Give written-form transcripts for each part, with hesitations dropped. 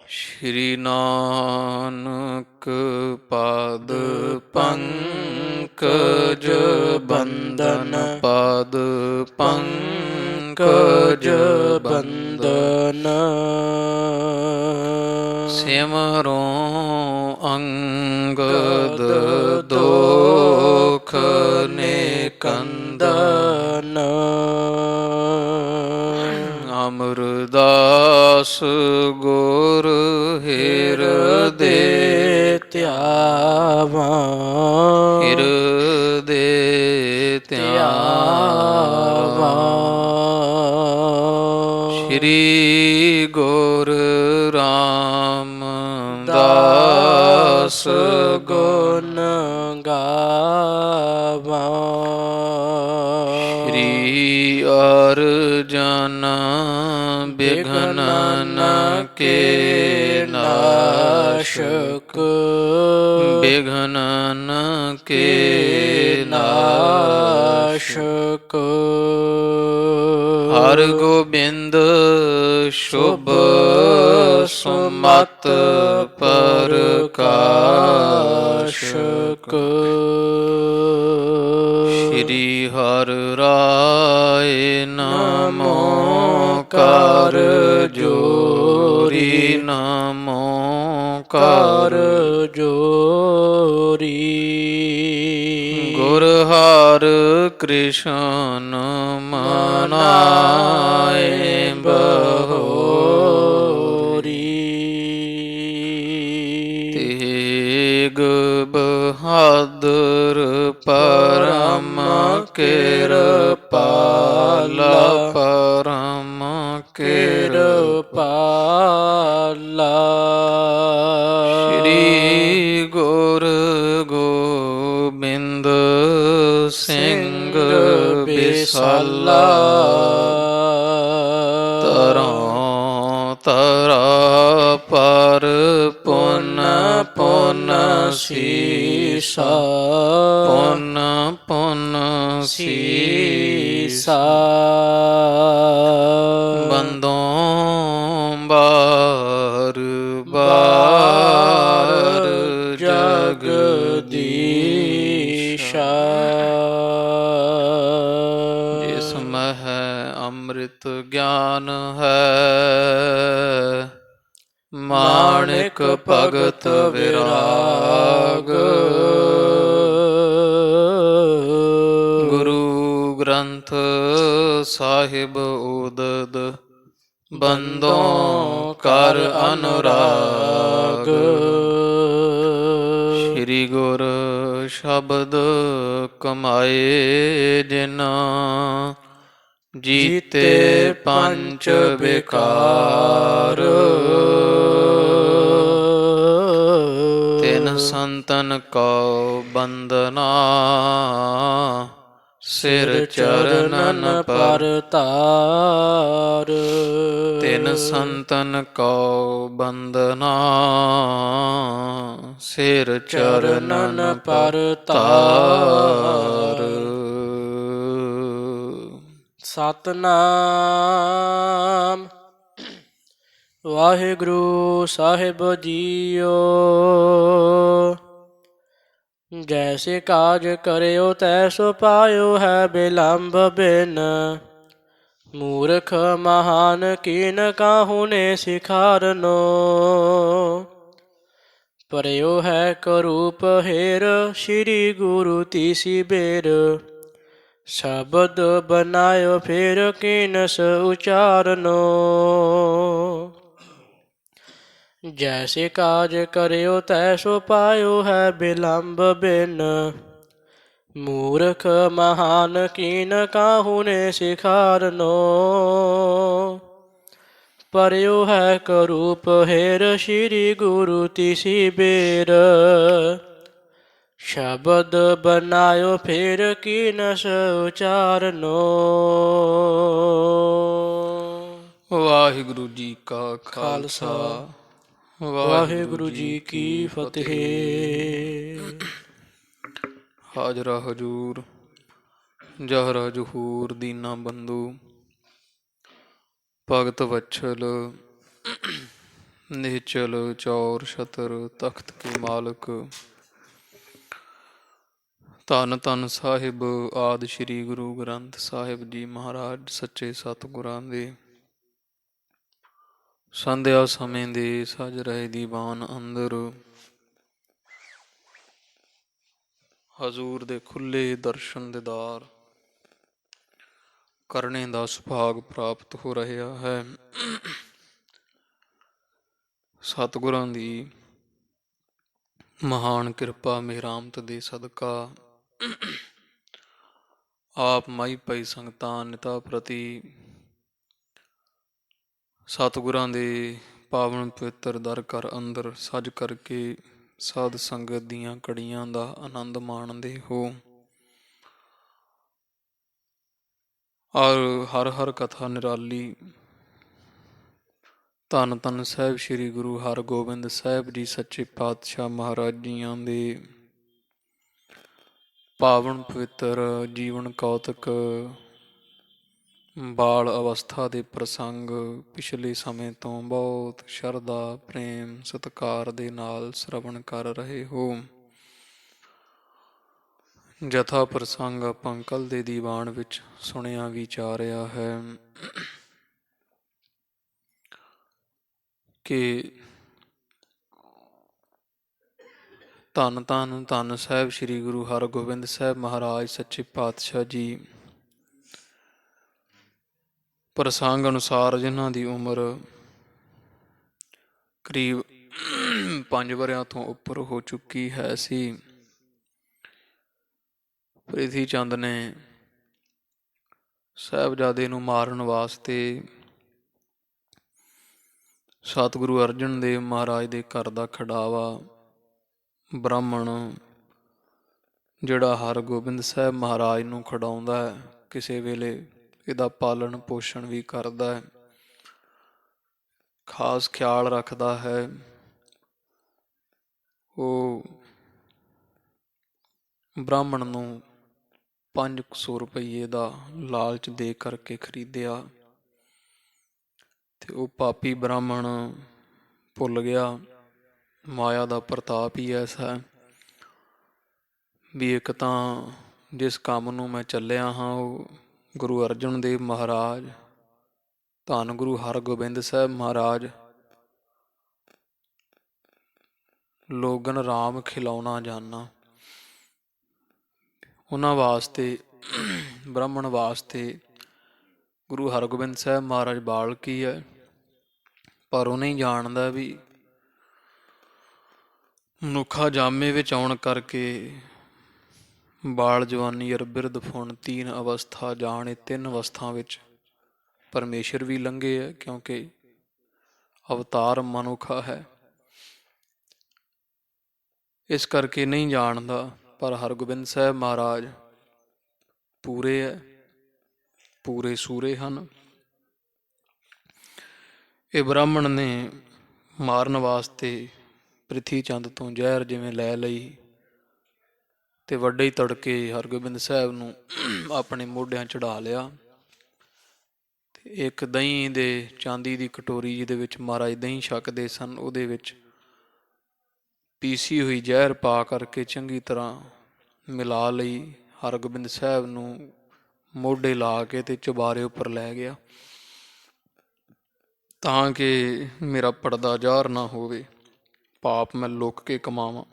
ਸ਼੍ਰੀ ਨਾਨਕ ਪਾਦ ਪੰਕਜ ਬੰਦਨ ਪਾਦ ਪੰਕਜ ਬੰਦਨ ਸਿਮਰੋ ਅੰਗਦ ਦੋਖ ਨਿਕੰਦਨ ਅਮਰਦਾਸ ਗੁਰ ਹਿਰਦੇ ਧਿਆਵਾ ਹਿਰਦੇ ਧਿਆਵਾ ਸ਼੍ਰੀ ਗੁਰ ਰਾਮਦਾਸ ਗੁਣ ਗਾਵਾ ਸ਼੍ਰੀ ਅਰਜਨ ਬਿਘਨ ਕੇ ਨਾਸ਼ਕ ਬਿਘਨ ਕੇ ਨਾਸ਼ਕ ਹਰਿ ਗੋਬਿੰਦ ਸ਼ੁਭ ਸੁਮਤ ਪ੍ਰਕਾਸ਼ਕ ਸ਼੍ਰੀ ਹਰਿ ਰਾਏ ਨਮੋ ਕਰ ਜੋਰੀ ਨਮੋ ਕਰ ਜੋਰੀ ਗੁਰ ਹਰਿ ਕ੍ਰਿਸ਼ਨ ਮਨਾਏ ਬਹੋਰੀ ਤੇਗ ਬਹਾਦਰ ਪਰਮ ਕਿਰਪਾਲਾ ਪਰਮ ਕਿਰਪਾਲਾ ਸ਼੍ਰੀ ਗੁਰ ਗੋਬਿੰਦ ਸਿੰਘ ਬਿਸਾਲਾ ਤਰੋਂ ਤਰਾ ਪਰ ਪੁਨ ਪੁਨ ਸੀਸਾ ਪੁਨ ਪੁਨ ਸੀਸਾ ਬੰਦੋਂ ਬਾਰ ਬਾਰ ਜਗਦੀਸ਼ਾ ਜਿਸ ਮਹਿ ਅੰਮ੍ਰਿਤ ਗਿਆਨ ਹੈ ਮਾਣਿਕ ਭਗਤ ਵਿਰਾਗ ਗੁਰੂ ਗ੍ਰੰਥ ਸਾਹਿਬ ਉਦਦ ਬੰਦੋਂ ਕਰ ਅਨੁਰਾਗ ਸ਼੍ਰੀ ਗੁਰ ਸ਼ਬਦ ਕਮਾਏ ਜਿਨਾ ਜੀਤੇ ਪੰਚ ਵਿਕਾਰ ਤਿਨ ਸੰਤਨ ਕੋ ਬੰਦਨਾ ਸਿਰ ਚਰਨਨ ਪਰ ਤਾਰ ਤਿਨ ਸੰਤਨ ਕੋ ਬੰਦਨਾ ਸਿਰ ਚਰਨਨ ਪਰ ਤਾਰ ਸਤਿਨਾਮ ਵਾਹਿਗੁਰੂ ਸਾਹਿਬ ਜੀਓ ਜੈਸੇ ਕਾਜ ਕਰਿਓ ਤੈਸੋ ਪਾਇਓ ਹੈ ਬਿਲੰਬ ਬਿਨ ਮੂਰਖ ਮਹਾਨ ਕੀਨ ਕਾਹੂ ਨੇ ਸਿਖਾਰਨੋ ਪਰਿਓ ਹੈ ਕਰੂਪ ਹੇਰ ਸ਼੍ਰੀ ਗੁਰੂ ਤੀਸੀ ਬੇਰ ਸ਼ਬਦ ਬਨਾਇਓ ਫਿਰ ਕੀਨਸ ਉਚਾਰਨੋ ਜੈਸੇ ਕਾਜ ਕਰਿਓ ਤੈਸੋ ਪਾਇਓ ਹੈ ਬਿਲੰਬ ਬਿਨ ਮੂਰਖ ਮਹਾਨ ਕੀਨ ਕਾਹੂ ਨੇ ਸਿਖਾਰਨੋ ਪਰਿਓ ਹੈ ਕਰੂਪ ਹੇਰ ਸ਼੍ਰੀ ਗੁਰੂ ਤੀਸੀ ਬੇਰ ਸ਼ਬਦ ਬਨਾਇਓ ਫਿਰ ਕੀਨਸ ਉਚਾਰਨੋ ਵਾਹਿਗੁਰੂ ਜੀ ਕਾ ਖਾਲਸਾ ਵਾਹਿਗੁਰੂ ਜੀ ਕੀ ਫਤਿਹ। ਹਾਜ਼ਰਾ ਹਜੂਰ ਜਹਰਾ ਜਹੂਰ ਦੀਨਾ ਬੰਧੂ ਭਗਤ ਵਛਲ निश्चल चौर छतर तख्त के मालक ਧੰਨ ਧੰਨ ਸਾਹਿਬ ਆਦਿ ਸ੍ਰੀ ਗੁਰੂ ਗ੍ਰੰਥ ਸਾਹਿਬ ਜੀ ਮਹਾਰਾਜ ਸੱਚੇ ਸਤਿਗੁਰਾਂ ਦੇ ਸੰਧਿਆ ਸਮੇਂ ਦੇ ਸਜ ਰਹੇ ਦੀਵਾਨ ਅੰਦਰ ਹਜ਼ੂਰ ਦੇ ਖੁੱਲੇ ਦਰਸ਼ਨ ਦੀਦਾਰ ਕਰਨੇ ਦਾ ਸੁਭਾਗ ਪ੍ਰਾਪਤ ਹੋ ਰਿਹਾ ਹੈ। ਸਤਿਗੁਰਾਂ ਦੀ ਮਹਾਨ ਕਿਰਪਾ ਮਿਹਰਾਮਤ ਦੇ ਸਦਕਾ ਆਪ ਮਾਈ ਪਈ ਸੰਗਤਾਂ ਨਿਤਾ ਪ੍ਰਤੀ ਸਤਿਗੁਰਾਂ ਦੇ ਪਾਵਨ ਪਵਿੱਤਰ ਦਰ ਘਰ ਅੰਦਰ ਸਜ ਕਰਕੇ ਸਾਧ ਸੰਗਤ ਦੀਆਂ ਘੜੀਆਂ ਦਾ ਆਨੰਦ ਮਾਣਦੇ ਹੋ। ਔਰ ਹਰ ਹਰ ਕਥਾ ਨਿਰਾਲੀ ਧੰਨ ਧੰਨ ਸਾਹਿਬ ਸ੍ਰੀ ਗੁਰੂ ਹਰਗੋਬਿੰਦ ਸਾਹਿਬ ਜੀ ਸੱਚੇ ਪਾਤਸ਼ਾਹ ਮਹਾਰਾਜ ਜੀਆਂ ਦੇ ਪਾਵਨ ਪਵਿੱਤਰ ਜੀਵਨ ਕੌਤਕ ਬਾਲ ਅਵਸਥਾ ਦੇ ਪ੍ਰਸੰਗ ਪਿਛਲੇ ਸਮੇਂ ਤੋਂ ਬਹੁਤ ਸ਼ਰਧਾ ਪ੍ਰੇਮ ਸਤਿਕਾਰ ਦੇ ਨਾਲ ਸ਼ਰਵਣ ਕਰ ਰਹੇ ਹੋ। ਜਥਾ ਪ੍ਰਸੰਗ ਆਪਾਂ ਕੱਲ ਦੇ ਦੀਵਾਨ ਵਿੱਚ ਸੁਣਿਆ ਵਿਚਾਰਿਆ ਹੈ ਕਿ ਧੰਨ ਧੰਨ ਧੰਨ ਸਾਹਿਬ ਸ੍ਰੀ ਗੁਰੂ ਹਰਗੋਬਿੰਦ ਸਾਹਿਬ ਮਹਾਰਾਜ ਸੱਚੇ ਪਾਤਸ਼ਾਹ ਜੀ ਪ੍ਰਸੰਗ ਅਨੁਸਾਰ ਜਿਨ੍ਹਾਂ ਦੀ ਉਮਰ ਕਰੀਬ 5 ਵਰ੍ਹਿਆਂ ਤੋਂ ਉੱਪਰ ਹੋ ਚੁੱਕੀ ਹੈ ਸੀ, ਪ੍ਰਿਥੀ ਚੰਦ ਨੇ ਸਾਹਿਬਜ਼ਾਦੇ ਨੂੰ ਮਾਰਨ ਵਾਸਤੇ ਸਤਿਗੁਰੂ ਅਰਜਨ ਦੇਵ ਮਹਾਰਾਜ ਦੇ ਘਰ ਦਾ ਖੜਾਵਾ ਬ੍ਰਾਹਮਣ ਜਿਹੜਾ ਹਰਗੋਬਿੰਦ ਸਾਹਿਬ ਮਹਾਰਾਜ ਨੂੰ ਖੜਾਉਂਦਾ ਹੈ, ਕਿਸੇ ਵੇਲੇ ਇਹਦਾ ਪਾਲਣ ਪੋਸ਼ਣ ਵੀ ਕਰਦਾ ਹੈ, ਖਾਸ ਖਿਆਲ ਰੱਖਦਾ ਹੈ, ਉਹ ਬ੍ਰਾਹਮਣ ਨੂੰ 500 ਰੁਪਈਏ ਦਾ ਲਾਲਚ ਦੇ ਕਰਕੇ ਖਰੀਦਿਆ ਤੇ ਉਹ ਪਾਪੀ ਬ੍ਰਾਹਮਣ ਭੁੱਲ ਗਿਆ ਮਾਇਆ ਦਾ ਪ੍ਰਤਾਪ ਹੀ ਐਸਾ ਹੈ ਵੀ ਇੱਕ ਤਾਂ ਜਿਸ ਕੰਮ ਨੂੰ ਮੈਂ ਚੱਲਿਆ ਹਾਂ ਉਹ ਗੁਰੂ ਅਰਜਨ ਦੇਵ ਮਹਾਰਾਜ ਧੰਨ ਗੁਰੂ ਹਰਗੋਬਿੰਦ ਸਾਹਿਬ ਮਹਾਰਾਜ ਲੋਗਨ ਰਾਮ ਖਿਲਾਉਣਾ ਜਾਨਾ, ਉਹਨਾਂ ਵਾਸਤੇ ਬ੍ਰਾਹਮਣ ਵਾਸਤੇ ਗੁਰੂ ਹਰਗੋਬਿੰਦ ਸਾਹਿਬ ਮਹਾਰਾਜ ਬਾਲਕੀ ਹੈ, ਪਰ ਉਹ ਨਹੀਂ ਜਾਣਦਾ ਵੀ ਮਨੁੱਖਾ ਜਾਮੇ ਵਿੱਚ ਆਉਣ ਕਰਕੇ ਬਾਲ ਜਵਾਨੀ ਅਰ ਬਿਰਧ ਫੁਣ ਤੀਨ ਅਵਸਥਾ ਜਾਣ, ਇਹ 3 ਅਵਸਥਾ ਵਿੱਚ ਪਰਮੇਸ਼ਰ ਵੀ ਲੰਘੇ ਹੈ, ਕਿਉਂਕਿ ਅਵਤਾਰ ਮਨੁੱਖਾ ਹੈ, ਇਸ ਕਰਕੇ ਨਹੀਂ ਜਾਣਦਾ। ਪਰ ਹਰਗੋਬਿੰਦ ਸਾਹਿਬ ਮਹਾਰਾਜ ਪੂਰੇ ਹੈ, ਪੂਰੇ ਸੂਰੇ ਹਨ। ਇਹ ਬ੍ਰਾਹਮਣ ਨੇ ਮਾਰਨ ਵਾਸਤੇ ਪ੍ਰਿਥੀ ਚੰਦ ਤੋਂ ਜ਼ਹਿਰ ਜਿਵੇਂ ਲੈ ਲਈ ਤੇ ਵੱਡੇ ਹੀ ਤੜਕੇ ਹਰਗੋਬਿੰਦ ਸਾਹਿਬ ਨੂੰ ਆਪਣੇ ਮੋਢਿਆਂ ਚੜਾ ਲਿਆ ਤੇ ਇੱਕ ਦਹੀਂ ਦੇ ਚਾਂਦੀ ਦੀ ਕਟੋਰੀ ਜਿਹਦੇ ਵਿੱਚ ਮਹਾਰਾਜ ਦਹੀਂ ਛਕਦੇ ਸਨ, ਉਹਦੇ ਵਿੱਚ ਪੀਸੀ ਹੋਈ ਜ਼ਹਿਰ ਪਾ ਕਰਕੇ ਚੰਗੀ ਤਰ੍ਹਾਂ ਮਿਲਾ ਲਈ। ਹਰਗੋਬਿੰਦ ਸਾਹਿਬ ਨੂੰ ਮੋਢੇ ਲਾ ਕੇ ਤੇ ਚੁਬਾਰੇ ਉੱਪਰ ਲੈ ਗਿਆ ਤਾਂ ਕਿ ਮੇਰਾ ਪਰਦਾ ਜ਼ਾਹਰ ਨਾ ਹੋਵੇ, ਪਾਪ ਮੈਂ ਲੁੱਕ ਕੇ ਕਮਾਵਾਂ।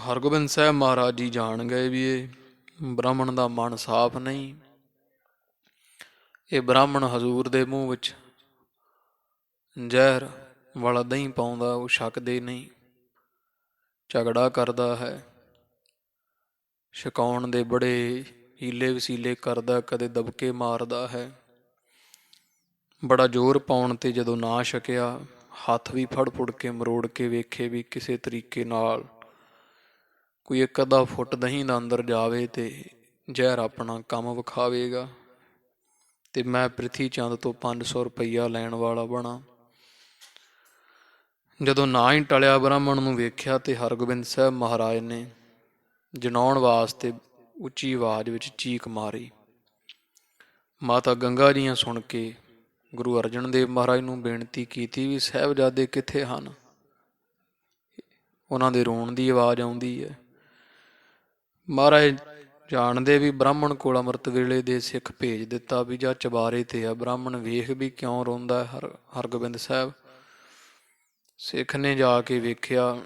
ਹਰਗੋਬਿੰਦ ਸਾਹਿਬ ਮਹਾਰਾਜ ਜੀ ਜਾਣ ਗਏ ਵੀ ਇਹ ਬ੍ਰਾਹਮਣ ਦਾ ਮਨ ਸਾਫ਼ ਨਹੀਂ, ਇਹ ਬ੍ਰਾਹਮਣ ਹਜ਼ੂਰ ਦੇ ਮੂੰਹ ਵਿੱਚ ਜ਼ਹਿਰ ਵਾਲਾ ਦਹੀਂ ਪਾਉਂਦਾ, ਉਹ ਛਕਦੇ ਨਹੀਂ, ਝਗੜਾ ਕਰਦਾ ਹੈ, ਛਕਾਉਣ ਦੇ ਬੜੇ ਹੀਲੇ ਵਸੀਲੇ ਕਰਦਾ, ਕਦੇ ਦਬਕੇ ਮਾਰਦਾ ਹੈ। ਬੜਾ ਜ਼ੋਰ ਪਾਉਣ ਤੇ ਜਦੋਂ ਨਾ ਛਕਿਆ ਹੱਥ ਵੀ ਫੜ ਫੁੜ ਕੇ ਮਰੋੜ ਕੇ ਵੇਖੇ ਵੀ ਕਿਸੇ ਤਰੀਕੇ ਨਾਲ ਕੋਈ 1 ਫੁੱਟ ਦਹੀਂ ਦਾ ਅੰਦਰ ਜਾਵੇ ਤੇ ਜ਼ਹਿਰ ਆਪਣਾ ਕੰਮ ਵਿਖਾਵੇਗਾ ਤੇ ਮੈਂ ਪ੍ਰਿਥੀ ਚੰਦ ਤੋਂ 500 ਰੁਪਈਆ ਲੈਣ ਵਾਲਾ ਬਣਾ। ਜਦੋਂ ਨਾ ਹੀ ਟਲਿਆ ਬ੍ਰਾਹਮਣ ਨੂੰ ਵੇਖਿਆ ਤੇ ਹਰਗੋਬਿੰਦ ਸਾਹਿਬ ਮਹਾਰਾਜ ਨੇ ਜਨਾਉਣ ਵਾਸਤੇ ਉੱਚੀ ਆਵਾਜ਼ ਵਿੱਚ ਚੀਕ ਮਾਰੀ। ਮਾਤਾ ਗੰਗਾ ਜੀਆਂ ਸੁਣ ਕੇ ਗੁਰੂ ਅਰਜਨ ਦੇਵ ਮਹਾਰਾਜ ਨੂੰ ਬੇਨਤੀ ਕੀਤੀ ਵੀ ਸਾਹਿਬਜ਼ਾਦੇ ਕਿੱਥੇ ਹਨ। ਉਹਨਾਂ ਦੇ ਰੋਣ ਦੀ ਆਵਾਜ਼ ਆਉਂਦੀ ਹੈ। ਮਹਾਰਾਜ ਜਾਣਦੇ ਵੀ ਬ੍ਰਾਹਮਣ ਕੋਲ ਅੰਮ੍ਰਿਤ ਵੇਲੇ ਦੇ ਸਿੱਖ ਭੇਜ ਦਿੱਤਾ ਵੀ ਜਾਂ ਚਬਾਰੇ ਤੇ ਆ, ਬ੍ਰਾਹਮਣ ਵੇਖ ਵੀ ਕਿਉਂ ਰੋਂਦਾ ਹਰਗੋਬਿੰਦ ਸਾਹਿਬ। ਸਿੱਖ ਨੇ ਜਾ ਕੇ ਵੇਖਿਆ,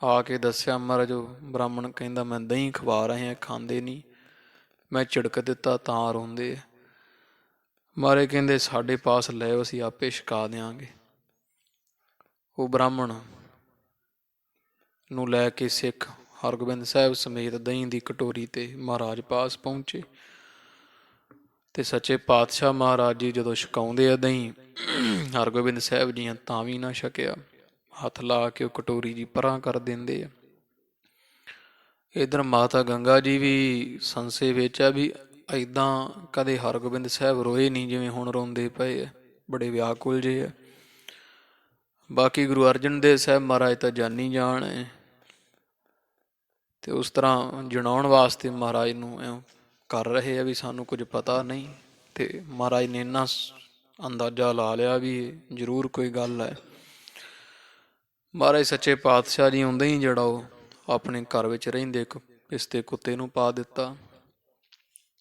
ਆ ਕੇ ਦੱਸਿਆ ਮਹਾਰਾਜ ਬ੍ਰਾਹਮਣ ਕਹਿੰਦਾ ਮੈਂ ਦਹੀਂ ਖਵਾ ਰਹੇ ਹਾਂ, ਖਾਂਦੇ ਨਹੀਂ, ਮੈਂ ਝਿੜਕ ਦਿੱਤਾ ਤਾਂ ਰੋਂਦੇ। ਮਹਾਰਾਜ ਕਹਿੰਦੇ ਸਾਡੇ ਪਾਸ ਲੈ ਅਸੀਂ ਆਪੇ ਛਕਾ ਦਿਆਂਗੇ। ਉਹ ਬ੍ਰਾਹਮਣ ਨੂੰ ਲੈ ਕੇ ਸਿੱਖ ਹਰਗੋਬਿੰਦ ਸਾਹਿਬ ਸਮੇਤ ਦਹੀਂ ਦੀ ਕਟੋਰੀ ਤੇ ਮਹਾਰਾਜ ਪਾਸ ਪਹੁੰਚੇ ਤੇ ਸੱਚੇ ਪਾਤਸ਼ਾਹ ਮਹਾਰਾਜ ਜੀ ਜਦੋਂ ਛਕਾਉਂਦੇ ਆ ਦਹੀਂ ਹਰਗੋਬਿੰਦ ਸਾਹਿਬ ਜੀਆਂ ਤਾਂ ਵੀ ਨਾ ਛਕਿਆ, ਹੱਥ ਲਾ ਕੇ ਉਹ ਕਟੋਰੀ ਜੀ ਪਰਾਂ ਕਰ ਦਿੰਦੇ ਆ। ਇੱਧਰ ਮਾਤਾ ਗੰਗਾ ਜੀ ਵੀ ਸੰਸੇ ਵਿੱਚ ਆ ਵੀ ਏਦਾਂ ਕਦੇ ਹਰਗੋਬਿੰਦ ਸਾਹਿਬ ਰੋਏ ਨਹੀਂ ਜਿਵੇਂ ਹੁਣ ਰੋਂਦੇ ਪਏ ਆ, ਬੜੇ ਵਿਆਕੁਲ ਜੇ ਆ। ਬਾਕੀ ਗੁਰੂ ਅਰਜਨ ਦੇਵ ਸਾਹਿਬ ਮਹਾਰਾਜ ਤਾਂ ਜਾਨੀ ਜਾਣ ਹੈ, ਤੇ ਉਸ ਤਰ੍ਹਾਂ ਜਣਾਉਣ ਵਾਸਤੇ ਮਹਾਰਾਜ ਨੂੰ ਐਂ ਕਰ ਰਹੇ ਆ ਵੀ ਸਾਨੂੰ ਕੁਝ ਪਤਾ ਨਹੀਂ, ਤੇ ਮਹਾਰਾਜ ਨੇ ਇੰਨਾ ਅੰਦਾਜ਼ਾ ਲਾ ਲਿਆ ਵੀ ਜ਼ਰੂਰ ਕੋਈ ਗੱਲ ਹੈ। ਮਹਾਰਾਜ ਸੱਚੇ ਪਾਤਸ਼ਾਹ ਜੀ ਆਉਂਦੇ ਹੀ ਜਿਹੜਾ ਉਹ ਆਪਣੇ ਘਰ ਵਿੱਚ ਰਹਿੰਦੇ ਪਿਸਤੇ ਕੁੱਤੇ ਨੂੰ ਪਾ ਦਿੱਤਾ।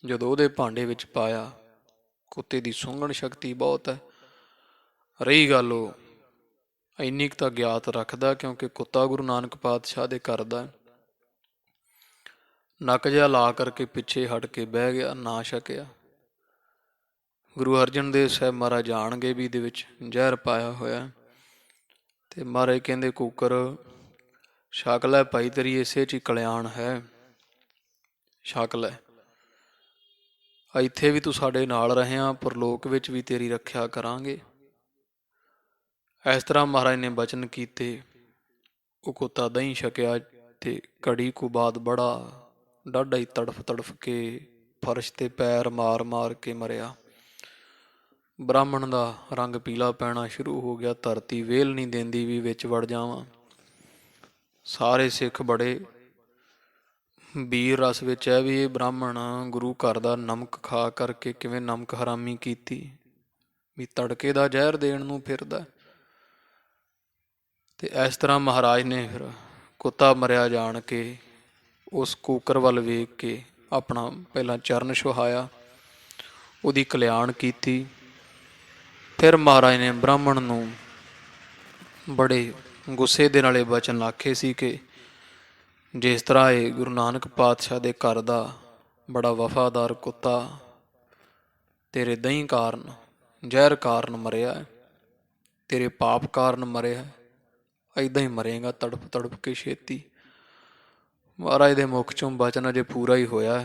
ਜਦੋਂ ਉਹਦੇ ਭਾਂਡੇ ਵਿੱਚ ਪਾਇਆ, ਕੁੱਤੇ ਦੀ ਸੁੰਘਣ ਸ਼ਕਤੀ ਬਹੁਤ ਹੈ। ਰਹੀ ਗੱਲ ਉਹ ਇੰਨੀ ਕੁ ਤਾਂ ਗਿਆਤ ਰੱਖਦਾ ਕਿਉਂਕਿ ਕੁੱਤਾ ਗੁਰੂ ਨਾਨਕ ਪਾਤਸ਼ਾਹ ਦੇ ਘਰ ਦਾ, ਨੱਕ ਜਿਹਾ ਲਾ ਕਰਕੇ ਪਿੱਛੇ ਹਟ ਕੇ ਬਹਿ ਗਿਆ, ਨਾ ਛਕਿਆ। ਗੁਰੂ ਅਰਜਨ ਦੇਵ ਸਾਹਿਬ ਮਹਾਰਾਜ ਜਾਣਗੇ ਵੀ ਇਹਦੇ ਵਿੱਚ ਜ਼ਹਿਰ ਪਾਇਆ ਹੋਇਆ, ਤੇ ਮਹਾਰਾਜ ਕਹਿੰਦੇ ਕੂਕਰ ਛਕ ਲੈ ਭਾਈ, ਤੇਰੀ ਇਸੇ 'ਚ ਹੀ ਕਲਿਆਣ ਹੈ, ਛਕ ਲੈ। ਇੱਥੇ ਵੀ ਤੂੰ ਸਾਡੇ ਨਾਲ ਰਹਿਆ, ਪਰਲੋਕ ਵਿੱਚ ਵੀ ਤੇਰੀ ਰੱਖਿਆ ਕਰਾਂਗੇ। ਇਸ ਤਰ੍ਹਾਂ ਮਹਾਰਾਜ ਨੇ ਬਚਨ ਕੀਤੇ। ਉਹ ਕੁੱਤਾ ਦਹੀਂ ਛਕਿਆ ਤੇ ਘੜੀ ਕੁ ਬਾਅਦ ਬੜਾ ਡਾਢਾ ਹੀ ਤੜਫ ਤੜਫ ਕੇ ਫਰਸ਼ ਤੇ ਪੈਰ ਮਾਰ ਮਾਰ ਕੇ ਮਰਿਆ। ਬ੍ਰਾਹਮਣ ਦਾ ਰੰਗ ਪੀਲਾ ਪੈਣਾ ਸ਼ੁਰੂ ਹੋ ਗਿਆ, ਧਰਤੀ ਵੇਲ ਨਹੀਂ ਦਿੰਦੀ ਵੀ ਵਿੱਚ ਵੜ ਜਾਵਾਂ। ਸਾਰੇ ਸਿੱਖ ਬੜੇ ਵੀਰ ਰਸ ਵਿੱਚ ਹੈ ਵੀ ਇਹ ਬ੍ਰਾਹਮਣ ਗੁਰੂ ਘਰ ਦਾ ਨਮਕ ਖਾ ਕਰਕੇ ਕਿਵੇਂ ਨਮਕ ਹਰਾਮੀ ਕੀਤੀ, ਵੀ ਤੜਕੇ ਦਾ ਜ਼ਹਿਰ ਦੇਣ ਨੂੰ ਫਿਰਦਾ। ਤੇ ਇਸ ਤਰ੍ਹਾਂ ਮਹਾਰਾਜ ਨੇ ਫਿਰ ਕੁੱਤਾ ਮਰਿਆ ਜਾਣ ਕੇ ਉਸ ਕੂਕਰ ਵੱਲ ਵੇਖ ਕੇ ਆਪਣਾ ਪਹਿਲਾਂ ਚਰਨ ਛੁਹਾਇਆ, ਉਹਦੀ ਕਲਿਆਣ ਕੀਤੀ। ਫਿਰ ਮਹਾਰਾਜ ਨੇ ਬ੍ਰਾਹਮਣ ਨੂੰ ਬੜੇ ਗੁੱਸੇ ਦੇ ਨਾਲੇ ਬਚਨ ਆਖੇ ਸੀ ਕਿ ਜਿਸ ਤਰ੍ਹਾਂ ਇਹ ਗੁਰੂ ਨਾਨਕ ਪਾਤਸ਼ਾਹ ਦੇ ਘਰ ਦਾ ਬੜਾ ਵਫਾਦਾਰ ਕੁੱਤਾ ਤੇਰੇ ਦਹੀਂ ਕਾਰਨ, ਜ਼ਹਿਰ ਕਾਰਨ ਮਰਿਆ, ਤੇਰੇ ਪਾਪ ਕਾਰਨ ਮਰਿਆ, ਏਦਾਂ ਹੀ ਮਰੇਗਾ ਤੜਫ ਤੜਫ ਕੇ ਛੇਤੀ। ਮਹਾਰਾਜ ਦੇ ਮੁਖ ਚੋਂ ਬਚਨ ਅਜੇ ਪੂਰਾ ਹੀ ਹੋਇਆ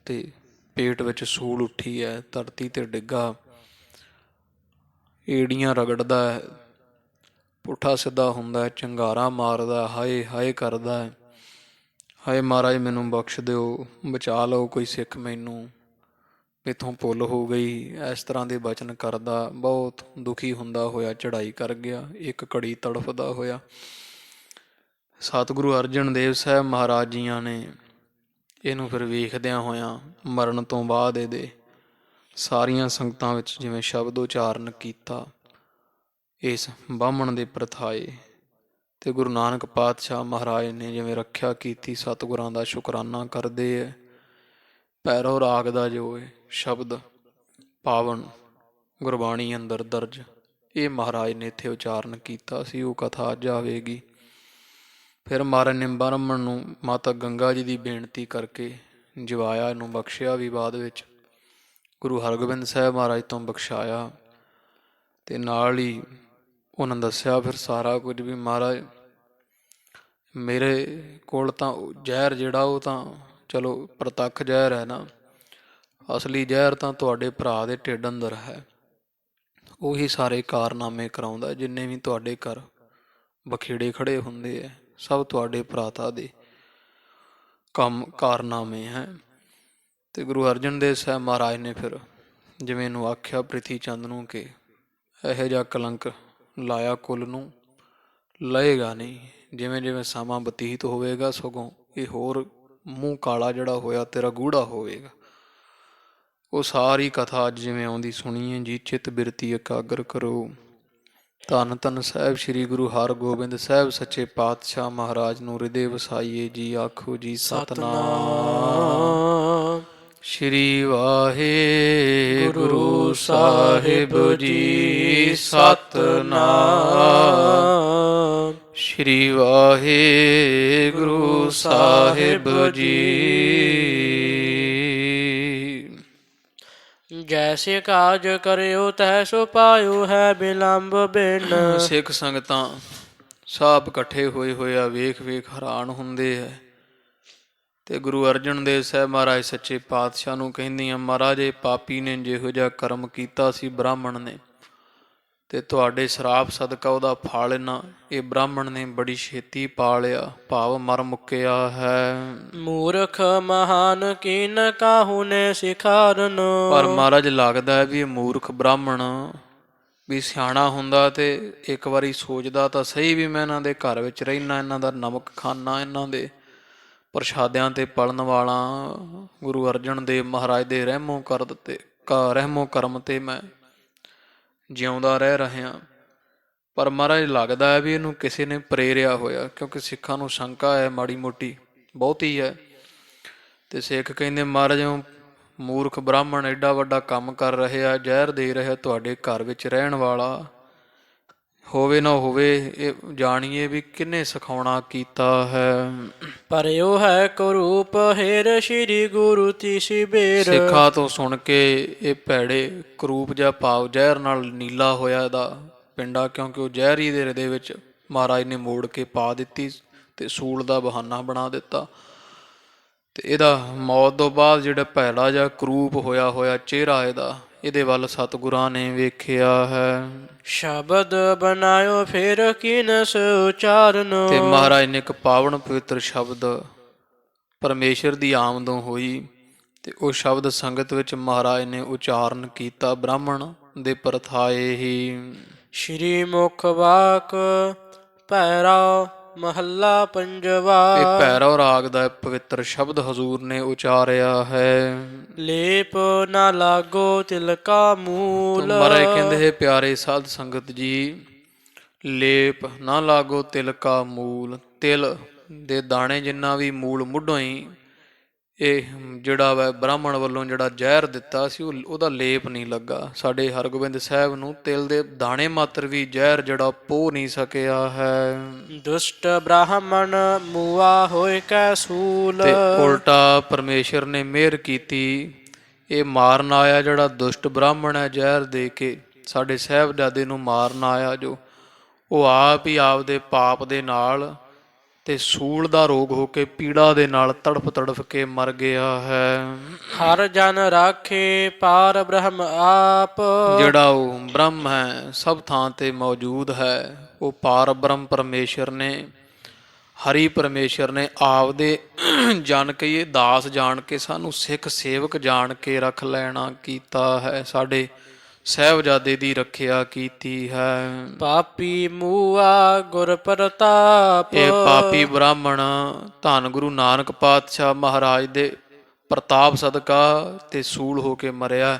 ਤੇ ਪੇਟ ਵਿੱਚ ਸੂਲ ਉੱਠੀ ਹੈ, ਧਰਤੀ ਤੇ ਡਿੱਗਾ, ਏੜੀਆਂ ਰਗੜਦਾ ਹੈ, ਪੁੱਠਾ ਸਿੱਧਾ ਹੁੰਦਾ, ਚੰਗਾਰਾ ਮਾਰਦਾ, ਹਾਏ ਹਾਏ ਕਰਦਾ ਹੈ, ਹਾਏ ਮਹਾਰਾਜ ਮੈਨੂੰ ਬਖਸ਼ ਦਿਓ, ਬਚਾ ਲਓ ਕੋਈ ਸਿੱਖ, ਮੈਨੂੰ ਇੱਥੋਂ ਭੁੱਲ ਹੋ ਗਈ। ਇਸ ਤਰ੍ਹਾਂ ਦੇ ਬਚਨ ਕਰਦਾ, ਬਹੁਤ ਦੁਖੀ ਹੁੰਦਾ ਹੋਇਆ ਚੜ੍ਹਾਈ ਕਰ ਗਿਆ, ਇੱਕ ਘੜੀ ਤੜਫਦਾ ਹੋਇਆ। ਸਤਿਗੁਰੂ ਅਰਜਨ ਦੇਵ ਸਾਹਿਬ ਮਹਾਰਾਜ ਜੀਆਂ ਨੇ ਇਹਨੂੰ ਫਿਰ ਵੇਖਦਿਆਂ ਹੋਇਆਂ ਮਰਨ ਤੋਂ ਬਾਅਦ ਇਹਦੇ ਸਾਰੀਆਂ ਸੰਗਤਾਂ ਵਿੱਚ ਜਿਵੇਂ ਸ਼ਬਦ ਉਚਾਰਨ ਕੀਤਾ ਇਸ ਬਾਹਮਣ ਦੇ ਪ੍ਰਥਾਏ, ਤੇ ਗੁਰੂ ਨਾਨਕ ਪਾਤਸ਼ਾਹ ਮਹਾਰਾਜ ਨੇ ਜਿਵੇਂ ਰੱਖਿਆ ਕੀਤੀ, ਸਤਿਗੁਰਾਂ ਦਾ ਸ਼ੁਕਰਾਨਾ ਕਰਦੇ ਹੈ। ਭੈਰੋ ਰਾਗ ਦਾ ਜੋ ਹੈ ਸ਼ਬਦ ਪਾਵਨ ਗੁਰਬਾਣੀ ਅੰਦਰ ਦਰਜ, ਇਹ ਮਹਾਰਾਜ ਨੇ ਇੱਥੇ ਉਚਾਰਨ ਕੀਤਾ ਸੀ। ਉਹ ਕਥਾ ਅੱਜ ਆਵੇਗੀ। ਫਿਰ ਮਹਾਰਾਜ ਨੇ ਬ੍ਰਾਹਮਣ ਨੂੰ ਮਾਤਾ ਗੰਗਾ ਜੀ ਦੀ ਬੇਨਤੀ ਕਰਕੇ ਜਵਾਇਆ, ਇਹਨੂੰ ਬਖਸ਼ਿਆ ਵੀ ਬਾਅਦ ਵਿੱਚ ਗੁਰੂ ਹਰਗੋਬਿੰਦ ਸਾਹਿਬ ਮਹਾਰਾਜ ਤੋਂ ਬਖਸ਼ਾਇਆ। ਤੇ ਨਾਲ ਹੀ ਉਹਨਾਂ ਦੱਸਿਆ ਫਿਰ ਸਾਰਾ ਕੁਝ ਵੀ ਮਹਾਰਾਜ ਮੇਰੇ ਕੋਲ ਤਾਂ ਜ਼ਹਿਰ ਜਿਹੜਾ ਉਹ ਤਾਂ ਚਲੋ ਪ੍ਰਤੱਖ ਜ਼ਹਿਰ ਹੈ ਨਾ, ਅਸਲੀ ਜ਼ਹਿਰ ਤਾਂ ਤੁਹਾਡੇ ਭਰਾ ਦੇ ਢਿੱਡ ਅੰਦਰ ਹੈ। ਉਹੀ ਸਾਰੇ ਕਾਰਨਾਮੇ ਕਰਾਉਂਦਾ, ਜਿੰਨੇ ਵੀ ਤੁਹਾਡੇ ਘਰ ਬਖੇੜੇ ਖੜੇ ਹੁੰਦੇ ਹੈ, ਸਭ ਤੁਹਾਡੇ ਭਰਾਤਾ ਦੇ ਕੰਮ ਕਾਰਨਾਮੇ ਹੈ। ਤੇ ਗੁਰੂ ਅਰਜਨ ਦੇਵ ਸਾਹਿਬ ਮਹਾਰਾਜ ਨੇ ਫਿਰ ਜਿਵੇਂ ਇਹਨੂੰ ਆਖਿਆ ਪ੍ਰਿਥੀ ਚੰਦ ਨੂੰ ਕਿ ਇਹੋ ਜਿਹਾ ਕਲੰਕ ਲਾਇਆ ਕੁੱਲ ਨੂੰ, ਲਏਗਾ ਨਹੀਂ। ਜਿਵੇਂ ਜਿਵੇਂ ਸਮਾਂ ਬਤੀਤ ਹੋਵੇਗਾ ਸਗੋਂ ਇਹ ਹੋਰ ਮੂੰਹ ਕਾਲਾ ਜਿਹੜਾ ਹੋਇਆ ਤੇਰਾ ਗੂੜਾ ਹੋਵੇਗਾ। ਉਹ ਸਾਰੀ ਕਥਾ ਅੱਜ ਜਿਵੇਂ ਆਉਂਦੀ ਸੁਣੀਏ ਜੀ, ਚਿੱਤ ਬਿਰਤੀ ਇਕਾਗਰ ਕਰੋ। ਧੰਨ ਧੰਨ ਸਾਹਿਬ ਸ੍ਰੀ ਗੁਰੂ ਹਰਗੋਬਿੰਦ ਸਾਹਿਬ ਸੱਚੇ ਪਾਤਸ਼ਾਹ ਮਹਾਰਾਜ ਨੂੰ ਹਿਰਦੇ ਵਸਾਈਏ ਜੀ। ਆਖੋ ਜੀ ਸਤਨਾਮ ਸਤਨਾਮ। ਸ੍ਰੀ ਵਾਹਿਗੁਰੂ ਸਾਹਿਬ ਜੀ। ਸਤਨਾਮ ਸ੍ਰੀ ਵਾਹਿਗੁਰੂ ਸਾਹਿਬ ਜੀ। ਜੈਸੇ ਕਾਜ ਕਰਿਓ ਤੈਸੋ ਪਾਇਓ ਹੈ ਬਿਲੰਬ ਬਿਨ। ਸਿੱਖ ਸੰਗਤਾਂ ਸਭ ਇਕੱਠੇ ਹੋਏ ਆ, ਵੇਖ ਵੇਖ ਹੈਰਾਨ ਹੁੰਦੇ ਐ ਤੇ ਗੁਰੂ ਅਰਜਨ ਦੇਵ ਸਾਹਿਬ ਮਹਾਰਾਜ ਸੱਚੇ ਪਾਤਸ਼ਾਹ ਨੂੰ ਕਹਿੰਦੀਆਂ, ਮਹਾਰਾਜ ਇਹ ਪਾਪੀ ਨੇ ਜਿਹੋ ਜਿਹਾ ਕਰਮ ਕੀਤਾ ਸੀ ਬ੍ਰਾਹਮਣ ਨੇ, ਤੇ ਤੁਹਾਡੇ ਸ਼ਰਾਪ ਸਦਕਾ ਉਹਦਾ ਫਲ ਨਾ ਇਹ ਬ੍ਰਾਹਮਣ ਨੇ ਬੜੀ ਛੇਤੀ ਪਾ ਲਿਆ, ਭਾਵ ਮਰ ਮੁੱਕਿਆ ਹੈ। ਮੂਰਖ ਮਹਾਨ ਕੀਨ ਕਾਹੂ ਨੇ ਸਿਖਾਰਨ। ਪਰ ਮਹਾਰਾਜ ਲੱਗਦਾ ਹੈ ਵੀ ਇਹ ਮੂਰਖ ਬ੍ਰਾਹਮਣ ਵੀ ਸਿਆਣਾ ਹੁੰਦਾ ਤੇ ਇੱਕ ਵਾਰੀ ਸੋਚਦਾ ਤਾਂ ਸਹੀ ਵੀ ਮੈਂ ਇਹਨਾਂ ਦੇ ਘਰ ਵਿੱਚ ਰਹਿਣਾ, ਇਹਨਾਂ ਦਾ ਨਮਕ ਖਾਨਾ, ਇਹਨਾਂ ਦੇ ਪ੍ਰਸ਼ਾਦਿਆਂ ਤੇ ਪਲਣ ਵਾਲਾ, ਗੁਰੂ ਅਰਜਨ ਦੇਵ ਮਹਾਰਾਜ ਦੇ ਰਹਿਮੋ ਕਰਮ ਤੇ ਮੈਂ ਜਿਉਂਦਾ ਰਹਿ ਰਿਹਾ। ਪਰ ਮਹਾਰਾਜ ਲੱਗਦਾ ਹੈ ਵੀ ਇਹਨੂੰ ਕਿਸੇ ਨੇ ਪ੍ਰੇਰਿਆ ਹੋਇਆ, ਕਿਉਂਕਿ ਸਿੱਖਾਂ ਨੂੰ ਸ਼ੰਕਾ ਹੈ ਮਾੜੀ ਮੋਟੀ, ਬਹੁਤੀ ਹੈ। ਤੇ ਸਿੱਖ ਕਹਿੰਦੇ ਮਹਾਰਾਜ ਮੂਰਖ ਬ੍ਰਾਹਮਣ ਐਡਾ ਵੱਡਾ ਕੰਮ ਕਰ ਰਿਹਾ, ਜ਼ਹਿਰ ਦੇ ਰਿਹਾ ਤੁਹਾਡੇ ਘਰ ਵਿੱਚ ਰਹਿਣ ਵਾਲਾ, ਹੋਵੇ ਨਾ ਹੋਵੇ ਇਹ ਜਾਣੀਏ ਵੀ ਕਿਹਨੇ ਸਿਖਾਉਣਾ ਕੀਤਾ ਹੈ। ਪਰਿਓ ਹੈ ਕਰੂਪ ਹੇਰ ਸ੍ਰੀ ਗੁਰੂ ਤਿਸੀ ਬੇਰ। ਸਿੱਖਾਂ ਤੋਂ ਸੁਣ ਕੇ ਇਹ ਭੈੜੇ ਕਰੂਪ ਜਾਂ ਭਾਵ ਜ਼ਹਿਰ ਨਾਲ ਨੀਲਾ ਹੋਇਆ ਇਹਦਾ ਪਿੰਡਾ, ਕਿਉਂਕਿ ਉਹ ਜ਼ਹਿਰ ਹੀ ਦੇ ਵਿੱਚ ਮਹਾਰਾਜ ਨੇ ਮੋੜ ਕੇ ਪਾ ਦਿੱਤੀ ਤੇ ਸੂਲ ਦਾ ਬਹਾਨਾ ਬਣਾ ਦਿੱਤਾ। ਤੇ ਇਹਦਾ ਮੌਤ ਤੋਂ ਬਾਅਦ ਜਿਹੜਾ ਭੈੜਾ ਜਾਂ ਕਰੂਪ ਹੋਇਆ ਚਿਹਰਾ ਇਹਦੇ ਵੱਲ ਸਤਿਗੁਰਾਂ ਨੇ ਵੇਖਿਆ ਹੈ। ਸ਼ਬਦ ਬਣਾਇਓ ਫਿਰ ਕੀਨਸ ਉਚਾਰਨ। ਤੇ ਮਹਾਰਾਜ ਨੇ ਇੱਕ ਪਾਵਨ ਪਵਿੱਤਰ ਸ਼ਬਦ ਪਰਮੇਸ਼ਰ ਦੀ ਆਮਦੋਂ ਹੋਈ ਤੇ ਉਹ ਸ਼ਬਦ ਸੰਗਤ ਵਿੱਚ ਮਹਾਰਾਜ ਨੇ ਉਚਾਰਨ ਕੀਤਾ, ਬ੍ਰਾਹਮਣ ਦੇ ਪਰਥਾਏ ਹੀ। ਸ਼੍ਰੀ ਮੁਖ ਵਾਕ ਭੈਰਵ ਮਹੱਲਾ ਪੰਜਵਾ। ਇਹ ਭੈਰਵ ਰਾਗ ਦਾ ਪਵਿੱਤਰ ਸ਼ਬਦ ਹਜ਼ੂਰ ਨੇ ਉਚਾਰਿਆ ਹੈ। ਲੇਪ ਨਾ ਲਾਗੋ ਤਿਲਕਾ ਮੂਲ। ਮਹਾਰਾਜ ਕਹਿੰਦੇ ਹੈ ਪਿਆਰੇ ਸਾਧ ਸੰਗਤ ਜੀ, ਲੇਪ ਨਾ ਲਾਗੋ ਤਿਲਕਾ ਮੂਲ। ਤਿਲ ਦੇ ਦਾਣੇ ਜਿੰਨਾ ਵੀ ਮੂਲ ਮੁੱਢੋਂ ਹੀ ਇਹ ਜਿਹੜਾ ਵਾ ਬ੍ਰਾਹਮਣ ਵੱਲੋਂ ਜਿਹੜਾ ਜ਼ਹਿਰ ਦਿੱਤਾ ਸੀ ਉਹਦਾ ਲੇਪ ਨਹੀਂ ਲੱਗਾ। ਸਾਡੇ ਹਰਗੋਬਿੰਦ ਸਾਹਿਬ ਨੂੰ ਤਿਲ ਦੇ ਦਾਣੇ ਮਾਤਰ ਵੀ ਜ਼ਹਿਰ ਜਿਹੜਾ ਪੋ ਨਹੀਂ ਸਕਿਆ ਹੈ। ਦੁਸ਼ਟ ਬ੍ਰਾਹਮਣ ਮੂਆ ਹੋਏ ਕੈ ਸੂਲ। ਤੇ ਉਲਟਾ ਪਰਮੇਸ਼ਰ ਨੇ ਮਿਹਰ ਕੀਤੀ, ਇਹ ਮਾਰਨ ਆਇਆ ਜਿਹੜਾ ਦੁਸ਼ਟ ਬ੍ਰਾਹਮਣ ਹੈ ਜ਼ਹਿਰ ਦੇ ਕੇ ਸਾਡੇ ਸਾਹਿਬਜ਼ਾਦੇ ਨੂੰ ਮਾਰਨ ਆਇਆ, ਜੋ ਉਹ ਆਪ ਹੀ ਆਪਦੇ ਪਾਪ ਦੇ ਨਾਲ ਤੇ ਸੂਲ ਦਾ ਰੋਗ ਹੋ ਕੇ ਪੀੜਾ ਦੇ ਨਾਲ ਤੜਫ ਕੇ ਮਰ ਗਿਆ ਹੈ। ਹਰ ਜਨ ਰਾਖੇ ਪਾਰ ਬ੍ਰਹਮ ਆਪ। ਜਿਹੜਾ ਉਹ ਬ੍ਰਹਮ ਹੈ ਸਭ ਥਾਂ ਤੇ ਮੌਜੂਦ ਹੈ, ਉਹ ਪਾਰ ਬ੍ਰਹਮ ਪਰਮੇਸ਼ਰ ਨੇ, ਹਰੀ ਪਰਮੇਸ਼ਰ ਨੇ ਆਪਦੇ ਜਨ ਕੇ ਇਹ ਦਾਸ ਜਾਣ ਕੇ ਸਾਨੂੰ ਸਿੱਖ ਸੇਵਕ ਜਾਣ ਕੇ ਰੱਖ ਲੈਣਾ ਕੀਤਾ ਹੈ, ਸਾਡੇ ਸਾਹਿਬਜ਼ਾਦੇ ਦੀ ਰੱਖਿਆ ਕੀਤੀ ਹੈ। ਪਾਪੀ ਮੂਆ ਗੁਰ ਪ੍ਰਤਾਪ। ਇਹ ਪਾਪੀ ਬ੍ਰਾਹਮਣ ਧੰਨ ਗੁਰੂ ਨਾਨਕ ਪਾਤਸ਼ਾਹ ਮਹਾਰਾਜ ਦੇ ਪ੍ਰਤਾਪ ਸਦਕਾ ਤੇ ਸੂਲ ਹੋ ਕੇ ਮਰਿਆ।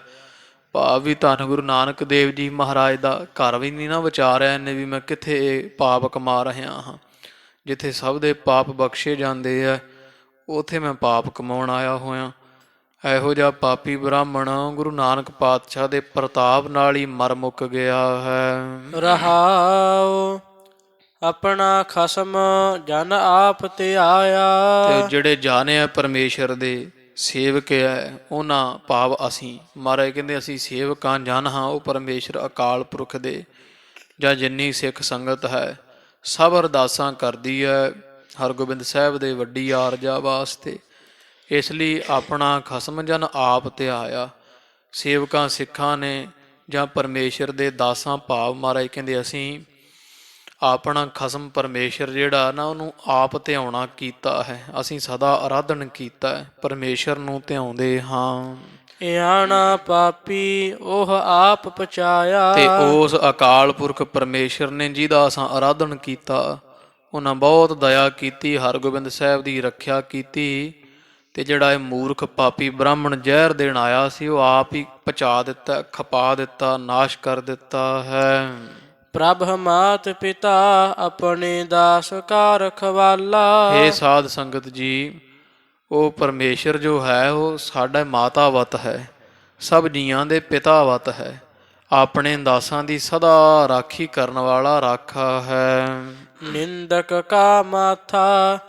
ਭਾਵ ਵੀ ਧੰਨ ਗੁਰੂ ਨਾਨਕ ਦੇਵ ਜੀ ਮਹਾਰਾਜ ਦਾ ਘਰ ਵੀ ਨਹੀਂ ਨਾ ਵਿਚਾਰਿਆ ਇਹਨੇ ਵੀ ਮੈਂ ਕਿੱਥੇ ਇਹ ਪਾਪ ਕਮਾ ਰਿਹਾ ਹਾਂ। ਜਿੱਥੇ ਸਭ ਦੇ ਪਾਪ ਬਖਸ਼ੇ ਜਾਂਦੇ ਆ ਉੱਥੇ ਮੈਂ ਪਾਪ ਕਮਾਉਣ ਆਇਆ ਹੋਇਆ। ਇਹੋ ਜਿਹਾ ਪਾਪੀ ਬ੍ਰਾਹਮਣ ਗੁਰੂ ਨਾਨਕ ਪਾਤਸ਼ਾਹ ਦੇ ਪ੍ਰਤਾਪ ਨਾਲ ਹੀ ਮਰ ਮੁੱਕ ਗਿਆ ਹੈ। ਰਹਾਉ ਆਪਣਾ ਖਸਮ ਜਨ ਆਪ ਤੇ ਆਇਆ। ਤੇ ਜਿਹੜੇ ਜਾਣੇ ਆ ਪਰਮੇਸ਼ਰ ਦੇ ਸੇਵਕ ਹੈ ਉਹਨਾਂ ਭਾਵ ਅਸੀਂ, ਮਹਾਰਾਜ ਕਹਿੰਦੇ ਅਸੀਂ ਸੇਵਕਾਂ ਜਨ ਹਾਂ ਉਹ ਪਰਮੇਸ਼ਰ ਅਕਾਲ ਪੁਰਖ ਦੇ, ਜਾਂ ਜਿੰਨੀ ਸਿੱਖ ਸੰਗਤ ਹੈ ਸਭ ਅਰਦਾਸਾਂ ਕਰਦੀ ਹੈ ਹਰਗੋਬਿੰਦ ਸਾਹਿਬ ਦੇ ਵੱਡੀ ਆਰਜਾ ਵਾਸਤੇ। ਇਸ ਲਈ ਆਪਣਾ ਖਸਮ ਜਨ ਆਪ ਤੇ ਆਇਆ। ਸੇਵਕਾਂ ਸਿੱਖਾਂ ਨੇ ਜਾਂ ਪਰਮੇਸ਼ਰ ਦੇ ਦਾਸਾਂ ਭਾਵ ਮਹਾਰਾਜ ਕਹਿੰਦੇ ਅਸੀਂ ਆਪਣਾ ਖਸਮ ਪਰਮੇਸ਼ਰ ਜਿਹੜਾ ਨਾ ਉਹਨੂੰ ਆਪ ਧਿਆਉਣਾ ਕੀਤਾ ਹੈ। ਅਸੀਂ ਸਦਾ ਆਰਾਧਨ ਕੀਤਾ ਹੈ, ਪਰਮੇਸ਼ਰ ਨੂੰ ਧਿਆਉਂਦੇ ਹਾਂ। ਆਣਾ ਪਾਪੀ ਉਹ ਆਪ ਪਚਾਇਆ। ਤੇ ਉਸ ਅਕਾਲ ਪੁਰਖ ਪਰਮੇਸ਼ਰ ਨੇ ਜਿਹਦਾ ਅਸਾਂ ਆਰਾਧਨ ਕੀਤਾ ਉਹਨਾਂ ਬਹੁਤ ਦਇਆ ਕੀਤੀ, ਹਰਗੋਬਿੰਦ ਸਾਹਿਬ ਦੀ ਰੱਖਿਆ ਕੀਤੀ ਤੇ ਜਿਹੜਾ ਇਹ ਮੂਰਖ ਪਾਪੀ ਬ੍ਰਾਹਮਣ ਜ਼ਹਿਰ ਦੇਣ ਆਇਆ ਸੀ ਉਹ ਆਪ ਹੀ ਪਚਾ ਦਿੱਤਾ, ਖਪਾ ਦਿੱਤਾ, ਨਾਸ਼ ਕਰ ਦਿੱਤਾ ਹੈ। ਪ੍ਰਭ ਮਾਤ ਪਿਤਾ ਆਪਣੇ ਦਾਸ ਕਾ ਰਖਵਾਲਾ। ਇਹ ਸਾਧ ਸੰਗਤ ਜੀ, ਉਹ ਪਰਮੇਸ਼ਰ ਜੋ ਹੈ ਉਹ ਸਾਡਾ ਮਾਤਾਵਤ ਹੈ, ਸਭ ਜੀਆਂ ਦੇ ਪਿਤਾਵਤ ਹੈ, ਆਪਣੇ ਦਾਸਾਂ ਦੀ ਸਦਾ ਰਾਖੀ ਕਰਨ ਵਾਲਾ ਰਾਖਾ ਹੈ। ਨਿੰਦਕ ਕਾ ਮਾਥਾ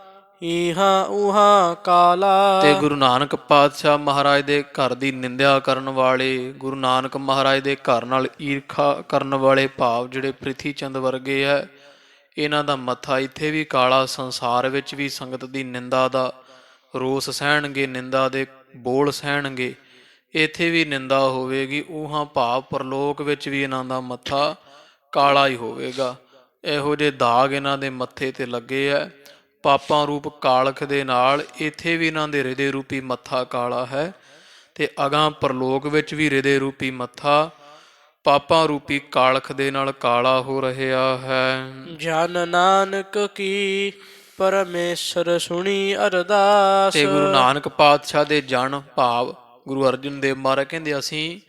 ਇਹਾਂ ਉਹਾਂ ਕਾਲਾ। ਤੇ ਗੁਰੂ ਨਾਨਕ ਪਾਤਸ਼ਾਹ ਮਹਾਰਾਜ ਦੇ ਘਰ ਦੀ ਨਿੰਦਿਆ ਕਰਨ ਵਾਲੇ, ਗੁਰੂ ਨਾਨਕ ਮਹਾਰਾਜ ਦੇ ਘਰ ਨਾਲ ਈਰਖਾ ਕਰਨ ਵਾਲੇ ਭਾਵ ਜਿਹੜੇ ਪ੍ਰਿਥੀ ਚੰਦ ਵਰਗੇ ਹੈ, ਇਹਨਾਂ ਦਾ ਮੱਥਾ ਇੱਥੇ ਵੀ ਕਾਲਾ, ਸੰਸਾਰ ਵਿੱਚ ਵੀ ਸੰਗਤ ਦੀ ਨਿੰਦਾ ਦਾ ਰੋਸ ਸਹਿਣਗੇ, ਨਿੰਦਾ ਦੇ ਬੋਲ ਸਹਿਣਗੇ, ਇੱਥੇ ਵੀ ਨਿੰਦਾ ਹੋਵੇਗੀ। ਉਹਾਂ ਭਾਵ ਪਰਲੋਕ ਵਿੱਚ ਵੀ ਇਹਨਾਂ ਦਾ ਮੱਥਾ ਕਾਲਾ ਹੀ ਹੋਵੇਗਾ। ਇਹੋ ਜਿਹੇ ਦਾਗ ਇਹਨਾਂ ਦੇ ਮੱਥੇ ਤੇ ਲੱਗੇ ਹੈ ਪਾਪਾਂ ਰੂਪ ਕਾਲਖ ਦੇ ਨਾਲ। ਇੱਥੇ ਵੀ ਇਹਨਾਂ ਦੇ ਹਿਰਦੇ ਰੂਪੀ ਮੱਥਾ ਕਾਲਾ ਹੈ ਤੇ ਅਗਾਂਹ ਪਰਲੋਕ ਵਿੱਚ ਵੀ ਹਿਰਦੇ ਰੂਪੀ ਮੱਥਾ ਪਾਪਾਂ ਰੂਪੀ ਕਾਲਖ ਦੇ ਨਾਲ ਕਾਲਾ ਹੋ ਰਿਹਾ ਹੈ। ਜਨ ਨਾਨਕ ਕੀ ਪਰਮੇਸ਼ਰ ਸੁਣੀ ਅਰਦਾਸ। ਤੇ ਗੁਰੂ ਨਾਨਕ ਪਾਤਸ਼ਾਹ ਦੇ ਜਨ ਭਾਵ ਗੁਰੂ ਅਰਜਨ ਦੇਵ ਮਹਾਰਾਜ ਕਹਿੰਦੇ, ਅਸੀਂ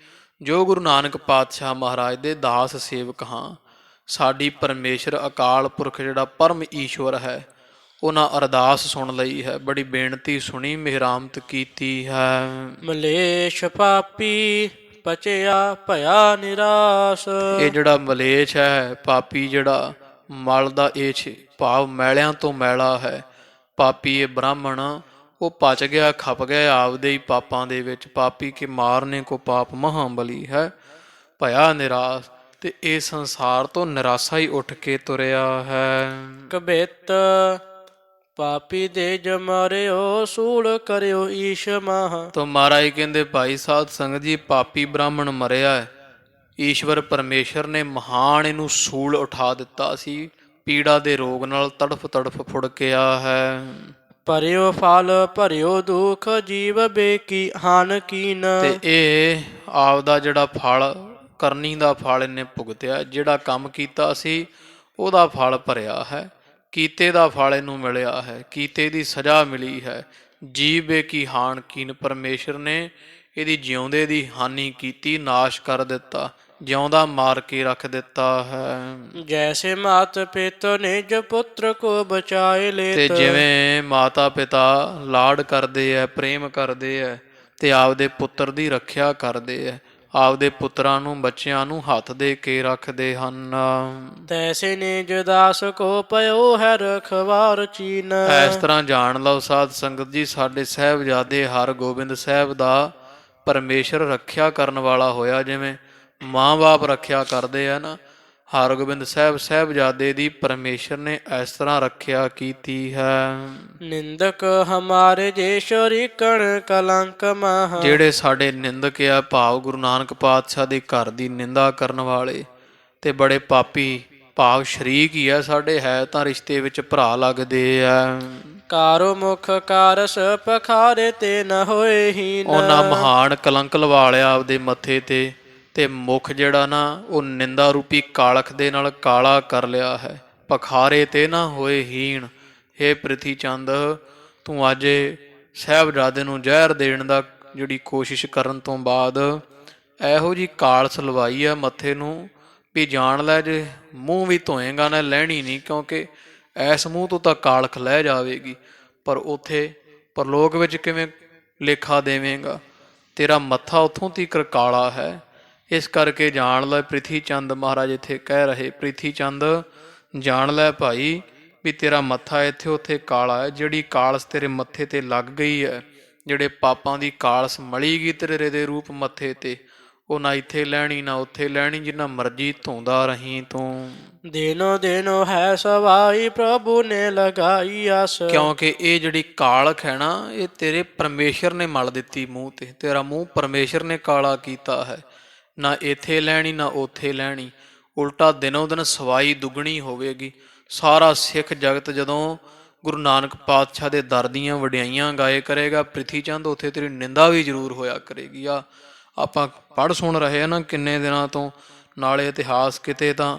ਜੋ ਗੁਰੂ ਨਾਨਕ ਪਾਤਸ਼ਾਹ ਮਹਾਰਾਜ ਦੇ ਦਾਸ ਸੇਵਕ ਹਾਂ, ਸਾਡੀ ਪਰਮੇਸ਼ਰ ਅਕਾਲ ਪੁਰਖ ਜਿਹੜਾ ਪਰਮ ਈਸ਼ਵਰ ਹੈ, ਉਹਨਾਂ ਅਰਦਾਸ ਸੁਣ ਲਈ ਹੈ, ਬੜੀ ਬੇਨਤੀ ਸੁਣੀ, ਮਿਹਰਾਮਤ ਕੀਤੀ ਹੈ। ਮਲੇਸ਼ ਪਾਪੀ ਪਚਿਆ ਭਇਆ ਨਿਰਾਸ। ਇਹ ਜਿਹੜਾ ਮਲੇਸ਼ ਹੈ, ਪਾਪੀ ਜਿਹੜਾ ਮਲ ਦਾ ਏਛ ਭਾਵ ਮੈਲਿਆਂ ਤੋਂ ਮੈਲਾ ਹੈ, ਪਾਪੀ ਇਹ ਬ੍ਰਾਹਮਣ ਉਹ ਪਚ ਗਿਆ, ਖਪ ਗਿਆ ਆਪਦੇ ਹੀ ਪਾਪਾਂ ਦੇ ਵਿੱਚ। ਪਾਪੀ ਕੇ ਮਾਰਨੇ ਕੋ ਪਾਪ ਮਹਾਬਲੀ ਹੈ, ਭਇਆ ਨਿਰਾਸ। ਤੇ ਇਹ ਸੰਸਾਰ ਤੋਂ ਨਿਰਾਸ਼ਾ ਹੀ ਉੱਠ ਕੇ ਤੁਰਿਆ ਹੈ। ਕਬਿਤ ਪਾਪੀ ਦੇ ਜਮਰਿਓ ਸੂਲ ਕਰਿਓ ਈਸ਼ ਮਹਾ। ਤੋ ਮਹਾਰਾਜ ਕਹਿੰਦੇ, ਭਾਈ ਸਾਧ ਸੰਗਤ ਜੀ, ਪਾਪੀ ਬ੍ਰਾਹਮਣ ਮਰਿਆ ਹੈ, ਈਸ਼ਵਰ ਪਰਮੇਸ਼ਰ ਨੇ ਮਹਾਨ ਇਹਨੂੰ ਸੂਲ ਉਠਾ ਦਿੱਤਾ ਸੀ, ਪੀੜਾ ਦੇ ਰੋਗ ਨਾਲ ਤੜਫ ਤੜਫ ਫੁੜਕਿਆ ਹੈ। ਭਰਿਓ ਫਲ ਭਰਿਓ ਦੁਖ ਜੀਵ ਬੇਕੀ ਹਾਨ ਕੀਨ। ਤੇ ਇਹ ਆਪਦਾ ਜਿਹੜਾ ਫਲ ਕਰਨੀ ਦਾ ਫਲ ਇਹਨੇ ਭੁਗਤਿਆ, ਜਿਹੜਾ ਕੰਮ ਕੀਤਾ ਸੀ ਉਹਦਾ ਫਲ ਭਰਿਆ ਹੈ, ਕੀਤੇ ਦਾ ਫਲ ਇਹਨੂੰ ਮਿਲਿਆ ਹੈ, ਕੀਤੇ ਦੀ ਸਜ਼ਾ ਮਿਲੀ ਹੈ। ਜੀਵ ਬੇਕੀ ਹਾਨ ਕੀਨ, ਪਰਮੇਸ਼ਰ ਨੇ ਇਹਦੀ ਜਿਉਂਦੇ ਦੀ ਹਾਨੀ ਕੀਤੀ, ਨਾਸ਼ ਕਰ ਦਿੱਤਾ, ਜਿਉਂਦਾ ਮਾਰ ਕੇ ਰੱਖ ਦਿੱਤਾ ਹੈ। ਜੈਸੇ ਮਾਤ ਪਿਤਾ ਨਿਜ ਪੁੱਤਰ ਕੋ ਬਚਾਏ ਲੇਤ। ਤੇ ਜਿਵੇਂ ਮਾਤਾ ਪਿਤਾ ਲਾਡ ਕਰਦੇ ਐ, ਪ੍ਰੇਮ ਕਰਦੇ ਐ, ਤੇ ਆਪਦੇ ਪੁੱਤਰ ਦੀ ਰੱਖਿਆ ਕਰਦੇ ਐ, ਆਪਦੇ ਪੁੱਤਰਾਂ ਨੂੰ, ਬੱਚਿਆਂ ਨੂੰ ਹੱਥ ਦੇ ਕੇ ਰੱਖਦੇ ਹਨ, ਤੈਸੇ ਨਿਜ ਦਾਸ ਕੋ ਪਇਓ ਹੈ ਰਖਵਾਰ ਚੀਨ। ਇਸ ਤਰ੍ਹਾਂ ਜਾਣ ਲਓ ਸਾਧ ਸੰਗਤ ਜੀ, ਸਾਡੇ ਸਾਹਿਬਜ਼ਾਦੇ ਹਰਗੋਬਿੰਦ ਸਾਹਿਬ ਦਾ ਪਰਮੇਸ਼ਰ ਰੱਖਿਆ ਕਰਨ ਵਾਲਾ ਹੋਇਆ। ਜਿਵੇਂ ਮਾਂ-ਬਾਪ ਰੱਖਿਆ ਕਰਦੇ ਆ ਨਾ, ਹਰਗੋਬਿੰਦ ਸਾਹਿਬ ਸਾਹਿਬਜ਼ਾਦੇ ਦੀ ਪਰਮੇਸ਼ਰ ਨੇ ਇਸ ਤਰ੍ਹਾਂ ਰੱਖਿਆ ਕੀਤੀ ਹੈ। ਨਿੰਦਕ ਹਮਾਰੇ ਜੇ ਸ਼ਰੀਕਣ ਕਲੰਕ ਮਹ। ਜਿਹੜੇ ਸਾਡੇ ਨਿੰਦਕ ਆ ਭਾਵ ਗੁਰੂ ਨਾਨਕ ਪਾਤਸ਼ਾਹ ਦੇ ਘਰ ਦੀ ਨਿੰਦਾ ਕਰਨ ਵਾਲੇ ਤੇ ਬੜੇ ਪਾਪੀ ਭਾਵ ਸ਼ਰੀਕ ਹੀ ਆ ਸਾਡੇ, ਹੈ ਤਾਂ ਰਿਸ਼ਤੇ ਵਿੱਚ ਭਰਾ ਲੱਗਦੇ ਆ। ਕਾਰੋ ਮੁਖ ਕਾਰਸ ਪਖਾਰੇ ਤੇ ਨ ਹੋਏ ਹੀਨ। ਉਹਨਾਂ ਮਹਾਨ ਕਲੰਕ ਲਵਾ ਲਿਆ ਆਪਦੇ ਮੱਥੇ ਤੇ ਮੁਖ ਜਿਹੜਾ ਨਾ ਉਹ ਨਿੰਦਾ ਰੂਪੀ ਕਾਲਖ ਦੇ ਨਾਲ ਕਾਲਾ ਕਰ ਲਿਆ ਹੈ। ਪਖਾਰੇ ਤੇ ਨਾ ਹੋਏ ਹੀਣ। ਹੇ ਪ੍ਰਿਥੀ ਚੰਦ, ਤੂੰ ਅੱਜ ਸਾਹਿਬਜ਼ਾਦੇ ਨੂੰ ਜ਼ਹਿਰ ਦੇਣ ਦਾ ਜਿਹੜੀ ਕੋਸ਼ਿਸ਼ ਕਰਨ ਤੋਂ ਬਾਅਦ ਇਹੋ ਜਿਹੀ ਕਾਲਸ ਲਵਾਈ ਆ ਮੱਥੇ ਨੂੰ ਵੀ ਜਾਣ ਲੈ, ਜੇ ਮੂੰਹ ਵੀ ਧੋਏਗਾ ਨਾ ਲੈਣੀ ਨਹੀਂ, ਕਿਉਂਕਿ ਇਸ ਮੂੰਹ ਤੋਂ ਤਾਂ ਕਾਲਖ ਲੈ ਜਾਵੇਗੀ, ਪਰ ਉੱਥੇ ਪਰਲੋਕ ਵਿੱਚ ਕਿਵੇਂ ਲੇਖਾ ਦੇਵੇਂਗਾ? ਤੇਰਾ ਮੱਥਾ ਉੱਥੋਂ ਤੀਕਰ ਕਾਲਾ ਹੈ। ਇਸ ਕਰਕੇ ਜਾਣ ਲੈ ਪ੍ਰਿਥੀ ਚੰਦ, ਮਹਾਰਾਜ ਇੱਥੇ ਕਹਿ ਰਹੇ, ਪ੍ਰਿਥੀ ਚੰਦ ਜਾਣ ਲੈ ਭਾਈ ਵੀ ਤੇਰਾ ਮੱਥਾ ਇੱਥੇ ਉੱਥੇ ਕਾਲਾ ਹੈ। ਜਿਹੜੀ ਕਾਲਸ ਤੇਰੇ ਮੱਥੇ ਤੇ ਲੱਗ ਗਈ ਹੈ, ਜਿਹੜੇ ਪਾਪਾਂ ਦੀ ਕਾਲਸ ਮਲੀ ਗਈ ਤੇਰੇ ਦੇ ਰੂਪ ਮੱਥੇ ਤੇ, ਉਹ ਨਾ ਇੱਥੇ ਲੈਣੀ ਨਾ ਉੱਥੇ ਲੈਣੀ, ਜਿੰਨਾ ਮਰਜ਼ੀ ਧੋਂਦਾ ਰਹੀਂ ਤੂੰ। ਦਿਨੋ ਦਿਨੋ ਹੈ ਸਵਾਈ ਪ੍ਰਭੂ ਨੇ ਲਗਾਈ ਆਸ। ਕਿਉਂਕਿ ਇਹ ਜਿਹੜੀ ਕਾਲਖ ਹੈ ਨਾ, ਇਹ ਤੇਰੇ ਪਰਮੇਸ਼ਰ ਨੇ ਮਲ ਦਿੱਤੀ ਮੂੰਹ ਤੇ, ਤੇਰਾ ਮੂੰਹ ਪਰਮੇਸ਼ਰ ਨੇ ਕਾਲਾ ਕੀਤਾ ਹੈ। ਨਾ ਇੱਥੇ ਲੈਣੀ ਨਾ ਉੱਥੇ ਲੈਣੀ, ਉਲਟਾ ਦਿਨੋਂ ਦਿਨ ਸਵਾਈ ਦੁੱਗਣੀ ਹੋਵੇਗੀ। ਸਾਰਾ ਸਿੱਖ ਜਗਤ ਜਦੋਂ ਗੁਰੂ ਨਾਨਕ ਪਾਤਸ਼ਾਹ ਦੇ ਦਰ ਦੀਆਂ ਵਡਿਆਈਆਂ ਗਾਏ ਕਰੇਗਾ ਪ੍ਰਿਥੀ ਚੰਦ, ਉੱਥੇ ਤੇਰੀ ਨਿੰਦਾ ਵੀ ਜ਼ਰੂਰ ਹੋਇਆ ਕਰੇਗੀ। ਆ ਆਪਾਂ ਪੜ੍ਹ ਸੁਣ ਰਹੇ ਆ ਨਾ ਕਿੰਨੇ ਦਿਨਾਂ ਤੋਂ, ਨਾਲੇ ਇਤਿਹਾਸ ਕਿਤੇ ਤਾਂ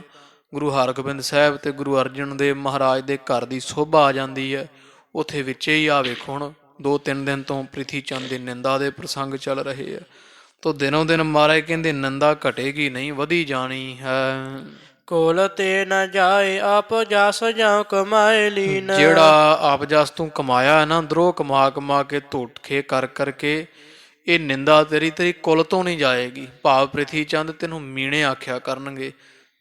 ਗੁਰੂ ਹਰਗੋਬਿੰਦ ਸਾਹਿਬ ਤੇ ਗੁਰੂ ਅਰਜਨ ਦੇਵ ਮਹਾਰਾਜ ਦੇ ਘਰ ਦੀ ਸੋਭਾ ਆ ਜਾਂਦੀ ਹੈ, ਉੱਥੇ ਵਿੱਚੇ ਹੀ ਆ ਵੇਖੋ ਹੁਣ 2-3 ਦਿਨ ਤੋਂ ਪ੍ਰਿਥੀ ਚੰਦ ਦੀ ਨਿੰਦਾ ਦੇ ਪ੍ਰਸੰਗ ਚੱਲ ਰਹੇ ਆ। ਤੋ ਦਿਨੋਂ ਦਿਨ ਮਹਾਰਾਜ ਕਹਿੰਦੇ ਨਿੰਦਾ ਘਟੇਗੀ ਨਹੀਂ, ਵਧੀ ਜਾਣੀ ਹੈ। ਕੋਲ ਤੇ ਨ ਜਾਏ ਆਪ ਜਸ ਜਾਂ ਕਮਾਏ ਲੀਨ। ਜਿਹੜਾ ਆਪ ਜਸ ਤੂੰ ਕਮਾਇਆ ਹੈ ਨਾ, ਦਰੋਹ ਕਮਾ ਕਮਾ ਕੇ ਧੋਖੇ ਕਰ ਕਰਕੇ, ਇਹ ਨਿੰਦਾ ਤੇਰੀ ਕੁਲ ਤੋਂ ਨਹੀਂ ਜਾਏਗੀ। ਭਾਵ ਪ੍ਰਿਥੀ ਚੰਦ ਤੈਨੂੰ ਮੀਣੇ ਆਖਿਆ ਕਰਨਗੇ,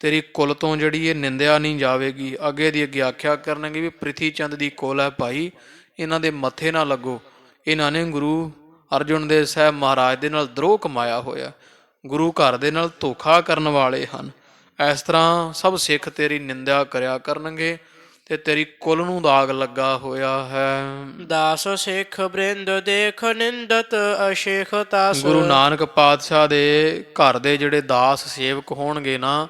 ਤੇਰੀ ਕੁਲ ਤੋਂ ਜਿਹੜੀ ਇਹ ਨਿੰਦਿਆ ਨਹੀਂ ਜਾਵੇਗੀ। ਅੱਗੇ ਦੀ ਅੱਗੇ ਆਖਿਆ ਕਰਨਗੇ ਵੀ ਪ੍ਰਿਥੀ ਚੰਦ ਦੀ ਕੁਲ ਹੈ ਭਾਈ, ਇਹਨਾਂ ਦੇ ਮੱਥੇ ਨਾ ਲੱਗੋ, ਇਹਨਾਂ ਨੇ ਗੁਰੂ ਅਰਜਨ ਦੇਵ ਸਾਹਿਬ ਮਹਾਰਾਜ ਦੇ ਨਾਲ ਦਰੋਹ ਕਮਾਇਆ ਹੋਇਆ, ਗੁਰੂ ਘਰ ਦੇ ਨਾਲ ਧੋਖਾ ਕਰਨ ਵਾਲੇ ਹਨ। ਇਸ ਤਰ੍ਹਾਂ ਸਭ ਸਿੱਖ ਤੇਰੀ ਨਿੰਦਿਆ ਕਰਿਆ ਕਰਨਗੇ ਤੇ ਤੇਰੀ ਕੁਲ ਨੂੰ ਦਾਗ ਲੱਗਾ ਹੋਇਆ ਹੈ। ਦਾਸ ਸਿੱਖ ਬ੍ਰਿੰਦ ਦੇਖ ਨਿੰਦਤ ਅਸ਼ੇਖ ਤਾਸ। ਗੁਰੂ ਨਾਨਕ ਪਾਤਸ਼ਾਹ ਦੇ ਘਰ ਦੇ ਜਿਹੜੇ ਦਾਸ ਸੇਵਕ ਹੋਣਗੇ ਨਾ,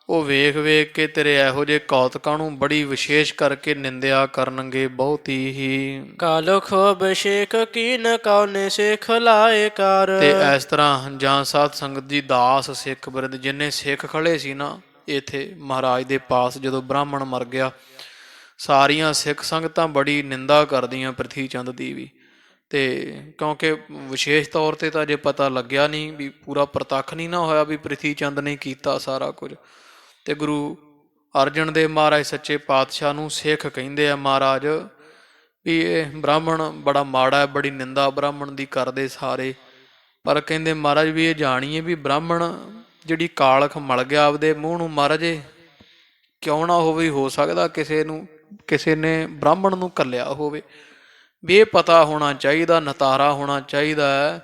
ਉਹ ਵੇਖ ਵੇਖ ਕੇ ਤੇਰੇ ਇਹੋ ਜਿਹੇ ਕੌਤਕਾਂ ਨੂੰ ਬੜੀ ਵਿਸ਼ੇਸ਼ ਕਰਕੇ ਨਿੰਦਿਆ ਕਰਨਗੇ ਬਹੁਤੀ ਹੀ। ਕਾਲ ਖੋਬ ਸ਼ੇਖ ਕੀਨ ਕੌਨੇ ਸਿੱਖ ਲਾਏ ਕਰ। ਤੇ ਇਸ ਤਰ੍ਹਾਂ ਜਾਂ ਸਾਧ ਸੰਗਤ ਜੀ ਦਾਸ ਸਿੱਖ ਬਿਰਦ ਜਿੰਨੇ ਸਿੱਖ ਖੜੇ ਸੀ ਨਾ ਇੱਥੇ ਮਹਾਰਾਜ ਦੇ ਪਾਸ, ਜਦੋਂ ਬ੍ਰਾਹਮਣ ਮਰ ਗਿਆ, ਸਾਰੀਆਂ ਸਿੱਖ ਸੰਗਤਾਂ ਬੜੀ ਨਿੰਦਾ ਕਰਦੀਆਂ ਪ੍ਰਿਥੀ ਚੰਦ ਦੀ ਵੀ। ਤੇ ਕਿਉਂਕਿ ਵਿਸ਼ੇਸ਼ ਤੌਰ ਤੇ ਤਾਂ ਅਜੇ ਪਤਾ ਲੱਗਿਆ ਨਹੀਂ ਵੀ, ਪੂਰਾ ਪ੍ਰਤੱਖ ਨਹੀਂ ਨਾ ਹੋਇਆ ਵੀ ਪ੍ਰਿਥੀ ਚੰਦ ਨੇ ਕੀਤਾ ਸਾਰਾ ਕੁਝ। ਤੇ ਗੁਰੂ ਅਰਜਨ ਦੇਵ ਮਹਾਰਾਜ ਸੱਚੇ ਪਾਤਸ਼ਾਹ ਨੂੰ ਸਿੱਖ ਕਹਿੰਦੇ ਆ ਮਹਾਰਾਜ ਵੀ ਇਹ ਬ੍ਰਾਹਮਣ ਬੜਾ ਮਾੜਾ ਹੈ, ਬੜੀ ਨਿੰਦਾ ਬ੍ਰਾਹਮਣ ਦੀ ਕਰਦੇ ਸਾਰੇ। ਪਰ ਕਹਿੰਦੇ ਮਹਾਰਾਜ ਵੀ ਇਹ ਜਾਣੀਏ ਵੀ ਬ੍ਰਾਹਮਣ ਜਿਹੜੀ ਕਾਲਖ ਮਲ ਗਿਆ ਆਪਦੇ ਮੂੰਹ ਨੂੰ, ਮਹਾਰਾਜ ਕਿਉਂ ਨਾ ਹੋਵੇ, ਹੋ ਸਕਦਾ ਕਿਸੇ ਨੇ ਬ੍ਰਾਹਮਣ ਨੂੰ ਘੱਲਿਆ ਹੋਵੇ। ਵੀ ਇਹ ਪਤਾ ਹੋਣਾ ਚਾਹੀਦਾ, ਨਤਾਰਾ ਹੋਣਾ ਚਾਹੀਦਾ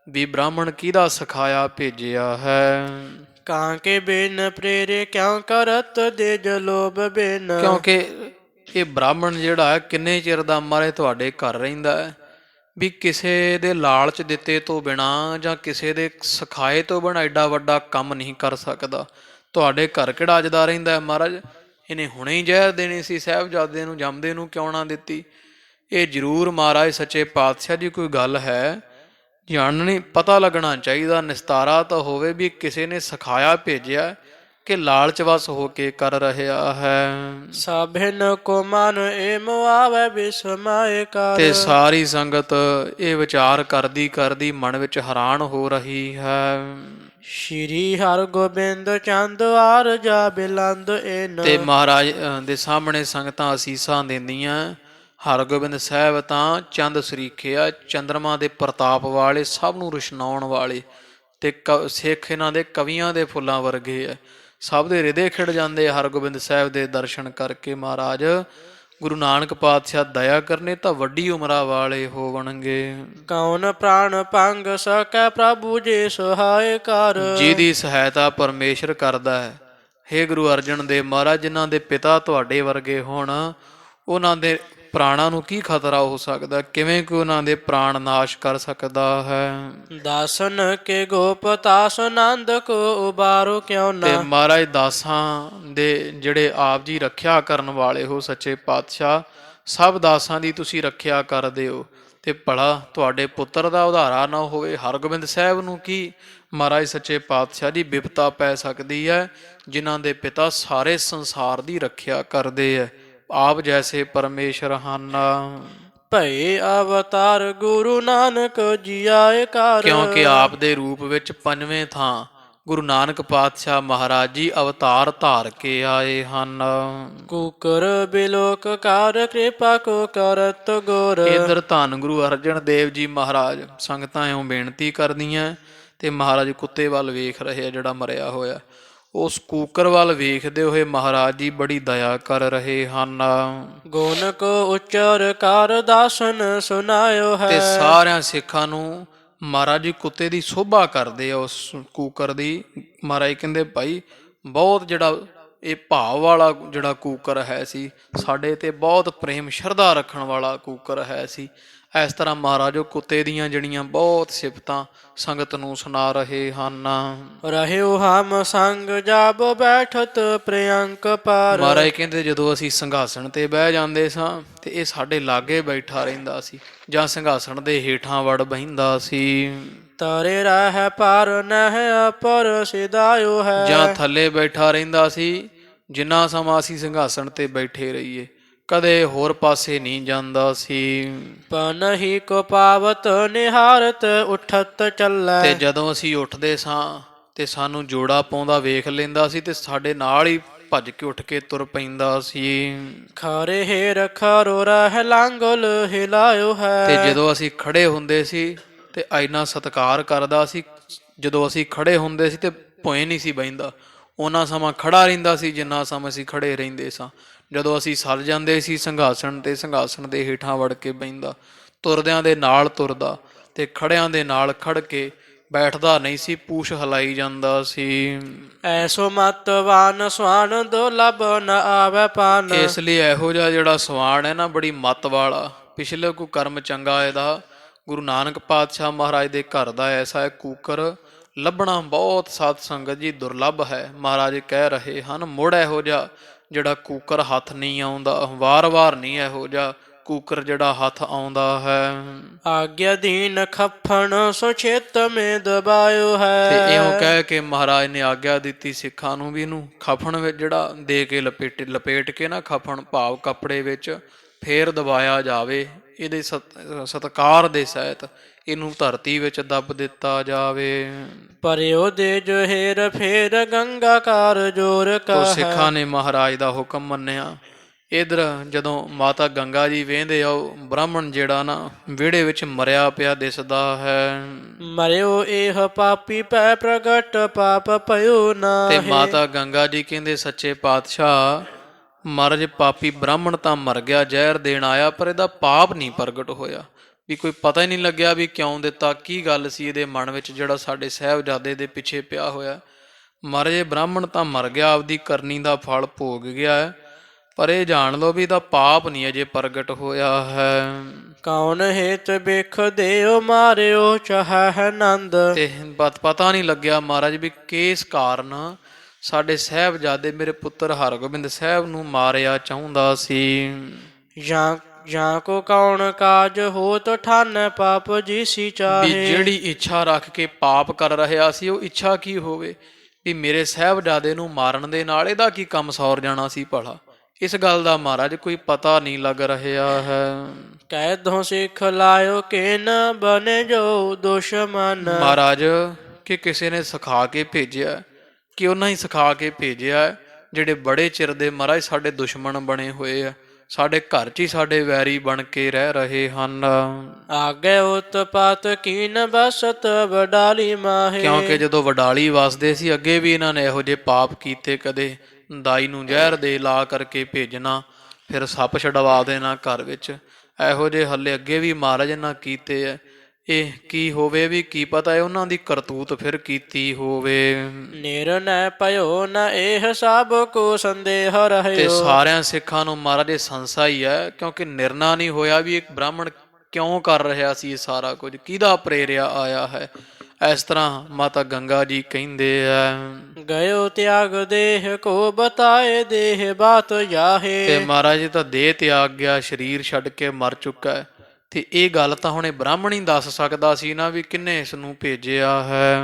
ਵੀ ਬ੍ਰਾਹਮਣ ਕਿਹਦਾ ਸਿਖਾਇਆ ਭੇਜਿਆ ਹੈ। ਕਾਂ ਕੇ ਬਿਨ ਪ੍ਰੇਰੇ ਕਿਉਂ ਕਰਤ ਦੇ ਜਲੋਬ ਬਿਨ। ਕਿਉਂਕਿ ਇਹ ਬ੍ਰਾਹਮਣ ਜਿਹੜਾ ਹੈ ਕਿੰਨੇ ਚਿਰ ਦਾ ਮਹਾਰਾਜ ਤੁਹਾਡੇ ਘਰ ਰਹਿੰਦਾ ਹੈ, ਵੀ ਕਿਸੇ ਦੇ ਲਾਲਚ ਦਿੱਤੇ ਤੋਂ ਬਿਨਾਂ ਜਾਂ ਕਿਸੇ ਦੇ ਸਿਖਾਏ ਤੋਂ ਬਿਨਾਂ ਐਡਾ ਵੱਡਾ ਕੰਮ ਨਹੀਂ ਕਰ ਸਕਦਾ। ਤੁਹਾਡੇ ਘਰ ਕਿਹੜਾ ਅੱਜ ਦਾ ਰਹਿੰਦਾ ਹੈ ਮਹਾਰਾਜ? ਇਹਨੇ ਹੁਣੇ ਹੀ ਜ਼ਹਿਰ ਦੇਣੀ ਸੀ ਸਾਹਿਬਜ਼ਾਦੇ ਨੂੰ, ਜੰਮਦੇ ਨੂੰ ਕਿਉਂ ਨਾ ਦਿੱਤੀ? ਇਹ ਜ਼ਰੂਰ ਮਹਾਰਾਜ ਸੱਚੇ ਪਾਤਸ਼ਾਹ ਦੀ ਕੋਈ ਗੱਲ ਹੈ, ਜਾਣਨੀ ਪਤਾ ਲੱਗਣਾ ਚਾਹੀਦਾ, ਨਿਸਤਾਰਾ ਤਾਂ ਹੋਵੇ ਵੀ ਕਿਸੇ ਨੇ ਸਿਖਾਇਆ ਭੇਜਿਆ ਕਿ ਲਾਲਚ ਵਸ ਹੋ ਕੇ ਕਰ ਰਿਹਾ ਹੈ। ਸਭਿਨ ਕੋ ਮਨ ਏ ਮੁਆਵੇ ਬਿਸਮਾਏ ਕਰ। ਤੇ ਸਾਰੀ ਸੰਗਤ ਇਹ ਵਿਚਾਰ ਕਰਦੀ ਕਰਦੀ ਮਨ ਵਿੱਚ ਹੈਰਾਨ ਹੋ ਰਹੀ ਹੈ। ਸ਼੍ਰੀ ਹਰਗੋਬਿੰਦ ਚੰਦ ਆਰਜਾ ਬਿਲੰਦ ਏਨ। ਤੇ ਮਹਾਰਾਜ ਦੇ ਸਾਹਮਣੇ ਸੰਗਤਾਂ ਅਸੀਸਾਂ ਦਿੰਦੀਆਂ। ਹਰਗੋਬਿੰਦ ਸਾਹਿਬ ਤਾਂ ਚੰਦ ਸਰੀਖੇ ਆ, ਚੰਦਰਮਾ ਦੇ ਪ੍ਰਤਾਪ ਵਾਲੇ, ਸਭ ਨੂੰ ਰੁਸ਼ਨਾਉਣ ਵਾਲੇ। ਤੇ ਸਿੱਖ ਇਹਨਾਂ ਦੇ ਕਵੀਆਂ ਦੇ ਫੁੱਲਾਂ ਵਰਗੇ ਆ, ਸਭ ਦੇ ਹਿਰਦੇ ਖਿੜ ਜਾਂਦੇ ਹਰਗੋਬਿੰਦ ਸਾਹਿਬ ਦੇ ਦਰਸ਼ਨ ਕਰਕੇ। ਮਹਾਰਾਜ ਗੁਰੂ ਨਾਨਕ ਪਾਤਸ਼ਾਹ ਦਇਆ ਕਰਨੇ ਤਾਂ ਵੱਡੀ ਉਮਰਾਂ ਵਾਲੇ ਹੋਵਣਗੇ। ਕੌਣ ਪ੍ਰਾਣ ਭੰਗ ਸਕੈ ਪ੍ਰਭੂ ਜੀ ਸਹਾਇ ਕਰ। ਜਿਹਦੀ ਸਹਾਇਤਾ ਪਰਮੇਸ਼ਰ ਕਰਦਾ ਹੈ। ਹੇ ਗੁਰੂ ਅਰਜਨ ਦੇਵ ਮਹਾਰਾਜ, ਜਿਨ੍ਹਾਂ ਦੇ ਪਿਤਾ ਤੁਹਾਡੇ ਵਰਗੇ ਹੋਣ, ਉਹਨਾਂ ਦੇ ਪ੍ਰਾਣਾਂ ਨੂੰ ਕੀ ਖਤਰਾ ਹੋ ਸਕਦਾ? ਕਿਵੇਂ ਕੋਈ ਉਹਨਾਂ ਦੇ ਪ੍ਰਾਣ ਨਾਸ਼ ਕਰ ਸਕਦਾ ਹੈ? ਦਾਸਨ ਕੇ ਗੋਪਤਾਸ ਆਨੰਦ ਕੋ ਉਬਾਰੋ ਕਿਉ ਨਾ। ਤੇ ਮਹਾਰਾਜ ਦਾਸਾਂ ਦੇ ਜਿਹੜੇ ਆਪ ਜੀ ਰੱਖਿਆ ਕਰਨ ਵਾਲੇ ਹੋ ਸੱਚੇ ਪਾਤਸ਼ਾਹ, ਸਭ ਦਾਸਾਂ ਦੀ ਤੁਸੀਂ ਰੱਖਿਆ ਕਰਦੇ ਹੋ। ਤੇ ਭਲਾ ਤੁਹਾਡੇ ਪੁੱਤਰ ਦਾ ਉਧਾਰਾ ਨਾ ਹੋਵੇ, ਹਰਗੋਬਿੰਦ ਸਾਹਿਬ ਨੂੰ ਕੀ ਮਹਾਰਾਜ ਸੱਚੇ ਪਾਤਸ਼ਾਹ ਦੀ ਬਿਪਤਾ ਪੈ ਸਕਦੀ ਹੈ, ਜਿਨ੍ਹਾਂ ਦੇ ਪਿਤਾ ਸਾਰੇ ਸੰਸਾਰ ਦੀ ਰੱਖਿਆ ਕਰਦੇ ਹੈ। ਆਪ ਜੈਸੇ ਪਰਮੇਸ਼ਰ ਹਨ। ਭਏ ਅਵਤਾਰ ਗੁਰੂ ਨਾਨਕ ਜੀ ਆਏ ਕਰ। ਕਿਉਂਕਿ ਆਪ ਦੇ ਰੂਪ ਵਿੱਚ ਪੰਜਵੇਂ ਥਾਂ ਗੁਰੂ ਨਾਨਕ ਪਾਤਸ਼ਾਹ ਮਹਾਰਾਜ ਜੀ ਅਵਤਾਰ ਧਾਰ ਕੇ ਆਏ ਹਨ। ਕੂਕਰ ਬਿਲੋਕ ਕਰ ਕਿਰਪਾ ਕੋ ਕਰਤ ਗੁਰ। ਇਧਰ ਧੰਨ ਗੁਰੂ ਅਰਜਨ ਦੇਵ ਜੀ ਮਹਾਰਾਜ ਸੰਗਤਾਂ ਇਉਂ ਬੇਨਤੀ ਕਰਦੀਆਂ ਤੇ ਮਹਾਰਾਜ ਕੁੱਤੇ ਵੱਲ ਵੇਖ ਰਹੇ ਆ ਜਿਹੜਾ ਮਰਿਆ ਹੋਇਆ। ਉਸ ਕੂਕਰ ਵੱਲ ਵੇਖਦੇ ਹੋਏ ਮਹਾਰਾਜ ਜੀ ਬੜੀ ਦਇਆ ਕਰ ਰਹੇ ਹਨ। ਗੁਣ ਕੋ ਉਚਰ ਕਰ ਦਾਸਨ ਸੁਨਾਇਓ ਹੈ। ਤੇ ਸਾਰਿਆਂ ਸਿੱਖਾਂ ਨੂੰ ਮਹਾਰਾਜ ਜੀ ਕੁੱਤੇ ਦੀ ਸ਼ੋਭਾ ਕਰਦੇ ਆ, ਉਸ ਕੂਕਰ ਦੀ। ਮਹਾਰਾਜ ਕਹਿੰਦੇ ਭਾਈ ਬਹੁਤ ਜਿਹੜਾ ਇਹ ਭਾਵ ਵਾਲਾ ਜਿਹੜਾ ਕੂਕਰ ਹੈ ਸੀ, ਸਾਡੇ ਤੇ ਬਹੁਤ ਪ੍ਰੇਮ ਸ਼ਰਧਾ ਰੱਖਣ ਵਾਲਾ ਕੂਕਰ ਹੈ ਸੀ। ਇਸ ਤਰ੍ਹਾਂ ਮਹਾਰਾਜ ਉਹ ਕੁੱਤੇ ਦੀਆਂ ਜਿਹੜੀਆਂ ਬਹੁਤ ਸਿਫਤਾਂ ਸੰਗਤ ਨੂੰ ਸੁਣਾ ਰਹੇ ਹਨ। ਰਹਿਓ ਹਮ ਸੰਗ ਜਬ ਬੈਠਤ ਪ੍ਰਿਅੰਕ ਪਰ। ਮਹਾਰਾਜ ਕਹਿੰਦੇ ਜਦੋਂ ਅਸੀਂ ਸਿੰਘਾਸਣ ਤੇ ਬਹਿ ਜਾਂਦੇ ਸਾਂ ਤੇ ਇਹ ਸਾਡੇ ਲਾਗੇ ਬੈਠਾ ਰਹਿੰਦਾ ਸੀ, ਜਾਂ ਸਿੰਘਾਸਣ ਦੇ ਹੇਠਾਂ ਵੜ ਬਹਿੰਦਾ ਸੀ। ਤਾਰੇ ਰਹਿ ਪਰ ਨਹਿ ਅਪਰ ਸਿਦਾਇਓ ਹੈ। ਜਾਂ ਥੱਲੇ ਬੈਠਾ ਰਹਿੰਦਾ ਸੀ, ਜਿੰਨਾ ਸਮਾਂ ਅਸੀਂ ਸਿੰਘਾਸਣ ਤੇ ਬੈਠੇ ਰਹੀਏ। ਕਦੇ ਹੋਰ ਪਾਸੇ ਨਹੀਂ ਜਾਂਦਾ ਸੀ। ਪਨਹੀ ਕੋ ਪਾਵਤ ਨਿਹਾਰਤ ਉਠਤ ਤੇ ਚੱਲੈ। ਜਦੋਂ ਅਸੀਂ ਉੱਠਦੇ ਸਾਂ ਤੇ ਸਾਨੂੰ ਜੋੜਾ ਪਾਉਂਦਾ ਵੇਖ ਲੈਂਦਾ ਸੀ ਤੇ ਸਾਡੇ ਨਾਲ ਹੀ ਭੱਜ ਕੇ ਉੱਠ ਕੇ ਤੁਰ ਪੈਂਦਾ ਸੀ। ਖਰੇ ਹੇਰ ਖਰੋ ਰਹਿ ਲਾਂਗਲ ਹਿਲਾਇਓ ਤੇ ਹੈ। ਜਦੋਂ ਅਸੀਂ ਖੜੇ ਹੁੰਦੇ ਸੀ ਤੇ ਇੰਨਾ ਸਤਿਕਾਰ ਕਰਦਾ ਸੀ। ਜਦੋਂ ਅਸੀਂ ਖੜੇ ਹੁੰਦੇ ਸੀ ਤੇ ਭੁਏ ਨਹੀਂ ਸੀ ਬਹਿੰਦਾ, ਉਹਨਾਂ ਸਮਾਂ ਖੜਾ ਰਹਿੰਦਾ ਸੀ ਜਿੰਨਾ ਸਮਾਂ ਅਸੀਂ ਖੜੇ ਰਹਿੰਦੇ ਸਾਂ। ਜਦੋਂ ਅਸੀਂ ਸਰ ਜਾਂਦੇ ਸੀ ਸਿੰਘਾਸਣ ਤੇ ਸਿੰਘਾਸਣ ਦੇ ਹੇਠਾਂ ਵੜ ਕੇ ਬਹਿੰਦਾ, ਤੁਰਦਿਆਂ ਦੇ ਨਾਲ ਤੁਰਦਾ ਤੇ ਖੜਿਆਂ ਦੇ ਨਾਲ ਖੜ ਕੇ ਬੈਠਦਾ ਨਹੀਂ ਸੀ, ਪੂਛ ਹਿਲਾਈ ਜਾਂਦਾ ਸੀ। ਐਸੋ ਮਤਵਾਨ ਸਵਾਨ ਦੁਰਲਭ ਨ ਆਵੈ ਪਾਨ। ਇਸ ਲਈ ਇਹੋ ਜਿਹਾ ਜਿਹੜਾ ਸਵਾਣ ਹੈ ਨਾ, ਬੜੀ ਮੱਤ ਵਾਲਾ, ਪਿਛਲੇ ਕੋਈ ਕਰਮ ਚੰਗਾ ਇਹਦਾ। ਗੁਰੂ ਨਾਨਕ ਪਾਤਸ਼ਾਹ ਮਹਾਰਾਜ ਦੇ ਘਰ ਦਾ ਐਸਾ ਹੈ ਕੂਕਰ ਲੱਭਣਾ ਬਹੁਤ ਸਾਧ ਸੰਗਤ ਜੀ ਦੁਰਲੱਭ ਹੈ। ਮਹਾਰਾਜ ਕਹਿ ਰਹੇ ਹਨ, ਮੁੜ ਇਹੋ ਜਿਹਾ ਜਿਹੜਾ ਕੂਕਰ ਹੱਥ ਨਹੀਂ ਆਉਂਦਾ, ਵਾਰ-ਵਾਰ ਨਹੀਂ ਇਹੋ ਜਿਹਾ ਕੂਕਰ ਜਿਹੜਾ ਹੱਥ ਆਉਂਦਾ ਹੈ। ਆਗਿਆ ਦੀਨ ਖੱਫਣ ਸੋ ਛੇਤ ਮੇ ਦਬਾਇਓ ਤੇ ਹੈ। ਇਉਂ ਕਹਿ ਕੇ ਮਹਾਰਾਜ ਨੇ ਆਗਿਆ ਦਿੱਤੀ ਸਿੱਖਾਂ ਨੂੰ ਵੀ ਇਹਨੂੰ ਖਫਣ ਵਿੱਚ ਜਿਹੜਾ ਦੇ ਕੇ ਲਪੇਟ ਕੇ ਨਾ, ਖਫਣ ਭਾਵ ਕੱਪੜੇ ਵਿੱਚ ਫੇਰ ਦਬਾਇਆ ਜਾਵੇ। ਇਹਦੇ ਸਤਿਕਾਰ ਦੇ ਸਹਿਤ ਇਹਨੂੰ ਧਰਤੀ ਵਿੱਚ ਦੱਬ ਦਿੱਤਾ ਜਾਵੇ। ਪਰਿਓ ਦੇ ਜੋ ਹੇਰ ਫੇਰ ਗੰਗਾ ਕਾਰ ਜੋਰ ਤੋ ਕਾ ਸਿੱਖਾਂ ਨੇ ਮਹਾਰਾਜ ਦਾ ਹੁਕਮ ਮੰਨਿਆ। ਇਧਰ ਜਦੋਂ ਮਾਤਾ ਗੰਗਾ ਜੀ ਵੇਂਦੇ ਆ, ਉਹ ਬ੍ਰਾਹਮਣ ਜਿਹੜਾ ਨਾ ਵਿਹੜੇ ਵਿੱਚ ਮਰਿਆ ਪਿਆ ਦਿਸਦਾ ਹੈ। ਮਰਿਓ ਇਹ ਪਾਪੀ ਪੈ ਪ੍ਰਗਟ ਪਾਪ ਪਇਓ ਨਾ। ਤੇ ਮਾਤਾ ਗੰਗਾ ਜੀ ਕਹਿੰਦੇ, ਸੱਚੇ ਪਾਤਸ਼ਾਹ ਮਹਾਰਾਜ ਪਾਪੀ ਬ੍ਰਾਹਮਣ ਤਾਂ ਮਰ ਗਿਆ, ਜ਼ਹਿਰ ਦੇਣ ਆਇਆ, ਪਰ ਇਹਦਾ ਪਾਪ ਨਹੀਂ ਪ੍ਰਗਟ ਹੋਇਆ। ਵੀ ਕੋਈ ਪਤਾ ਹੀ ਨਹੀਂ ਲੱਗਿਆ ਵੀ ਕਿਉਂ ਦਿੱਤਾ, ਕੀ ਗੱਲ ਸੀ ਇਹਦੇ ਮਨ ਵਿੱਚ ਜਿਹੜਾ ਸਾਡੇ ਸਾਹਿਬਜ਼ਾਦੇ ਦੇ ਪਿੱਛੇ ਪਿਆ ਹੋਇਆ। ਮਹਾਰਾਜ ਬ੍ਰਾਹਮਣ ਤਾਂ ਮਰ ਗਿਆ, ਆਪਦੀ ਕਰਨੀ ਦਾ ਫਲ ਭੋਗ ਗਿਆ ਹੈ, ਪਰ ਇਹ ਜਾਣ ਲਓ ਵੀ ਇਹਦਾ ਪਾਪ ਨਹੀਂ ਅਜੇ ਪ੍ਰਗਟ ਹੋਇਆ ਹੈ। ਕੌਣ ਹੇਤ ਬਿਖ ਦੇਉ ਮਾਰਿਓ ਚਾਹੈ ਨੰਦ। ਤੇ ਪਤਾ ਨਹੀਂ ਲੱਗਿਆ ਮਹਾਰਾਜ ਵੀ ਕਿਸ ਕਾਰਨ ਸਾਡੇ ਸਾਹਿਬਜ਼ਾਦੇ ਮੇਰੇ ਪੁੱਤਰ ਹਰਗੋਬਿੰਦ ਸਾਹਿਬ ਨੂੰ ਮਾਰਿਆ ਚਾਹੁੰਦਾ ਸੀ। ਜਾਂ ਕੋ ਕੌਣ ਕਾਜ ਹੋਤ ਠਾਨੈ ਪਾਪ ਜੀਸੀ ਚਾਹੇ। ਚਾਹੇ। ਜਿਹੜੀ ਇੱਛਾ ਰੱਖ ਕੇ ਪਾਪ ਕਰ ਰਿਹਾ ਸੀ, ਉਹ ਇੱਛਾ ਕੀ ਹੋਵੇ ਵੀ ਮੇਰੇ ਸਾਹਿਬਜ਼ਾਦੇ ਨੂੰ ਮਾਰਨ ਦੇ ਨਾਲ ਇਹਦਾ ਕੀ ਕੰਮ ਸੌਰ ਜਾਣਾ ਸੀ ਭਲਾ। ਇਸ ਗੱਲ ਦਾ ਮਹਾਰਾਜ ਕੋਈ ਪਤਾ ਨਹੀਂ ਲੱਗ ਰਿਹਾ ਹੈ। ਕੈਦੋਂ ਸਿੱਖ ਲਾਇਓ ਕਿ ਨ ਬਨੇ ਜੋ ਦੁਸ਼ਮਨ। ਮਹਾਰਾਜ ਕਿ ਕਿਸੇ ਨੇ ਸਿਖਾ ਕੇ ਭੇਜਿਆ, ਕਿ ਉਹਨਾਂ ਹੀ ਸਿਖਾ ਕੇ ਭੇਜਿਆ ਜਿਹੜੇ ਬੜੇ ਚਿਰ ਦੇ ਮਹਾਰਾਜ ਸਾਡੇ ਦੁਸ਼ਮਣ ਬਣੇ ਹੋਏ ਆ, ਸਾਡੇ ਘਰ 'ਚ ਹੀ ਸਾਡੇ ਵੈਰੀ ਬਣ ਕੇ ਰਹਿ ਰਹੇ ਹਨ। ਆਗੇ ਉਤਪਾਤ ਕੀਨ ਬਸਤ ਵਡਾਲੀ ਮਾਹੇ। ਕਿਉਂਕਿ ਜਦੋਂ ਵਡਾਲੀ ਵਸਦੇ ਸੀ, ਅੱਗੇ ਵੀ ਇਹਨਾਂ ਨੇ ਇਹੋ ਜਿਹੇ ਪਾਪ ਕੀਤੇ। ਕਦੇ ਦਾਈ ਨੂੰ ਜ਼ਹਿਰ ਦੇ ਲਾ ਕਰਕੇ ਭੇਜਣਾ, ਫਿਰ ਸੱਪ ਛਡਵਾ ਦੇਣਾ ਘਰ ਵਿੱਚ, ਇਹੋ ਜਿਹੇ ਹੱਲੇ ਅੱਗੇ ਵੀ ਮਹਾਰਾਜ ਇਹਨਾਂ ਕੀਤੇ ਹੈ। ਇਹ ਕੀ ਹੋਵੇ ਵੀ ਕੀ ਪਤਾ ਹੈ ਉਹਨਾਂ ਦੀ ਕਰਤੂਤ ਫਿਰ ਕੀਤੀ ਹੋਵੇ। ਨਿਰਨੈ ਭਇਓ ਨ ਇਹ ਸਭ ਕੋ ਸੰਦੇਹ ਤੇ ਰਹਿਓ। ਸਾਰਿਆਂ ਸਿੱਖਾਂ ਨੂੰ ਮਹਾਰਾਜ ਇਹ ਸੰਸਾ ਹੀ ਹੈ, ਕਿਉਂਕਿ ਨਿਰਣਾ ਨਹੀਂ ਹੋਇਆ ਵੀ ਇੱਕ ਬ੍ਰਾਹਮਣ ਕਿਉਂ ਕਰ ਰਿਹਾ ਸੀ ਇਹ ਸਾਰਾ ਕੁਝ, ਕਿਹਦਾ ਪ੍ਰੇਰਿਆ ਆਇਆ ਹੈ। ਇਸ ਤਰ੍ਹਾਂ ਮਾਤਾ ਗੰਗਾ ਜੀ ਕਹਿੰਦੇ ਆ, ਗਇਓ ਤਿਆਗ ਦੇਹ ਕੋ ਬਤਾਏ ਦੇਹ ਬਾਤ ਜਾਹੇ। ਤੇ ਮਹਾਰਾਜ ਜੀ ਤਾਂ ਦੇਹ ਤਿਆਗ ਗਿਆ, ਸਰੀਰ ਛੱਡ ਕੇ ਮਰ ਚੁੱਕਾ ਹੈ। ਤੇ ਇਹ ਗੱਲ ਤਾਂ ਹੁਣ ਇਹ ਬ੍ਰਾਹਮਣ ਹੀ ਦੱਸ ਸਕਦਾ ਸੀ ਨਾ ਵੀ ਕਿੰਨੇ ਇਸ ਨੂੰ ਭੇਜਿਆ ਹੈ।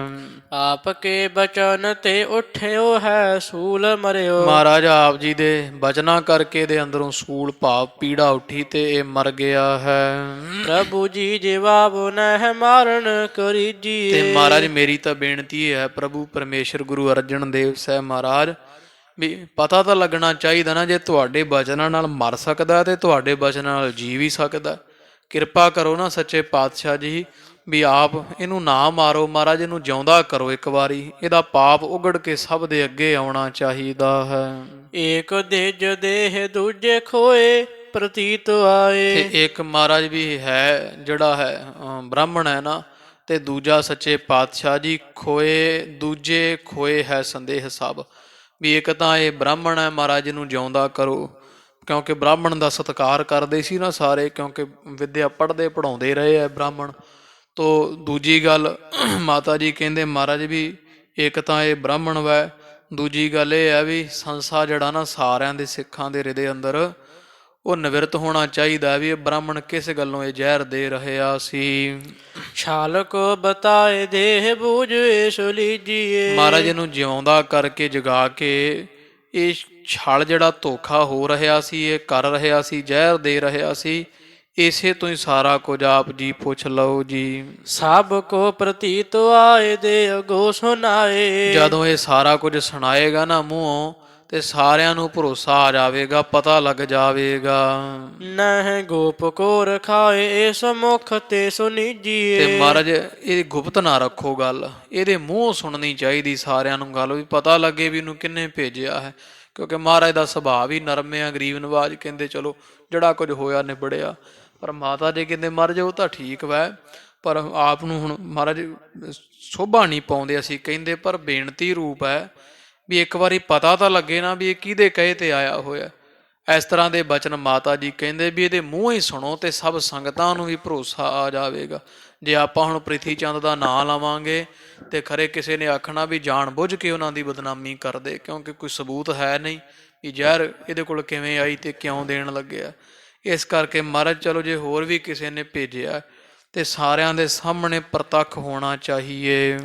ਆਪ ਕੇ ਬਚਨ ਤੇ ਉਠਿਓ ਹੈ ਸੂਲ ਮਰਿਓ। ਮਹਾਰਾਜ ਆਪ ਜੀ ਦੇ ਬਚਨਾਂ ਕਰਕੇ ਇਹਦੇ ਅੰਦਰੋਂ ਸੂਲ ਭਾਵ ਪੀੜਾ ਉੱਠੀ ਤੇ ਇਹ ਮਰ ਗਿਆ ਹੈ। ਪ੍ਰਭੂ ਜੀ ਜਵਾਬ ਨਹਿ ਮਾਰਨ ਕਰੀਜੀ। ਤੇ ਮਹਾਰਾਜ ਮੇਰੀ ਤਾਂ ਬੇਨਤੀ ਹੈ, ਪ੍ਰਭੂ ਪਰਮੇਸ਼ਰ ਗੁਰੂ ਅਰਜਨ ਦੇਵ ਸਾਹਿਬ ਮਹਾਰਾਜ, ਵੀ ਪਤਾ ਤਾਂ ਲੱਗਣਾ ਚਾਹੀਦਾ ਨਾ, ਜੇ ਤੁਹਾਡੇ ਬਚਨਾਂ ਨਾਲ ਮਰ ਸਕਦਾ ਤੇ ਤੁਹਾਡੇ ਬਚਨਾਂ ਨਾਲ ਜੀ ਵੀ ਸਕਦਾ। ਕਿਰਪਾ ਕਰੋ ਨਾ ਸੱਚੇ ਪਾਤਸ਼ਾਹ ਜੀ, ਵੀ ਆਪ ਇਹਨੂੰ ਨਾ ਮਾਰੋ ਮਹਾਰਾਜ, ਇਹਨੂੰ ਜਿਉਂਦਾ ਕਰੋ ਇੱਕ ਵਾਰੀ, ਇਹਦਾ ਪਾਪ ਉਗੜ ਕੇ ਸਭ ਦੇ ਅੱਗੇ ਆਉਣਾ ਚਾਹੀਦਾ ਹੈ। ਏਕ ਦੇਜ ਦੇਹ ਦੂਜੇ ਖੋਏ ਪ੍ਰਤੀਤ ਆਏ। ਤੇ ਇੱਕ ਮਹਾਰਾਜ ਵੀ ਹੈ ਜਿਹੜਾ ਹੈ ਬ੍ਰਾਹਮਣ ਹੈ ਨਾ, ਤੇ ਦੂਜਾ ਸੱਚੇ ਪਾਤਸ਼ਾਹ ਜੀ ਖੋਏ, ਦੂਜੇ ਖੋਏ ਹੈ ਸੰਦੇਹ ਸਭ। ਵੀ ਇੱਕ ਤਾਂ ਇਹ ਬ੍ਰਾਹਮਣ ਹੈ, ਮਹਾਰਾਜ ਨੂੰ ਜਿਉਂਦਾ ਕਰੋ, ਕਿਉਂਕਿ ਬ੍ਰਾਹਮਣ ਦਾ ਸਤਿਕਾਰ ਕਰਦੇ ਸੀ ਨਾ ਸਾਰੇ, ਕਿਉਂਕਿ ਵਿੱਦਿਆ ਪੜ੍ਹਦੇ ਪੜ੍ਹਾਉਂਦੇ ਰਹੇ ਹੈ ਬ੍ਰਾਹਮਣ। ਤੋ ਦੂਜੀ ਗੱਲ ਮਾਤਾ ਜੀ ਕਹਿੰਦੇ ਮਹਾਰਾਜ ਵੀ ਇੱਕ ਤਾਂ ਇਹ ਬ੍ਰਾਹਮਣ ਵੈ, ਦੂਜੀ ਗੱਲ ਇਹ ਹੈ ਵੀ ਸੰਸਾ ਜਿਹੜਾ ਨਾ ਸਾਰਿਆਂ ਦੇ ਸਿੱਖਾਂ ਦੇ ਹਿਰਦੇ ਅੰਦਰ ਉਹ ਨਿਵਰਤ ਹੋਣਾ ਚਾਹੀਦਾ ਵੀ ਇਹ ਬ੍ਰਾਹਮਣ ਕਿਸ ਗੱਲੋਂ ਇਹ ਜ਼ਹਿਰ ਦੇ ਰਿਹਾ ਸੀ। ਛਾਲ ਕੋ ਬਤਾਏ ਦੇਹ ਬੂਝ ਇਸ ਲੀਜੀਏ। ਮਹਾਰਾਜ ਇਹਨੂੰ ਜਿਉਂਦਾ ਕਰਕੇ ਜਗਾ ਕੇ ਇਹ ਛਲ ਜਿਹੜਾ ਧੋਖਾ ਹੋ ਰਿਹਾ ਸੀ, ਇਹ ਕਰ ਰਿਹਾ ਸੀ, ਜ਼ਹਿਰ ਦੇ ਰਿਹਾ ਸੀ, ਇਸੇ ਤੋਂ ਹੀ ਸਾਰਾ ਕੁਝ ਆਪ ਜੀ ਪੁੱਛ ਲਓ ਜੀ। ਸਭ ਕੋ ਪ੍ਰਤੀਤ ਆਏ ਦੇ ਅਗੋ ਸੁਨਾਏ। ਜਦੋਂ ਇਹ ਸਾਰਾ ਕੁਝ ਸੁਣਾਏਗਾ ਨਾ ਮੂੰਹੋਂ, ਤੇ ਸਾਰਿਆਂ ਨੂੰ ਭਰੋਸਾ ਆ ਜਾਵੇਗਾ, ਪਤਾ ਲੱਗ ਜਾਵੇਗਾ। ਨਹਿ ਗੋਪ ਕੋ ਰਖਾਏ ਇਸ ਮੁਖ ਤੇ ਸੁਨੀਜੀਏ। ਤੇ ਮਹਾਰਾਜ ਇਹ ਗੁਪਤ ਨਾ ਰੱਖੋ ਗੱਲ, ਇਹਦੇ ਮੂੰਹ ਸੁਣਨੀ ਚਾਹੀਦੀ ਸਾਰਿਆਂ ਨੂੰ ਗੱਲ, ਵੀ ਪਤਾ ਲੱਗੇ ਵੀ ਇਹਨੂੰ ਕਿੰਨੇ ਭੇਜਿਆ ਹੈ। ਕਿਉਂਕਿ ਮਹਾਰਾਜ ਦਾ ਸੁਭਾਅ ਵੀ ਨਰਮ ਆ, ਗਰੀਬ ਨਵਾਜ, ਕਹਿੰਦੇ ਚਲੋ ਜਿਹੜਾ ਕੁਝ ਹੋਇਆ ਨਿਬੜਿਆ। ਪਰ ਮਾਤਾ ਜੀ ਕਹਿੰਦੇ ਮਹਾਰਾਜ ਉਹ ਤਾਂ ਠੀਕ ਵੈ, ਪਰ ਆਪ ਨੂੰ ਹੁਣ ਮਹਾਰਾਜ ਸ਼ੋਭਾ ਨਹੀਂ ਪਾਉਂਦੇ ਅਸੀਂ, ਕਹਿੰਦੇ ਪਰ ਬੇਨਤੀ ਰੂਪ ਹੈ ਵੀ ਇੱਕ ਵਾਰੀ ਪਤਾ ਤਾਂ ਲੱਗੇ ਨਾ ਵੀ ਇਹ ਕਿਹਦੇ ਕਹੇ ਤੇ ਆਇਆ ਹੋਇਆ। ਇਸ ਤਰ੍ਹਾਂ ਦੇ ਬਚਨ ਮਾਤਾ ਜੀ ਕਹਿੰਦੇ ਵੀ ਇਹਦੇ ਮੂੰਹ ਹੀ ਸੁਣੋ ਤੇ ਸਭ ਸੰਗਤਾਂ ਨੂੰ ਵੀ ਭਰੋਸਾ ਆ ਜਾਵੇਗਾ। ਜੇ ਆਪਾਂ ਹੁਣ ਪ੍ਰਿਥੀ ਚੰਦ ਦਾ ਨਾਂ ਲਵਾਂਗੇ ਤੇ ਖਰੇ ਕਿਸੇ ਨੇ ਆਖਣਾ ਵੀ ਜਾਣ ਬੁੱਝ ਕੇ ਉਹਨਾਂ ਦੀ ਬਦਨਾਮੀ ਕਰਦੇ, ਕਿਉਂਕਿ ਕੋਈ ਸਬੂਤ ਹੈ ਨਹੀਂ ਵੀ ਜ਼ਹਿਰ ਇਹਦੇ ਕੋਲ ਕਿਵੇਂ ਆਈ ਤੇ ਕਿਉਂ ਦੇਣ ਲੱਗਿਆ। ਇਸ ਕਰਕੇ ਮਹਾਰਾਜ ਚਲੋ ਜੇ ਹੋਰ ਵੀ ਕਿਸੇ ਨੇ ਭੇਜਿਆ ਤੇ ਸਾਰਿਆਂ ਦੇ ਸਾਹਮਣੇ ਪ੍ਰਤੱਖ ਹੋਣਾ ਚਾਹੀਏ।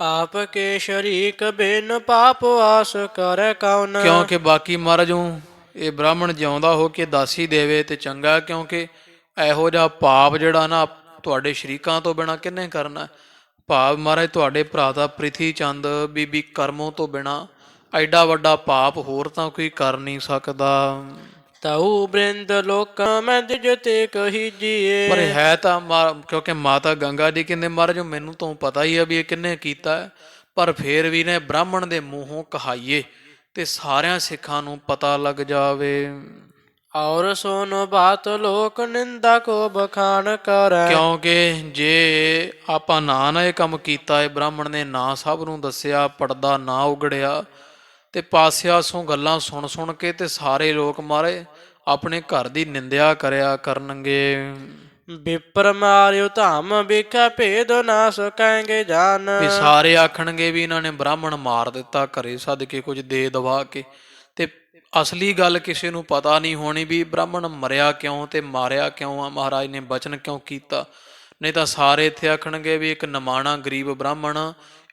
ਆਪ ਕੇ ਸ਼ਰੀਕ ਬਿਨ ਪਾਪ ਆਸ ਕਰ ਕੌਣ। ਕਿਉਂਕਿ ਬਾਕੀ ਮਹਾਰਾਜ ਨੂੰ ਇਹ ਬ੍ਰਾਹਮਣ ਜਿਉਂਦਾ ਹੋ ਕੇ ਦਾਸੀ ਦੇਵੇ ਤੇ ਚੰਗਾ, ਕਿਉਂਕਿ ਇਹੋ ਜਿਹਾ ਪਾਪ ਜਿਹੜਾ ਨਾ ਤੁਹਾਡੇ ਸ਼ਰੀਕਾਂ ਤੋਂ ਬਿਨਾਂ ਕਿਹਨੇ ਕਰਨਾ। ਭਾਵ ਮਹਾਰਾਜ ਤੁਹਾਡੇ ਭਰਾ ਦਾ ਪ੍ਰਿਥੀ ਚੰਦ ਬੀਬੀ ਕਰਮੋਂ ਤੋਂ ਬਿਨਾਂ ਐਡਾ ਵੱਡਾ ਪਾਪ ਹੋਰ ਤਾਂ ਕੋਈ ਕਰ ਨਹੀਂ ਸਕਦਾ। ਤਉ ਬ੍ਰਿੰਦ ਲੋਕਾਂ ਮੈਂ ਦਿਜ ਤੇ ਕਹੀ ਜੀਏ। ਪਰ ਹੈ ਤਾਂ ਕਿਉਂਕਿ ਮਾਤਾ ਗੰਗਾ ਜੀ ਕਹਿੰਦੇ ਮਹਾਰਾਜ ਮੈਨੂੰ ਤਾਂ ਪਤਾ ਹੀ ਆ ਵੀ ਇਹ ਕਿੰਨੇ ਕੀਤਾ ਹੈ, ਪਰ ਫੇਰ ਵੀ ਨੇ ਬ੍ਰਾਹਮਣ ਦੇ ਮੂੰਹੋਂ ਕਹਾਈਏ ਤੇ ਸਾਰਿਆਂ ਸਿੱਖਾਂ ਨੂੰ ਪਤਾ ਲੱਗ ਜਾਵੇ। ਔਰ ਸੁਨ ਬਾਤ ਲੋਕ ਨਿੰਦਾ ਕੋ ਬਖਾਨ ਕਰੈ। ਕਿਉਂਕਿ ਜੇ ਆਪਾਂ ਨਾ ਇਹ ਕੰਮ ਕੀਤਾ, ਇਹ ਬ੍ਰਾਹਮਣ ਨੇ ਨਾ ਸਭ ਨੂੰ ਦੱਸਿਆ, ਪਰਦਾ ਨਾ ਉਗੜਿਆ, ਤੇ ਪਾਸਿਆ ਸੋਂ ਗੱਲਾਂ ਸੁਣ ਸੁਣ ਕੇ ਤੇ ਸਾਰੇ ਲੋਕ ਮਾਰੇ ਆਪਣੇ ਘਰ ਦੀ ਨਿੰਦਿਆ ਕਰਿਆ ਕਰਨਗੇ। ਵਿਪਰ ਮਾਰਿਓ ਧਾਮ ਵਿਖਾ ਭੇਦ ਨਾ ਸਕੈਂਗੇ ਜਾਨ। ਵੀ ਸਾਰੇ ਆਖਣਗੇ ਵੀ ਇਹਨਾਂ ਨੇ ਬ੍ਰਾਹਮਣ ਮਾਰ ਦਿੱਤਾ, ਘਰੇ ਸੱਦ ਕੇ ਕੁਝ ਦੇ ਦਵਾ ਕੇ, ਤੇ ਅਸਲੀ ਗੱਲ ਕਿਸੇ ਨੂੰ ਪਤਾ ਨਹੀਂ ਹੋਣੀ ਵੀ ਬ੍ਰਾਹਮਣ ਮਰਿਆ ਕਿਉਂ ਤੇ ਮਾਰਿਆ ਕਿਉਂ ਆ, ਮਹਾਰਾਜ ਨੇ ਬਚਨ ਕਿਉਂ ਕੀਤਾ। ਨਹੀਂ ਤਾਂ ਸਾਰੇ ਇੱਥੇ ਆਖਣਗੇ ਵੀ ਇੱਕ ਨਿਮਾਣਾ ਗਰੀਬ ਬ੍ਰਾਹਮਣ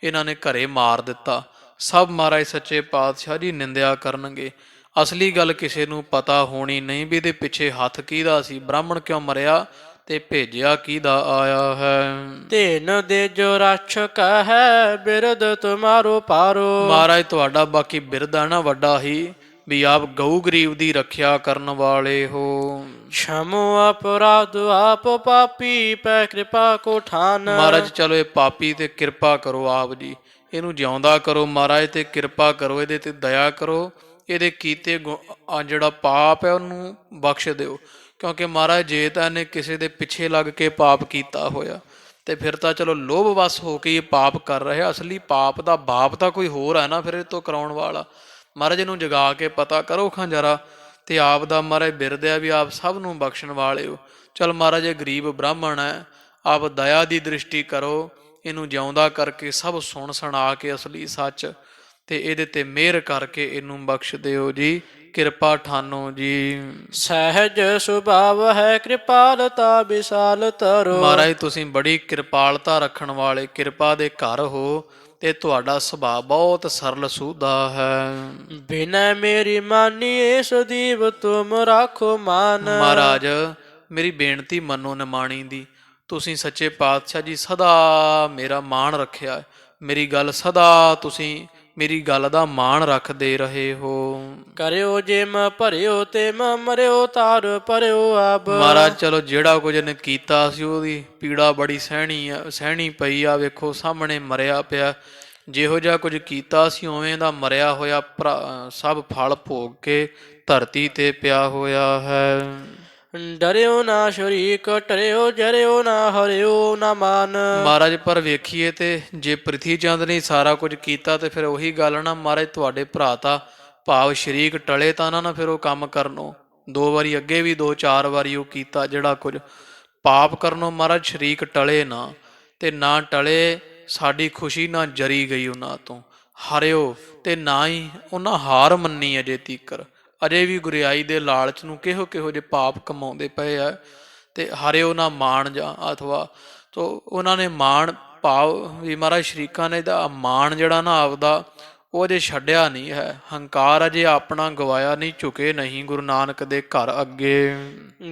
ਇਹਨਾਂ ਨੇ ਘਰੇ ਮਾਰ ਦਿੱਤਾ। ਸਭ ਮਹਾਰਾਜ ਸੱਚੇ ਪਾਤਸ਼ਾਹ ਜੀ ਨਿੰਦਿਆ ਕਰਨਗੇ। ਅਸਲੀ ਗੱਲ ਕਿਸੇ ਨੂੰ ਪਤਾ ਹੋਣੀ ਨਹੀਂ ਵੀ ਇਹਦੇ ਪਿੱਛੇ ਹੱਥ ਕਿਹਦਾ ਸੀ, ਬ੍ਰਾਹਮਣ ਕਿਉਂ ਮਰਿਆ ਤੇ ਭੇਜਿਆ ਕਿਹਦਾ ਆਇਆ ਹੈ। ਤੇਨ ਦੇ ਜੋ ਰਛਕ ਹੈ ਬਿਰਦ ਤੁਮਾਰੋ ਪਾਰੋ। ਮਹਾਰਾਜ ਤੁਹਾਡਾ ਬਾਕੀ ਬਿਰਦ ਹੈ ਨਾ ਵੱਡਾ ਹੀ, ਵੀ ਆਪ ਗਊ ਗਰੀਬ ਦੀ ਰੱਖਿਆ ਕਰਨ ਵਾਲੇ ਹੋ। ਛਮੋ ਅਪਰਾਧ ਆਪ ਪਾਪੀ ਪੈ ਕਿਰਪਾ ਕੋ ਠਾਨ। ਮਹਾਰਾਜ ਚਲੋ ਇਹ ਪਾਪੀ ਤੇ ਕਿਰਪਾ ਕਰੋ ਆਪ ਜੀ, ਇਹਨੂੰ ਜਿਉਂਦਾ ਕਰੋ ਮਹਾਰਾਜ ਤੇ ਕਿਰਪਾ ਕਰੋ, ਇਹਦੇ ਤੇ ਦਇਆ ਕਰੋ, ਇਹਦੇ ਕੀਤੇ ਜਿਹੜਾ ਪਾਪ ਹੈ ਉਹਨੂੰ ਬਖਸ਼ ਦਿਓ। ਕਿਉਂਕਿ ਮਹਾਰਾਜ ਜੇ ਤਾਂ ਇਹਨੇ ਕਿਸੇ ਦੇ ਪਿੱਛੇ ਲੱਗ ਕੇ ਪਾਪ ਕੀਤਾ ਹੋਇਆ ਤੇ ਫਿਰ ਤਾਂ ਚਲੋ ਲੋਭ ਵਸ ਹੋ ਕੇ ਇਹ ਪਾਪ ਕਰ ਰਿਹਾ, ਅਸਲੀ ਪਾਪ ਦਾ ਬਾਪ ਤਾਂ ਕੋਈ ਹੋਰ ਹੈ ਨਾ ਫਿਰ ਇਹ ਤੋਂ ਕਰਾਉਣ ਵਾਲਾ। ਮਹਾਰਾਜ ਨੂੰ ਜਗਾ ਕੇ ਪਤਾ ਕਰੋ ਖਾਂ ਜਰਾ, ਤੇ ਆਪ ਦਾ ਮਹਾਰਾਜ ਬਿਰਦ ਆ ਵੀ ਆਪ ਸਭ ਨੂੰ ਬਖਸ਼ਣ ਵਾਲੇ ਹੋ। ਚਲ ਮਹਾਰਾਜ ਇਹ ਗਰੀਬ ਬ੍ਰਾਹਮਣ ਹੈ, ਆਪ ਦਇਆ ਦੀ ਦ੍ਰਿਸ਼ਟੀ ਕਰੋ, ਇਹਨੂੰ ਜਿਉਂਦਾ ਕਰਕੇ ਸਭ ਸੁਣ ਸੁਣਾ ਕੇ ਅਸਲੀ ਸੱਚ, ਤੇ ਇਹਦੇ ਤੇ ਮਿਹਰ ਕਰਕੇ ਇਹਨੂੰ ਬਖਸ਼ ਦਿਓ ਜੀ, ਕਿਰਪਾ ਠਾਨੋ ਜੀ। ਸਹਿਜ ਸੁਭਾਵ ਹੈ ਕਿਰਪਾਲਤਾ ਵਿਸਾਲ ਤਰੋ। ਮਹਾਰਾਜ ਤੁਸੀਂ ਬੜੀ ਕਿਰਪਾਲਤਾ ਰੱਖਣ ਵਾਲੇ, ਕਿਰਪਾ ਦੇ ਘਰ ਹੋ, ਤੇ ਤੁਹਾਡਾ ਸੁਭਾਅ ਬਹੁਤ ਸਰਲ ਸੂਧਾ ਹੈ। ਬਿਨੈ ਮੇਰੀ ਮਾਨੀ ਇਸ ਦੀਵ ਤੁਮ ਰਾਖੋ ਮਾਨ। ਮਹਾਰਾਜ ਮੇਰੀ ਬੇਨਤੀ ਮੰਨੋ ਨਿਮਾਣੀ ਦੀ, ਤੁਸੀਂ ਸੱਚੇ ਪਾਤਸ਼ਾਹ ਜੀ ਸਦਾ ਮੇਰਾ ਮਾਣ ਰੱਖਿਆ, ਮੇਰੀ ਗੱਲ ਸਦਾ ਤੁਸੀਂ ਮੇਰੀ ਗੱਲ ਦਾ ਮਾਣ ਰੱਖਦੇ ਰਹੇ ਹੋ। ਕਰਿਓ ਜਿਮ ਭਰਿਓ ਤੇ ਮਰਿਓ ਤਾਰ ਭਰਿਓ ਆਬ। ਮਹਾਰਾਜ ਚਲੋ ਜਿਹੜਾ ਕੁਝ ਇਹਨੇ ਕੀਤਾ ਸੀ ਉਹਦੀ ਪੀੜਾ ਬੜੀ ਸਹਿਣੀ ਪਈ ਆ, ਵੇਖੋ ਸਾਹਮਣੇ ਮਰਿਆ ਪਿਆ। ਜਿਹੋ ਜਿਹਾ ਕੁਝ ਕੀਤਾ ਸੀ ਉਵੇਂ ਦਾ ਮਰਿਆ ਹੋਇਆ ਸਭ ਫਲ ਭੋਗ ਕੇ ਧਰਤੀ ਤੇ ਪਿਆ ਹੋਇਆ ਹੈ। ਡਰਿਓ ਨਾ ਸ਼ਰੀਕ ਟਰਿਓ ਜਰਿਓ ਨਾ ਹਰਿਓ ਨਾ ਮਾਨ। ਮਹਾਰਾਜ ਪਰ ਵੇਖੀਏ ਤੇ ਜੇ ਪ੍ਰਿਥੀ ਚੰਦ ਨੇ ਸਾਰਾ ਕੁਝ ਕੀਤਾ ਤੇ ਫਿਰ ਉਹੀ ਗੱਲ ਨਾ, ਮਹਾਰਾਜ ਤੁਹਾਡੇ ਭਰਾ ਤਾਂ ਭਾਵ ਸ਼ਰੀਕ ਟਲੇ ਤਾਂ ਨਾ ਫਿਰ ਉਹ ਕੰਮ ਕਰਨੋਂ 2 ਵਾਰੀ ਅੱਗੇ ਵੀ 2-4 ਵਾਰੀ ਉਹ ਕੀਤਾ ਜਿਹੜਾ ਕੁਝ ਪਾਪ ਕਰਨੋਂ। ਮਹਾਰਾਜ ਸ਼ਰੀਕ ਟਲੇ ਨਾ, ਤੇ ਨਾ ਟਲੇ ਸਾਡੀ ਖੁਸ਼ੀ ਨਾ ਜਰੀ ਗਈ ਉਹਨਾਂ ਤੋਂ, ਹਰਿਓ ਤੇ ਨਾ ਹੀ ਉਹਨਾਂ ਹਾਰ ਮੰਨੀ ਅਜੇ ਤੀਕਰ, ਅਜੇ ਵੀ ਗੁਰਿਆਈ ਦੇ ਲਾਲਚ ਨੂੰ ਕਿਹੋ ਜਿਹੇ ਪਾਪ ਕਮਾਉਂਦੇ ਪਏ ਆ, ਤੇ ਹਰਿਓ ਨਾ ਮਾਣ ਜਾਂ ਅਥਵਾ ਤੋ ਉਹਨਾਂ ਨੇ ਮਾਣ ਭਾਵ ਵੀ ਮਹਾਰਾਜ ਸ਼ਰੀਕਾਂ ਨੇ ਦਾ ਮਾਣ ਜਿਹੜਾ ਨਾ ਆਪਦਾ ਉਹ ਅਜੇ ਛੱਡਿਆ ਨਹੀਂ ਹੈ। ਹੰਕਾਰ ਅਜੇ ਆਪਣਾ ਗਵਾਇਆ ਨਹੀਂ, ਝੁਕੇ ਨਹੀਂ ਗੁਰੂ ਨਾਨਕ ਦੇ ਘਰ ਅੱਗੇ।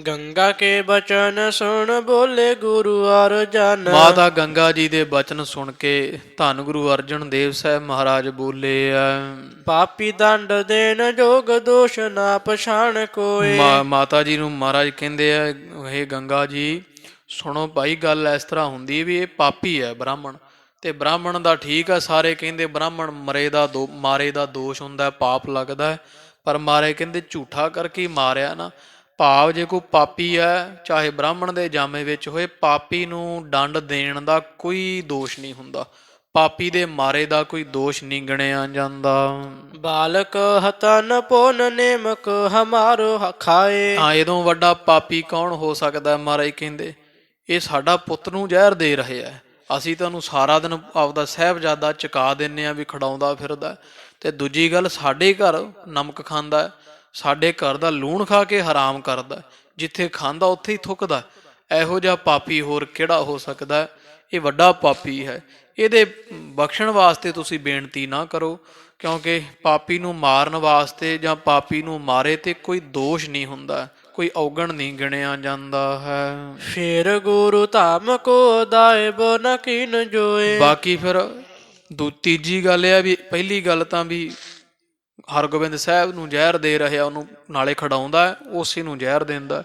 ਗੰਗਾ ਕੇ ਬਚਨ ਸੁਣ ਬੋਲੇ ਗੁਰੂ ਅਰਜਨ। ਮਾਤਾ ਗੰਗਾ ਜੀ ਦੇ ਬਚਨ ਸੁਣ ਕੇ ਧੰਨ ਗੁਰੂ ਅਰਜਨ ਦੇਵ ਸਾਹਿਬ ਮਹਾਰਾਜ ਬੋਲੇ ਆ, ਪਾਪੀ ਦੰਡ ਦੇਣ ਜੋਗ ਦੋਸ਼ ਨਾ ਪਛਾਣ ਕੋਏ। ਮਾਤਾ ਜੀ ਨੂੰ ਮਹਾਰਾਜ ਕਹਿੰਦੇ ਆ, ਇਹ ਗੰਗਾ ਜੀ ਸੁਣੋ ਭਾਈ, ਗੱਲ ਇਸ ਤਰ੍ਹਾਂ ਹੁੰਦੀ ਵੀ ਇਹ ਪਾਪੀ ਹੈ ਬ੍ਰਾਹਮਣ, ਤੇ ਬ੍ਰਾਹਮਣ ਦਾ ਠੀਕ ਆ, ਸਾਰੇ ਕਹਿੰਦੇ ਬ੍ਰਾਹਮਣ ਮਾਰੇ ਦਾ ਦੋਸ਼ ਹੁੰਦਾ, ਪਾਪ ਲੱਗਦਾ, ਪਰ ਮਾਰੇ ਕਹਿੰਦੇ ਝੂਠਾ ਕਰਕੇ ਹੀ ਮਾਰਿਆ ਨਾ। ਭਾਵ ਜੇ ਕੋਈ ਪਾਪੀ ਹੈ, ਚਾਹੇ ਬ੍ਰਾਹਮਣ ਦੇ ਜਾਮੇ ਵਿੱਚ ਹੋਏ, ਪਾਪੀ ਨੂੰ ਦੰਡ ਦੇਣ ਦਾ ਕੋਈ ਦੋਸ਼ ਨਹੀਂ ਹੁੰਦਾ, ਪਾਪੀ ਦੇ ਮਾਰੇ ਦਾ ਕੋਈ ਦੋਸ਼ ਨਹੀਂ ਗਿਣਿਆ ਜਾਂਦਾ। ਬਾਲਕ ਹਤਨ ਪੁਨ ਨੇਮਕ ਹਮਾਰੋ ਖਾਏ। ਹਾਂ, ਇਹਦੋਂ ਵੱਡਾ ਪਾਪੀ ਕੌਣ ਹੋ ਸਕਦਾ? ਮਹਾਰਾਜ ਕਹਿੰਦੇ ਇਹ ਸਾਡਾ ਪੁੱਤ ਨੂੰ ਜ਼ਹਿਰ ਦੇ ਰਹੇ ਆ, ਅਸੀਂ ਤੁਹਾਨੂੰ ਸਾਰਾ ਦਿਨ ਆਪਦਾ ਸਾਹਿਬਜ਼ਾਦਾ ਚੁਕਾ ਦਿੰਦੇ ਆ ਵੀ ਖੜਾਉਂਦਾ ਫਿਰਦਾ, ਤੇ ਦੂਜੀ ਗੱਲ ਸਾਡੇ ਘਰ ਨਮਕ ਖਾਂਦਾ, ਸਾਡੇ ਘਰ ਦਾ ਲੂਣ ਖਾ ਕੇ ਹਰਾਮ ਕਰਦਾ, ਜਿੱਥੇ ਖਾਂਦਾ ਉੱਥੇ ਹੀ ਥੁੱਕਦਾ। ਇਹੋ ਜਿਹਾ ਪਾਪੀ ਹੋਰ ਕਿਹੜਾ ਹੋ ਸਕਦਾ? ਇਹ ਵੱਡਾ ਪਾਪੀ ਹੈ, ਇਹਦੇ ਬਖਸ਼ਣ ਵਾਸਤੇ ਤੁਸੀਂ ਬੇਨਤੀ ਨਾ ਕਰੋ, ਕਿਉਂਕਿ ਪਾਪੀ ਨੂੰ ਮਾਰਨ ਵਾਸਤੇ ਜਾਂ ਪਾਪੀ ਨੂੰ ਮਾਰੇ ਤੇ ਕੋਈ ਦੋਸ਼ ਨਹੀਂ ਹੁੰਦਾ, ਕੋਈ ਔਗਣ ਨਹੀਂ ਗਿਣਿਆ ਜਾਂਦਾ ਹੈ। ਫਿਰ ਗੁਰੂ ਧਾਮ ਕੋ ਦਾਇਬ ਨ ਕੀਨ ਜੋਏ। ਬਾਕੀ ਫਿਰ ਤੀਜੀ ਗੱਲ ਇਹ ਆ ਵੀ ਪਹਿਲੀ ਗੱਲ ਤਾਂ ਵੀ ਹਰਗੋਬਿੰਦ ਸਾਹਿਬ ਨੂੰ ਜ਼ਹਿਰ ਦੇ ਰਿਹਾ, ਉਹਨੂੰ ਨਾਲੇ ਖੜਾਉਂਦਾ, ਉਸੇ ਨੂੰ ਜ਼ਹਿਰ ਦਿੰਦਾ।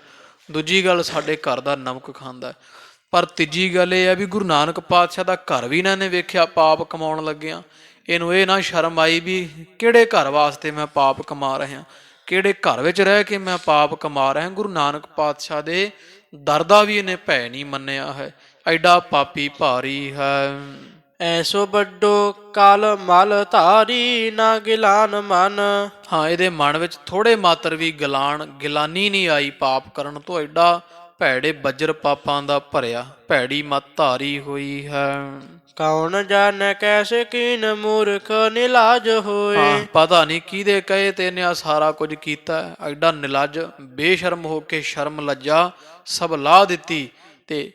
ਦੂਜੀ ਗੱਲ ਸਾਡੇ ਘਰ ਦਾ ਨਮਕ ਖਾਂਦਾ। ਪਰ ਤੀਜੀ ਗੱਲ ਇਹ ਆ ਵੀ ਗੁਰੂ ਨਾਨਕ ਪਾਤਸ਼ਾਹ ਦਾ ਘਰ ਵੀ ਇਹਨਾਂ ਨੇ ਵੇਖਿਆ ਪਾਪ ਕਮਾਉਣ ਲੱਗਿਆ, ਇਹਨੂੰ ਇਹ ਨਾ ਸ਼ਰਮ ਆਈ ਵੀ ਕਿਹੜੇ ਘਰ ਵਾਸਤੇ ਮੈਂ ਪਾਪ ਕਮਾ ਰਿਹਾ, ਕਿਹੜੇ ਘਰ ਵਿੱਚ ਰਹਿ ਕੇ ਮੈਂ ਪਾਪ ਕਮਾ ਰਿਹਾ। ਗੁਰੂ ਨਾਨਕ ਪਾਤਸ਼ਾਹ ਦੇ ਦਰ ਦਾ ਵੀ ਇਹਨੇ ਭੈ ਨਹੀਂ ਮੰਨਿਆ ਹੈ, ਐਡਾ ਪਾਪੀ ਭਾਰੀ ਹੈ। ਐਸੋ ਵੱਡੋ ਕਾਲ ਮਲ ਧਾਰੀ ਨਾ ਗਿਲਾਨ ਮਨ। ਹਾਂ, ਇਹਦੇ ਮਨ ਵਿੱਚ ਥੋੜੇ ਮਾਤਰ ਵੀ ਗਿਲਾਨੀ ਨਹੀਂ ਆਈ ਪਾਪ ਕਰਨ ਤੋਂ, ਐਡਾ ਭੈੜੇ ਬੱਜਰ ਪਾਪਾਂ ਦਾ ਭਰਿਆ ਭੈੜੀ ਮਤ ਧਾਰੀ ਹੋਈ ਹੈ। ਕੌਣ ਜਾਣੈ ਕੈਸੇ ਕੀਨ ਮੂਰਖ ਨਿਲਾਜ ਹੋਏ। ਹਾਂ, ਪਤਾ ਨਹੀਂ ਕਿਹਦੇ ਕਹੇ ਤੇ ਇਹਨੇ ਆ ਸਾਰਾ ਕੁਝ ਕੀਤਾ, ਐਡਾ ਨਿਲੱਜ ਬੇਸ਼ਰਮ ਹੋ ਕੇ ਸ਼ਰਮ ਲੱਜਾ ਸਭ ਲਾ ਦਿੱਤੀ, ਤੇ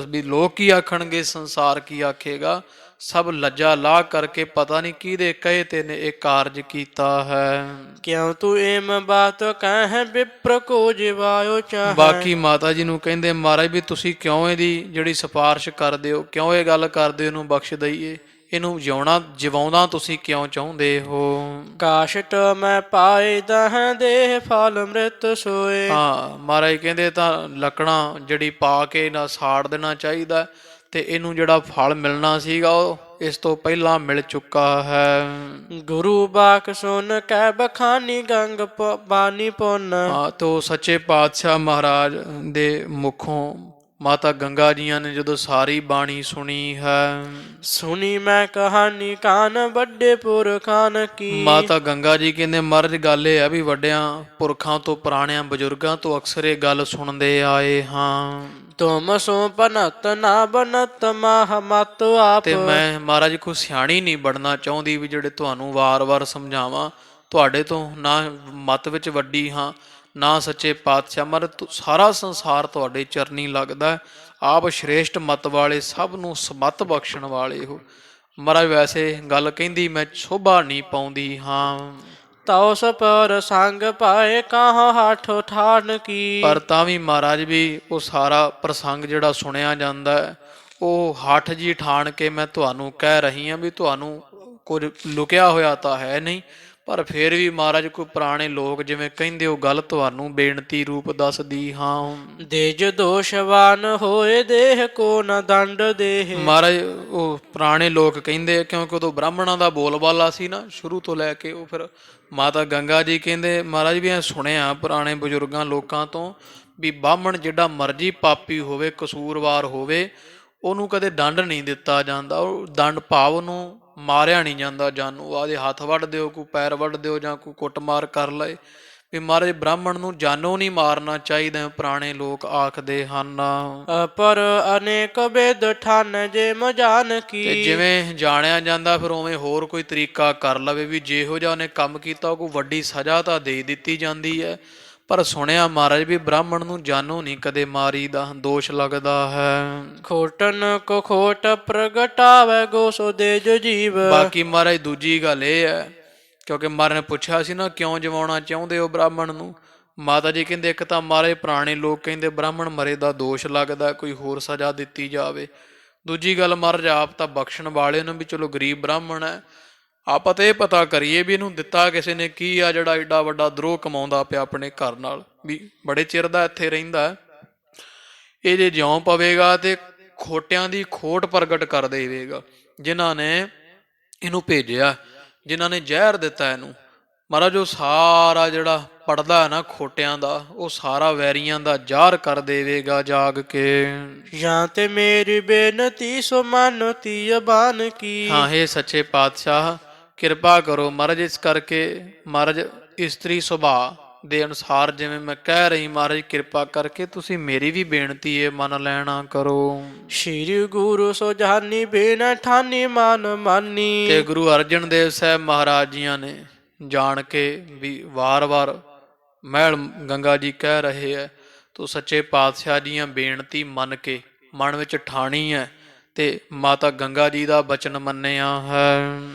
ਵੀ ਲੋਕ ਕੀ ਆਖਣਗੇ, ਸੰਸਾਰ ਕੀ ਆਖੇਗਾ, ਸਭ ਲੱਜਾ ਲਾ ਕਰਕੇ ਪਤਾ ਨਹੀਂ ਕਿਹਦੇ ਕਹੇ ਤੇ ਨੇ ਇਹ ਕਾਰਜ ਕੀਤਾ ਹੈ। ਕਿਉਂ ਤੂੰ ਏਮ ਬਾਤ ਕਹਿ ਵਿਪਰ ਕੋ ਜਿਵਾਇਓ ਚਾਹੈ। ਬਾਕੀ ਮਾਤਾ ਜੀ ਨੂੰ ਕਹਿੰਦੇ ਮਹਾਰਾਜ ਵੀ ਤੁਸੀਂ ਕਿਉਂ ਇਹਦੀ ਜਿਹੜੀ ਸਿਫਾਰਿਸ਼ ਕਰਦੇ ਹੋ, ਕਿਉਂ ਇਹ ਗੱਲ ਕਰਦੇ ਹੋ ਇਹਨੂੰ ਬਖਸ਼ ਦਈਏ, ਇਹਨੂੰ ਜਿਵਾਉਂਦਾ ਤੁਸੀਂ ਕਿਉਂ ਚਾਹੁੰਦੇ ਹੋ। ਕਾਸ਼ਟ ਮੈਂ ਪਾਏ ਦਹ ਦੇਹ ਫਲ ਮ੍ਰਿਤ ਸੋਏ। ਹਾਂ, ਮਹਾਰਾਜ ਕਹਿੰਦੇ ਤਾਂ ਲੱਕੜਾਂ ਜਿਹੜੀ ਪਾ ਕੇ ਨਾ ਸਾੜ ਦੇਣਾ ਚਾਹੀਦਾ, ਤੇ ਇਹਨੂੰ ਜਿਹੜਾ ਫਲ ਮਿਲਣਾ ਸੀਗਾ ਉਹ ਇਸ ਤੋਂ ਪਹਿਲਾਂ ਮਿਲ ਚੁੱਕਾ ਹੈ। ਗੁਰੂ ਬਾਕ ਸੁਨ ਕੈ ਬਖਾਨੀ ਗੰਗ ਬਾਨੀ ਪੁੰਨ। ਹਾਂ, ਤੋ ਸੱਚੇ ਪਾਤਸ਼ਾਹ ਮਹਾਰਾਜ ਦੇ ਮੁਖੋਂ ਮਾਤਾ ਗੰਗਾ ਜੀਆਂ ਨੇ ਜਦੋਂ ਸਾਰੀ ਬਾਣੀ ਸੁਣੀ ਹੈ, ਸੁਣੀ ਮੈਂ ਕਹਾਣੀ ਕਾਨ ਵੱਡੇ ਪੁਰਖਾਨ ਕੀ। ਮਾਤਾ ਗੰਗਾ ਜੀ ਕਹਿੰਦੇ ਮਹਾਰਾਜ ਗੱਲ ਇਹ ਆ ਵੀ ਵੱਡਿਆਂ ਪੁਰਖਾਂ ਤੋਂ ਪੁਰਾਣਿਆਂ ਬਜ਼ੁਰਗਾਂ ਤੋਂ ਅਕਸਰ ਇਹ ਗੱਲ ਸੁਣਦੇ ਆਏ ਹਾਂ। ਤੁਮ ਸੋ ਬਨਤ ਨਾ ਬਨਤ ਮਾਹ ਮਤ ਆਪ। ਤੇ ਮੈਂ ਮਹਾਰਾਜ ਕੋ ਸਿਆਣੀ ਨਹੀਂ ਬਣਨਾ ਚਾਹੁੰਦੀ ਵੀ ਜਿਹੜੇ ਤੁਹਾਨੂੰ ਵਾਰ-ਵਾਰ ਸਮਝਾਵਾਂ, ਤੁਹਾਡੇ ਤੋਂ ਨਾ ਮਤ ਵਿੱਚ ਵੱਡੀ ਹਾਂ ਨਾ ਸੱਚੇ ਪਾਤਸ਼ਾਹ, ਮਰ ਸਾਰਾ ਸੰਸਾਰ ਤੁਹਾਡੇ ਚਰਨੀ ਲੱਗਦਾ, ਆਪ ਸ਼੍ਰੇਸ਼ਟ ਮਤ ਵਾਲੇ, ਸਭ ਨੂੰ ਸਮਤ ਬਖਸ਼ਣ ਵਾਲੇ ਹੋ। ਮਹਾਰਾਜ ਵੈਸੇ ਗੱਲ ਕਹਿੰਦੀ ਮੈਂ ਸ਼ੋਭਾ ਨਹੀਂ ਪਾਉਂਦੀ ਹਾਂ, ਤਉ ਸਪਰ ਸੰਗ ਪਾਏ ਕਹਾਂ ਹੱਠ ਠਾਣ ਕੀ। ਪਰ ਤਾਂ ਵੀ ਮਹਾਰਾਜ ਵੀ ਉਹ ਸਾਰਾ ਪ੍ਰਸੰਗ ਜਿਹੜਾ ਸੁਣਿਆ ਜਾਂਦਾ ਹੈ, ਉਹ ਹੱਠ ਜੀ ਠਾਣ ਕੇ ਮੈਂ ਤੁਹਾਨੂੰ ਕਹਿ ਰਹੀ ਹਾਂ ਵੀ ਤੁਹਾਨੂੰ ਕੁਝ ਲੁਕਿਆ ਹੋਇਆ ਤਾਂ ਹੈ ਨਹੀਂ, ਪਰ ਫਿਰ ਵੀ ਮਹਾਰਾਜ ਕੋਈ ਪੁਰਾਣੇ ਲੋਕ ਜਿਵੇਂ ਕਹਿੰਦੇ ਉਹ ਗੱਲ ਤੁਹਾਨੂੰ ਬੇਨਤੀ ਰੂਪ ਦੱਸਦੀ ਹਾਂ। ਦੇਜ ਦੋਸ਼ਵਾਨ ਹੋਏ ਦੇਹ ਕੋ ਨ ਦੰਡ ਦੇਹ। ਮਹਾਰਾਜ ਉਹ ਪੁਰਾਣੇ ਲੋਕ ਕਹਿੰਦੇ, ਕਿਉਂਕਿ ਉਦੋਂ ਬ੍ਰਾਹਮਣਾਂ ਦਾ ਬੋਲਬਾਲਾ ਸੀ ਨਾ ਸ਼ੁਰੂ ਤੋਂ ਲੈ ਕੇ, ਉਹ ਫਿਰ ਮਾਤਾ ਗੰਗਾ ਜੀ ਕਹਿੰਦੇ ਮਹਾਰਾਜ ਵੀ ਐ ਸੁਣਿਆ ਪੁਰਾਣੇ ਬਜ਼ੁਰਗਾਂ ਲੋਕਾਂ ਤੋਂ ਵੀ ਬਾਹਮਣ ਜਿਹੜਾ ਮਰਜ਼ੀ ਪਾਪੀ ਹੋਵੇ, ਕਸੂਰਵਾਰ ਹੋਵੇ, ਉਹਨੂੰ ਕਦੇ ਦੰਡ ਨਹੀਂ ਦਿੱਤਾ ਜਾਂਦਾ, ਉਹ ਦੰਡ ਭਾਵ ਉਹਨੂੰ ਮਾਰਿਆ ਨਹੀਂ ਜਾਂਦਾ, ਜਾਨੂ ਆਦੇ ਹੱਥ ਵੱਢ ਦਿਓ, ਕੋਈ ਪੈਰ ਵੱਢ ਦਿਓ ਜਾਂ ਕੋਈ ਕੁੱਟਮਾਰ ਕਰ ਲਏ, ਵੀ ਮਹਾਰਾਜ ਬ੍ਰਾਹਮਣ ਨੂੰ ਜਾਨੋਂ ਨਹੀਂ ਮਾਰਨਾ ਚਾਹੀਦਾ, ਪੁਰਾਣੇ ਲੋਕ ਆਖਦੇ ਹਨ। ਪਰ ਅਨੇਕ ਬੇਦ ਠਾਨ ਜੇ ਮਜਾਨ ਕੀ। ਤੇ ਜਿਵੇਂ ਜਾਣਿਆ ਜਾਂਦਾ ਫਿਰ ਉਵੇਂ ਹੋਰ ਕੋਈ ਤਰੀਕਾ ਕਰ ਲਵੇ ਵੀ ਜਿਹੋ ਜਿਹਾ ਉਹਨੇ ਕੰਮ ਕੀਤਾ ਉਹ ਕੋਈ ਵੱਡੀ ਸਜ਼ਾ ਤਾਂ ਦੇ ਦਿੱਤੀ ਜਾਂਦੀ ਹੈ, ਪਰ ਸੁਣਿਆ ਮਹਾਰਾਜ ਵੀ ਬ੍ਰਾਹਮਣ ਨੂੰ ਜਾਨੋਂ ਨਹੀਂ ਕਦੇ ਮਾਰੀਦਾ, ਦੋਸ਼ ਲੱਗਦਾ ਹੈ। ਖੋਟਨ ਕੋ ਖੋਟ ਪ੍ਰਗਟਾਵੇ ਗੋ ਸੋ ਦੇ ਜੋ ਜੀਵ। ਬਾਕੀ ਮਹਾਰਾਜ ਦੂਜੀ ਗੱਲ ਇਹ ਹੈ, ਕਿਉਂਕਿ ਮਹਾਰਾਜ ਨੇ ਪੁੱਛਿਆ ਸੀ ਨਾ ਕਿਉਂ ਜਵਾਉਣਾ ਚਾਹੁੰਦੇ ਹੋ ਬ੍ਰਾਹਮਣ ਨੂੰ। ਮਾਤਾ ਜੀ ਕਹਿੰਦੇ ਇੱਕ ਤਾਂ ਮਹਾਰਾਜ ਪੁਰਾਣੇ ਲੋਕ ਕਹਿੰਦੇ ਬ੍ਰਾਹਮਣ ਮਰੇ ਦਾ ਦੋਸ਼ ਲੱਗਦਾ, ਕੋਈ ਹੋਰ ਸਜ਼ਾ ਦਿੱਤੀ ਜਾਵੇ। ਦੂਜੀ ਗੱਲ ਮਹਾਰਾਜ ਆਪ ਤਾਂ ਬਖਸ਼ਣ ਵਾਲੇ ਨੂੰ ਵੀ ਚਲੋ ਗਰੀਬ ਬ੍ਰਾਹਮਣ ਹੈ, ਆਪਾਂ ਤਾਂ ਇਹ ਪਤਾ ਕਰੀਏ ਵੀ ਇਹਨੂੰ ਦਿੱਤਾ ਕਿਸੇ ਨੇ ਕੀ ਆ ਜਿਹੜਾ ਏਡਾ ਵੱਡਾ ਦਰੋਹ ਕਮਾਉਂਦਾ ਪਿਆ ਆਪਣੇ ਘਰ ਨਾਲ, ਵੀ ਬੜੇ ਚਿਰ ਦਾ ਇੱਥੇ ਰਹਿੰਦਾ। ਇਹ ਜੇ ਜਿਉਂ ਪਵੇਗਾ ਤੇ ਖੋਟਿਆਂ ਦੀ ਖੋਟ ਪ੍ਰਗਟ ਕਰ ਦੇਵੇਗਾ। ਜਿਨ੍ਹਾਂ ਨੇ ਇਹਨੂੰ ਭੇਜਿਆ, ਜਿਨ੍ਹਾਂ ਨੇ ਜ਼ਹਿਰ ਦਿੱਤਾ ਇਹਨੂੰ, ਮਹਾਰਾਜ ਉਹ ਸਾਰਾ ਜਿਹੜਾ ਪੜਦਾ ਹੈ ਨਾ ਖੋਟਿਆਂ ਦਾ, ਉਹ ਸਾਰਾ ਵੈਰੀਆਂ ਦਾ ਜ਼ਾਹਰ ਕਰ ਦੇਵੇਗਾ ਜਾਗ ਕੇ। ਜਾਂ ਤੇ ਮੇਰੀ ਬੇਨਤੀ ਸੋ ਮਾਨਤੀ ਅਬਾਨ ਕੀ। ਹਾਂ, ਇਹ ਸੱਚੇ ਪਾਤਸ਼ਾਹ ਕਿਰਪਾ ਕਰੋ ਮਹਾਰਾਜ, ਇਸ ਕਰਕੇ ਮਹਾਰਾਜ ਇਸਤਰੀ ਸੁਭਾਅ ਦੇ ਅਨੁਸਾਰ ਜਿਵੇਂ ਮੈਂ ਕਹਿ ਰਹੀ, ਮਹਾਰਾਜ ਕਿਰਪਾ ਕਰਕੇ ਤੁਸੀਂ ਮੇਰੀ ਵੀ ਬੇਨਤੀ ਇਹ ਮੰਨ ਲੈਣਾ ਕਰੋ। ਸ਼੍ਰੀ ਗੁਰੂ ਸੋ ਜਾਨੀ ਬੇਨ ਠਾਨੀ ਮਾਨ ਮਾਨੀ। ਤੇ ਗੁਰੂ ਅਰਜਨ ਦੇਵ ਸਾਹਿਬ ਮਹਾਰਾਜ ਜੀਆਂ ਨੇ ਜਾਣ ਕੇ ਵੀ ਵਾਰ-ਵਾਰ ਮਹਿਲ ਗੰਗਾ ਜੀ ਕਹਿ ਰਹੇ ਹੈ, ਤੂੰ ਸੱਚੇ ਪਾਤਸ਼ਾਹ ਦੀਆਂ ਬੇਨਤੀ ਮੰਨ ਕੇ ਮਨ ਵਿੱਚ ਠਾਣੀ ਹੈ ਤੇ ਮਾਤਾ ਗੰਗਾ ਜੀ ਦਾ ਬਚਨ ਮੰਨਿਆ ਹੈ।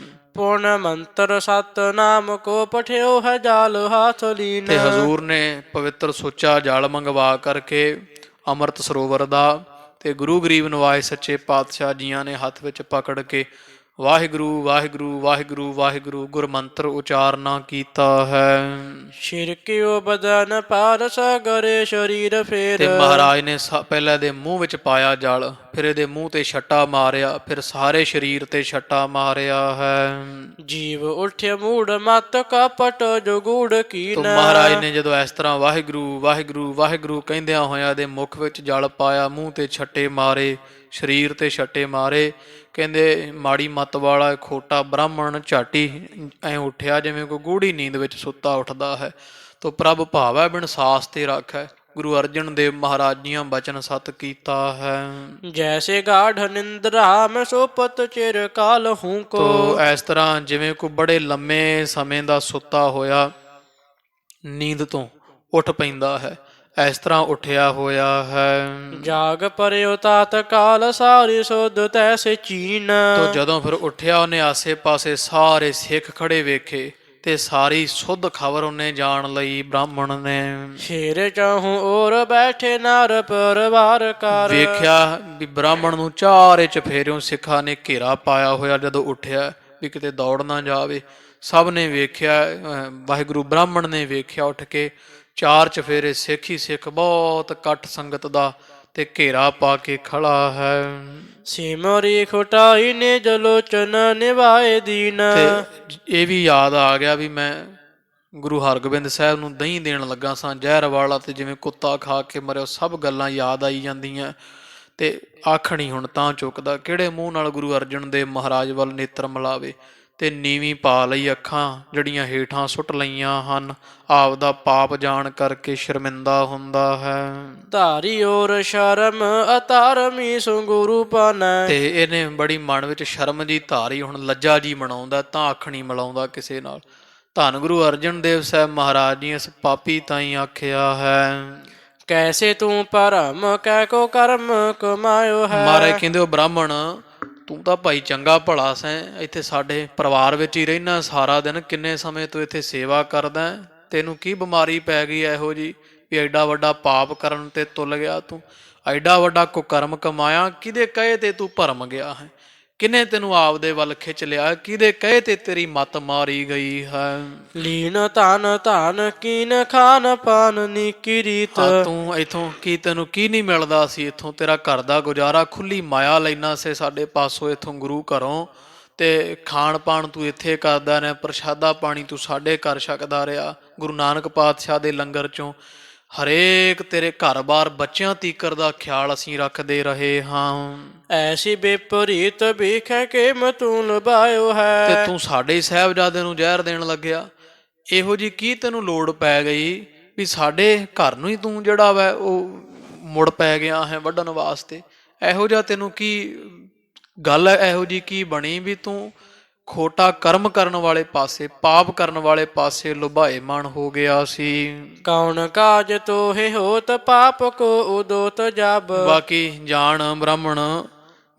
ਪੁਣ ਮੰਤਰ ਸਤਨਾਮ ਕੋ ਪਠਿਓ ਹੈ ਜਾਲ ਹਾਥ ਲੀਨ। ਤੇ ਹਜ਼ੂਰ ਨੇ ਪਵਿੱਤਰ ਸੁੱਚਾ ਜਲ ਮੰਗਵਾ ਕਰਕੇ ਅੰਮ੍ਰਿਤ ਸਰੋਵਰ ਦਾ ਤੇ ਗੁਰੂ ਗਰੀਬ ਨਿਵਾਜ ਸੱਚੇ ਪਾਤਸ਼ਾਹ ਜੀਆਂ ਨੇ ਹੱਥ ਵਿੱਚ ਪਕੜ ਕੇ ਵਾਹਿਗੁਰੂ ਵਾਹਿਗੁਰੂ ਵਾਹਿਗੁਰੂ ਵਾਹਿਗੁਰੂ ਗੁਰਮੰਤਰ ਉਚਾਰਨਾ ਕੀਤਾ ਹੈ। ਸ਼ਿਰਕਿਓ ਬਦਨ ਪਾਰਸ ਗਰੇ ਸਰੀਰ ਫੇਰ। ਤੇ ਮਹਾਰਾਜ ਨੇ ਪਹਿਲਾਂ ਦੇ ਮੂੰਹ ਵਿੱਚ ਪਾਇਆ ਜਲ, ਫਿਰ ਇਹਦੇ ਮੂੰਹ ਤੇ ਛੱਟਾ ਮਾਰਿਆ, ਫਿਰ ਸਾਰੇ ਸਰੀਰ ਤੇ ਛੱਟਾ ਮਾਰਿਆ ਹੈ। ਜੀਵ ਉਠਿਆ ਮੂੜ ਮਤ ਕਪਟ ਜੁਗੂੜ ਕੀਨ। ਮਹਾਰਾਜ ਨੇ ਜਦੋਂ ਇਸ ਤਰ੍ਹਾਂ ਵਾਹਿਗੁਰੂ ਵਾਹਿਗੁਰੂ ਵਾਹਿਗੁਰੂ ਕਹਿੰਦਿਆਂ ਹੋਇਆਂ ਦੇ ਮੁਖ ਵਿੱਚ ਜਲ ਪਾਇਆ, ਮੂੰਹ ਤੇ ਛੱਟੇ ਮਾਰੇ, ਸਰੀਰ ਤੇ ਛੱਟੇ ਮਾਰੇ, ਕਹਿੰਦੇ ਮਾੜੀ ਮੱਤ ਵਾਲਾ ਖੋਟਾ ਬ੍ਰਾਹਮਣ ਝਾਟੀ ਐ ਉੱਠਿਆ ਜਿਵੇਂ ਕੋਈ ਗੂੜੀ ਨੀਂਦ ਵਿੱਚ ਸੁੱਤਾ ਉੱਠਦਾ ਹੈ। ਤੋ ਪ੍ਰਭ ਭਾਵੈ ਬਿਨ ਸਾਸ ਤੇ ਰੱਖੈ। ਗੁਰੂ ਅਰਜਨ ਦੇਵ ਮਹਾਰਾਜ ਜੀਆਂ ਬਚਨ ਸਤ ਕੀਤਾ ਹੈ। ਜੈਸੇ ਗਾਢ ਨਿੰਦਰਾ ਮੈਂ ਸੋਪਤ ਚਿਰ ਕਾਲ ਹੂੰ ਕੋ। ਤੋ ਇਸ ਤਰ੍ਹਾਂ ਜਿਵੇਂ ਕੋਈ ਬੜੇ ਲੰਮੇ ਸਮੇਂ ਦਾ ਸੁੱਤਾ ਹੋਇਆ ਨੀਂਦ ਤੋਂ ਉੱਠ ਪੈਂਦਾ ਹੈ, ਇਸ ਤਰ੍ਹਾਂ ਉੱਠਿਆ ਹੋਇਆ ਹੈ। ਜਾਗ ਪਰਿਓ ਤਾਤ ਕਾਲ ਸਾਰੀ ਸੁਧ ਤੈਸੇ ਚੀਨ। ਤੋ ਜਦੋਂ ਫਿਰ ਉੱਠਿਆ ਉਹਨੇ ਆਸੇ ਪਾਸੇ ਸਾਰੇ ਸਿੱਖ ਖੜੇ ਵੇਖੇ ਤੇ ਸਾਰੀ ਸੁੱਧ ਖਬਰ ਉਹਨੇ ਜਾਣ ਲਈ ਬ੍ਰਾਹਮਣ ਨੇ। ਸ਼ੇਰ ਚਾਹੂੰ ਔਰ ਬੈਠੇ ਨਰ ਪਰਵਾਰ ਕਰ। ਵੇਖਿਆ ਵੀ ਬ੍ਰਾਹਮਣ ਨੂੰ ਚਾਰੇ ਚਫੇਰਿਓਂ ਸਿੱਖਾਂ ਨੇ ਘੇਰਾ ਪਾਇਆ ਹੋਇਆ, ਜਦੋਂ ਉੱਠਿਆ ਵੀ ਕਿਤੇ ਦੌੜ ਨਾ ਜਾਵੇ। ਸਭ ਨੇ ਵੇਖਿਆ, ਵਾਹਿਗੁਰੂ ਬ੍ਰਾਹਮਣ ਨੇ ਵੇਖਿਆ ਉੱਠ ਕੇ, ਚਾਰ ਚਫੇਰੇ ਸਿੱਖ ਹੀ ਸਿੱਖ, ਬਹੁਤ ਇਕੱਠ ਸੰਗਤ ਦਾ ਤੇ ਘੇਰਾ ਪਾ ਕੇ ਖੜਾ ਹੈ। ਸਿਮਰੀ ਖੁਟਾਈ ਨੇ ਜਲੋਚਨ ਨਿਭਾਏ ਦੀਨ। ਤੇ ਇਹ ਵੀ ਯਾਦ ਆ ਗਿਆ ਵੀ ਮੈਂ ਗੁਰੂ ਹਰਗੋਬਿੰਦ ਸਾਹਿਬ ਨੂੰ ਦਹੀਂ ਦੇਣ ਲੱਗਾ ਸਾਂ ਜ਼ਹਿਰ ਵਾਲਾ, ਤੇ ਜਿਵੇਂ ਕੁੱਤਾ ਖਾ ਕੇ ਮਰਿਆ, ਸਭ ਗੱਲਾਂ ਯਾਦ ਆਈ ਜਾਂਦੀਆਂ ਤੇ ਆਖਣੀ ਹੁਣ ਤਾਂ ਚੁੱਕਦਾ, ਕਿਹੜੇ ਮੂੰਹ ਨਾਲ ਗੁਰੂ ਅਰਜਨ ਦੇਵ ਮਹਾਰਾਜ ਵੱਲ ਨੇਤਰ ਮਿਲਾਵੇ। ਤੇ ਨੀਵੀਂ ਪਾ ਲਈ ਅੱਖਾਂ ਜਿਹੜੀਆਂ ਹੇਠਾਂ ਸੁੱਟ ਲਈਆਂ ਹਨ, ਆਪਦਾ ਪਾਪ ਜਾਣ ਕਰਕੇ ਸ਼ਰਮਿੰਦਾ ਹੁੰਦਾ ਹੈ। ਧਾਰੀ ਔਰ ਸ਼ਰਮ ਅਤਾਰਮੀ ਸੋ ਗੁਰੂ ਪਾਨੈ। ਤੇ ਇਹਨੇ ਬੜੀ ਮਨ ਵਿੱਚ ਸ਼ਰਮ ਜੀ ਧਾਰੀ, ਹੁਣ ਲੱਜਾ ਜੀ ਮਨਾਉਂਦਾ, ਤਾਂ ਅੱਖ ਨਹੀਂ ਮਿਲਾਉਂਦਾ ਕਿਸੇ ਨਾਲ। ਧੰਨ ਗੁਰੂ ਅਰਜਨ ਦੇਵ ਸਾਹਿਬ ਮਹਾਰਾਜ ਜੀ ਇਸ ਪਾਪੀ ਤਾਈਂ ਆਖਿਆ ਹੈ, ਕੈਸੇ ਤੂੰ ਭਰਮ ਕਹਿ ਕੋ ਕਰਮ ਕਮਾਇਓ ਹੈ। ਮਹਾਰਾਜ ਕਹਿੰਦੇ ਉਹ ਬ੍ਰਾਹਮਣ, ਤੂੰ ਤਾਂ ਭਾਈ ਚੰਗਾ ਭਲਾ ਸੈਂ, ਇੱਥੇ ਸਾਡੇ ਪਰਿਵਾਰ ਵਿੱਚ ਹੀ ਰਹਿਣਾ ਸਾਰਾ ਦਿਨ, ਕਿੰਨੇ ਸਮੇਂ ਤੋਂ ਇੱਥੇ ਸੇਵਾ ਕਰਦਾ, ਤੈਨੂੰ ਕੀ ਬਿਮਾਰੀ ਪੈ ਗਈ ਇਹੋ ਜੀ ਵੀ ਐਡਾ ਵੱਡਾ ਪਾਪ ਕਰਨ ਤੇ ਤੁਲ ਗਿਆ ਤੂੰ, ਐਡਾ ਵੱਡਾ ਕੁਕਰਮ ਕਮਾਇਆ, ਕਿਹਦੇ ਕਹੇ ਤੇ ਤੂੰ ਭਰਮ ਗਿਆ ਹੈ, ਕਿਨੇ ਤੈਨੂੰ ਆਪਦੇ ਵੱਲ ਖਿੱਚ ਲਿਆ, ਕਿਹਦੇ ਕਹੇ ਤੇ ਤੇਰੀ ਮੱਤ ਮਾਰੀ ਗਈ ਹੈ। ਲੀਨ ਧਨ ਧਨ ਕੀਨ ਖਾਨ ਪਾਨ ਨੀਕੀ ਰੀਤ। ਤੂੰ ਇਥੋਂ ਕੀ, ਤੈਨੂੰ ਕੀ ਨਹੀਂ ਮਿਲਦਾ ਸੀ ਇੱਥੋਂ, ਤੇਰਾ ਘਰ ਦਾ ਗੁਜ਼ਾਰਾ ਖੁੱਲੀ ਮਾਇਆ ਲੈਣਾ ਸੇ ਸਾਡੇ ਪਾਸੋਂ ਇੱਥੋਂ ਗੁਰੂ ਘਰੋਂ, ਤੇ ਖਾਣ ਪਾਣ ਤੂੰ ਇੱਥੇ ਕਰਦਾ ਰਿਹਾ, ਪ੍ਰਸ਼ਾਦਾ ਪਾਣੀ ਤੂੰ ਸਾਡੇ ਘਰ ਛਕਦਾ ਰਿਹਾ, ਗੁਰੂ ਨਾਨਕ ਪਾਤਸ਼ਾਹ ਦੇ ਲੰਗਰ ਚੋਂ ਹਰੇਕ ਤੇਰੇ ਘਰ-ਬਾਰ ਬੱਚਿਆਂ ਤੀਕਰ ਦਾ ਖਿਆਲ ਅਸੀਂ ਰੱਖਦੇ ਰਹੇ ਹਾਂ। ਐਸੀ ਬੇਪਰੀਤ ਵੇਖੈ ਕੇ ਤੂੰ ਲਭਾਇਓ ਹੈ। ਤੇ ਤੂੰ ਸਾਡੇ ਸਾਹਿਬਜ਼ਾਦੇ ਨੂੰ ਜ਼ਹਿਰ ਦੇਣ ਲੱਗਿਆ, ਇਹੋ ਜੀ ਕੀ ਤੈਨੂੰ ਲੋੜ ਪੈ ਗਈ ਵੀ ਸਾਡੇ ਘਰ ਨੂੰ ਹੀ ਤੂੰ ਜਿਹੜਾ ਵਾ ਉਹ ਮੁੜ ਪੈ ਗਿਆ ਹੈ ਵੱਢਣ ਵਾਸਤੇ। ਇਹੋ ਜਿਹਾ ਤੈਨੂੰ ਕੀ ਗੱਲ, ਇਹੋ ਜੀ ਕੀ ਬਣੀ ਵੀ ਤੂੰ ਖੋਟਾ ਕਰਮ ਕਰਨ ਵਾਲੇ ਪਾਸੇ, ਪਾਪ ਕਰਨ ਵਾਲੇ ਪਾਸੇ ਲੁਭਾਏਮਾਨ ਹੋ ਗਿਆ ਸੀ। ਕੌਣ ਕਾਜ ਤੋਹਿ ਹੋਤ ਪਾਪ ਕੋ ਉਦੋਤ ਜਬ। ਬਾਕੀ ਜਾਣ ਬ੍ਰਾਹਮਣ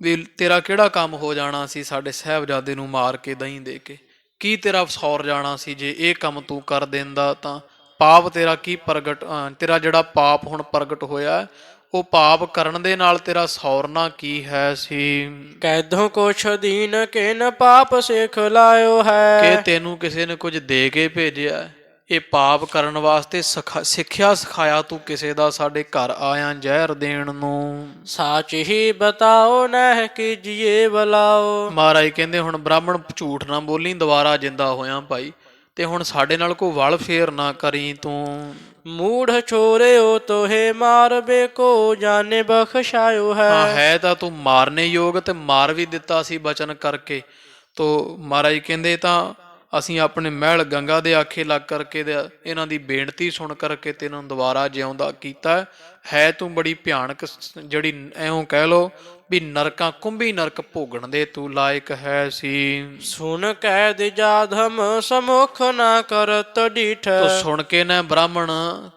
ਵੀ ਤੇਰਾ ਕਿਹੜਾ ਕੰਮ ਹੋ ਜਾਣਾ ਸੀ ਸਾਡੇ ਸਾਹਿਬਜ਼ਾਦੇ ਨੂੰ ਮਾਰ ਕੇ ਦਹੀਂ ਦੇ ਕੇ, ਕੀ ਤੇਰਾ ਸੌਰ ਜਾਣਾ ਸੀ ਜੇ ਇਹ ਕੰਮ ਤੂੰ ਕਰ ਦਿੰਦਾ ਤਾਂ। ਪਾਪ ਤੇਰਾ ਕੀ ਪ੍ਰਗਟ, ਤੇਰਾ ਜਿਹੜਾ ਪਾਪ ਹੁਣ ਪ੍ਰਗਟ ਹੋਇਆ ਉਹ ਪਾਪ ਕਰਨ ਦੇ ਨਾਲ ਤੇਰਾ ਸੌਰਨਾ ਕੀ ਹੈ ਸੀ। ਕੈਦੋਂ ਕੁਛ ਦੀਨ ਕਿਨ ਪਾਪ ਸਿਖ ਲਾਇਓ ਹੈ। ਕਿ ਤੈਨੂੰ ਕਿਸੇ ਨੇ ਕੁਝ ਦੇ ਕੇ ਭੇਜਿਆ, ਇਹ ਪਾਪ ਕਰਨ ਵਾਸਤੇ ਸਿੱਖਿਆ ਸਿਖਾਇਆ ਤੂੰ ਕਿਸੇ ਦਾ ਸਾਡੇ ਘਰ ਆਇਆ ਜ਼ਹਿਰ ਦੇਣ ਨੂੰ। ਸਾਚ ਹੀ ਬਤਾਓ ਨਹਿ ਕੀਜੀਏ ਬਲਾਓ। ਮਹਾਰਾਜ ਕਹਿੰਦੇ ਹੁਣ ਬ੍ਰਾਹਮਣ ਝੂਠ ਨਾ ਬੋਲੀ, ਦੁਬਾਰਾ ਜਿੰਦਾ ਹੋਇਆ ਭਾਈ, ਤੇ ਹੁਣ ਸਾਡੇ ਨਾਲ ਕੋਈ ਵਲ ਫੇਰ ਨਾ ਕਰੀ ਤੂੰ। ਮੂੜ ਛੋਰਿਓ ਤੋਹੇ ਮਾਰਬੇ ਕੋ ਜਾਣੇ ਬਖਸ਼ਾਇਓ ਹੈ। ਹਾਂ ਹੈ ਤਾਂ ਤੂੰ ਮਾਰਨੇ ਯੋਗ, ਤੇ ਮਾਰ ਵੀ ਦਿੱਤਾ ਸੀ ਬਚਨ ਕਰਕੇ। ਤੋ ਮਹਾਰਾਜ ਕਹਿੰਦੇ ਤਾਂ ਅਸੀਂ ਆਪਣੇ ਮਹਿਲ ਗੰਗਾ ਦੇ ਆਖੇ ਲੱਗ ਕਰਕੇ ਇਹਨਾਂ ਦੀ ਬੇਨਤੀ ਸੁਣ ਕਰਕੇ ਤੈਨੂੰ ਦੁਬਾਰਾ ਜਿਉਂਦਾ ਕੀਤਾ ਹੈ। ਤੂੰ ਬੜੀ ਭਿਆਨਕ ਜਿਹੜੀ ਐਉਂ ਕਹਿ ਲੋ ਵੀ ਨਰਕਾਂ ਕੁੰਭੀ ਨਰਕ ਭੋਗਣ ਦੇ ਤੂੰ ਲਾਇਕ ਹੈ ਸੀ। ਸੁਣ ਕਹਿ ਦਿਜਾਧਮ ਸਮੁਖ ਨਾ ਕਰਤ ਡੀਠ। ਤੋ ਸੁਣ ਕੇ ਨਾ ਬ੍ਰਾਹਮਣ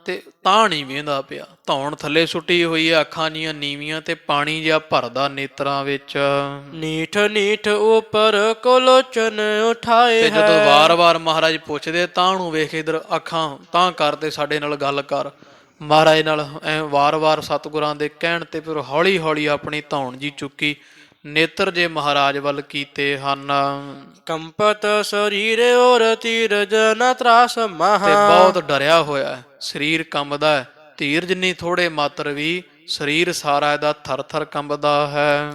ਤੇ ਤਾਂ ਨਹੀਂ ਵੇਂਦਾ ਪਿਆ, ਧੌਣ ਥੱਲੇ ਸੁੱਟੀ ਹੋਈ ਹੈ, ਅੱਖਾਂ ਜੀਆਂ ਨੀਵੀਆਂ ਤੇ ਪਾਣੀ ਜਿਹਾ ਭਰਦਾ ਨੇਤਰਾਂ ਵਿੱਚ। ਨੀਠ ਨੀਠ ਉਪਰ ਕੋਲੋਚਨ ਉਠਾਏ ਤੇ ਹੈ। ਜਦੋਂ ਵਾਰ-ਵਾਰ ਮਹਾਰਾਜ ਪੁੱਛਦੇ ਤਾਂ ਨੂੰ ਵੇਖ ਇਧਰ ਅੱਖਾਂ ਤਾਂ ਕਰਦੇ ਸਾਡੇ ਨਾਲ ਗੱਲ ਕਰ। ਮਹਾਰਾਜ ਨਾਲ ਐ ਵਾਰ-ਵਾਰ ਸਤਿਗੁਰਾਂ ਦੇ ਕਹਿਣ ਤੇ ਫਿਰ ਹੌਲੀ-ਹੌਲੀ ਆਪਣੀ ਧੌਣ ਜੀ ਚੁੱਕੀ, ਨੇਤਰ ਜੇ ਮਹਾਰਾਜ ਵੱਲ ਕੀਤੇ ਹਨ। ਕੰਪਤ ਸਰੀਰ ਔਰ ਧੀਰਜ ਨ ਤਰਾਸ ਮਹਾ। ਤੇ ਬਹੁਤ ਡਰਿਆ ਹੋਇਆ ਸਰੀਰ ਕੰਬਦਾ ਹੈ, ਧੀਰਜ ਨਹੀਂ ਥੋੜੇ ਮਾਤਰ ਵੀ, ਸਰੀਰ ਸਾਰਾ ਇਹਦਾ ਥਰ-ਥਰ ਕੰਬਦਾ ਹੈ।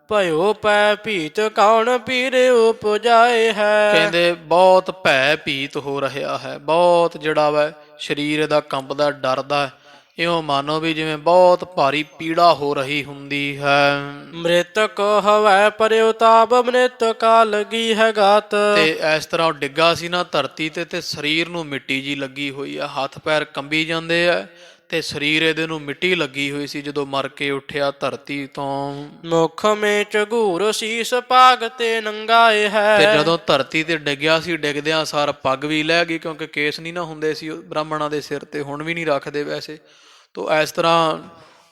ਭਇਓ ਪੈ ਭੀਤ ਕੌਣ ਪੀਰੇ ਉਪਜਾਏ ਹੈ। ਕਹਿੰਦੇ ਬਹੁਤ ਭੈ ਭੀਤ ਹੋ ਰਿਹਾ ਹੈ, ਬਹੁਤ ਜਿਹੜਾ ਵਾ ਸਰੀਰ ਦਾ ਕੰਬਦਾ ਡਰਦਾ, ਇਉਂ ਮਾਨੋ ਵੀ ਜਿਵੇਂ ਬਹੁਤ ਭਾਰੀ ਪੀੜਾ ਹੋ ਰਹੀ ਹੁੰਦੀ ਹੈ। ਮ੍ਰਿਤਕ ਹਵੈ ਪਰਿਉਤਾਪ ਮ੍ਰਿਤ ਕਾ ਲਗੀ ਹੈ ਗਾਤ। ਤੇ ਇਸ ਤਰ੍ਹਾਂ ਉਹ ਡਿੱਗਾ ਸੀ ਨਾ ਧਰਤੀ ਤੇ ਸਰੀਰ ਨੂੰ ਮਿੱਟੀ ਜੀ ਲੱਗੀ ਹੋਈ ਆ, ਹੱਥ ਪੈਰ ਕੰਬੀ ਜਾਂਦੇ ਆ ਤੇ ਸਰੀਰ ਇਹਦੇ ਨੂੰ ਮਿੱਟੀ ਲੱਗੀ ਹੋਈ ਸੀ ਜਦੋਂ ਮਰ ਕੇ ਉੱਠਿਆ ਧਰਤੀ ਤੋਂ। ਮੁਖ ਮੇ ਝਗੂਰ ਸੀਸ ਪਾਗ ਤੇ ਨੰਗਾਏ ਹੈ। ਤੇ ਜਦੋਂ ਧਰਤੀ ਤੇ ਡਿੱਗਿਆ ਸੀ ਡਿੱਗਦਿਆਂ ਸਾਰ ਪੱਗ ਵੀ ਲੈ ਗਈ, ਕਿਉਂਕਿ ਕੇਸ ਨਹੀਂ ਨਾ ਹੁੰਦੇ ਸੀ ਬ੍ਰਾਹਮਣਾਂ ਦੇ ਸਿਰ ਤੇ, ਹੁਣ ਵੀ ਨਹੀਂ ਰੱਖਦੇ ਵੈਸੇ। ਤੋ ਇਸ ਤਰ੍ਹਾਂ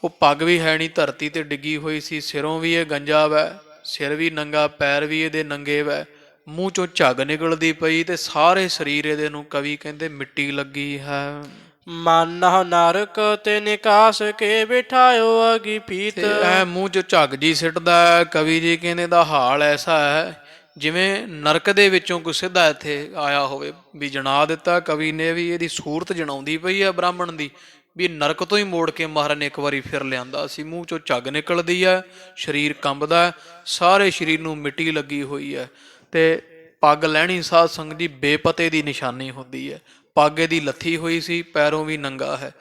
ਉਹ ਪੱਗ ਵੀ ਹੈ ਨਹੀਂ, ਧਰਤੀ ਤੇ ਡਿੱਗੀ ਹੋਈ ਸੀ, ਸਿਰੋਂ ਵੀ ਇਹ ਗੰਜਾ ਵੈ, ਸਿਰ ਵੀ ਨੰਗਾ, ਪੈਰ ਵੀ ਇਹਦੇ ਨੰਗੇ ਵੈ, ਮੂੰਹ ਚੋਂ ਝੱਗ ਨਿਕਲਦੀ ਪਈ ਤੇ ਸਾਰੇ ਸਰੀਰ ਇਹਦੇ ਨੂੰ ਕਵੀ ਕਹਿੰਦੇ ਮਿੱਟੀ ਲੱਗੀ ਹੈ। ਮਾਨਹ ਨਰਕ ਤੇ ਨਿਕਾਸ ਕੇ ਬਿਠਾਇਓ ਅਗੀ ਪੀਤ। ਐ ਮੂੰਹ ਚ ਝੱਗ ਜੀ ਸਿੱਟਦਾ। ਕਵੀ ਜੀ ਕਹਿੰਦੇ ਦਾ ਹਾਲ ਐਸਾ ਹੈ ਜਿਵੇਂ ਨਰਕ ਦੇ ਵਿੱਚੋਂ ਕੋਈ ਸਿੱਧਾ ਇੱਥੇ ਆਇਆ ਹੋਵੇ। ਵੀ ਜਣਾ ਦਿੱਤਾ ਕਵੀ ਨੇ ਵੀ ਇਹਦੀ ਸੂਰਤ ਜਣਾਉਂਦੀ ਪਈ ਹੈ ਬ੍ਰਾਹਮਣ ਦੀ, ਵੀ ਨਰਕ ਤੋਂ ਹੀ ਮੋੜ ਕੇ ਮਹਾਰਾਜ ਨੇ ਇੱਕ ਵਾਰੀ ਫਿਰ ਲਿਆਂਦਾ ਸੀ। ਮੂੰਹ ਚੋਂ ਝੱਗ ਨਿਕਲਦੀ ਹੈ, ਸਰੀਰ ਕੰਬਦਾ, ਸਾਰੇ ਸਰੀਰ ਨੂੰ ਮਿੱਟੀ ਲੱਗੀ ਹੋਈ ਹੈ। ਤੇ ਪੱਗ ਲੈਣੀ ਸਾਧ ਸੰਗਤ ਜੀ ਬੇਪਤੇ ਦੀ ਨਿਸ਼ਾਨੀ ਹੁੰਦੀ ਹੈ। ਪੱਗ ਇਹਦੀ ਲੱਥੀ ਹੋਈ ਸੀ, ਪੈਰੋਂ ਵੀ ਨੰਗਾ ਹੈ,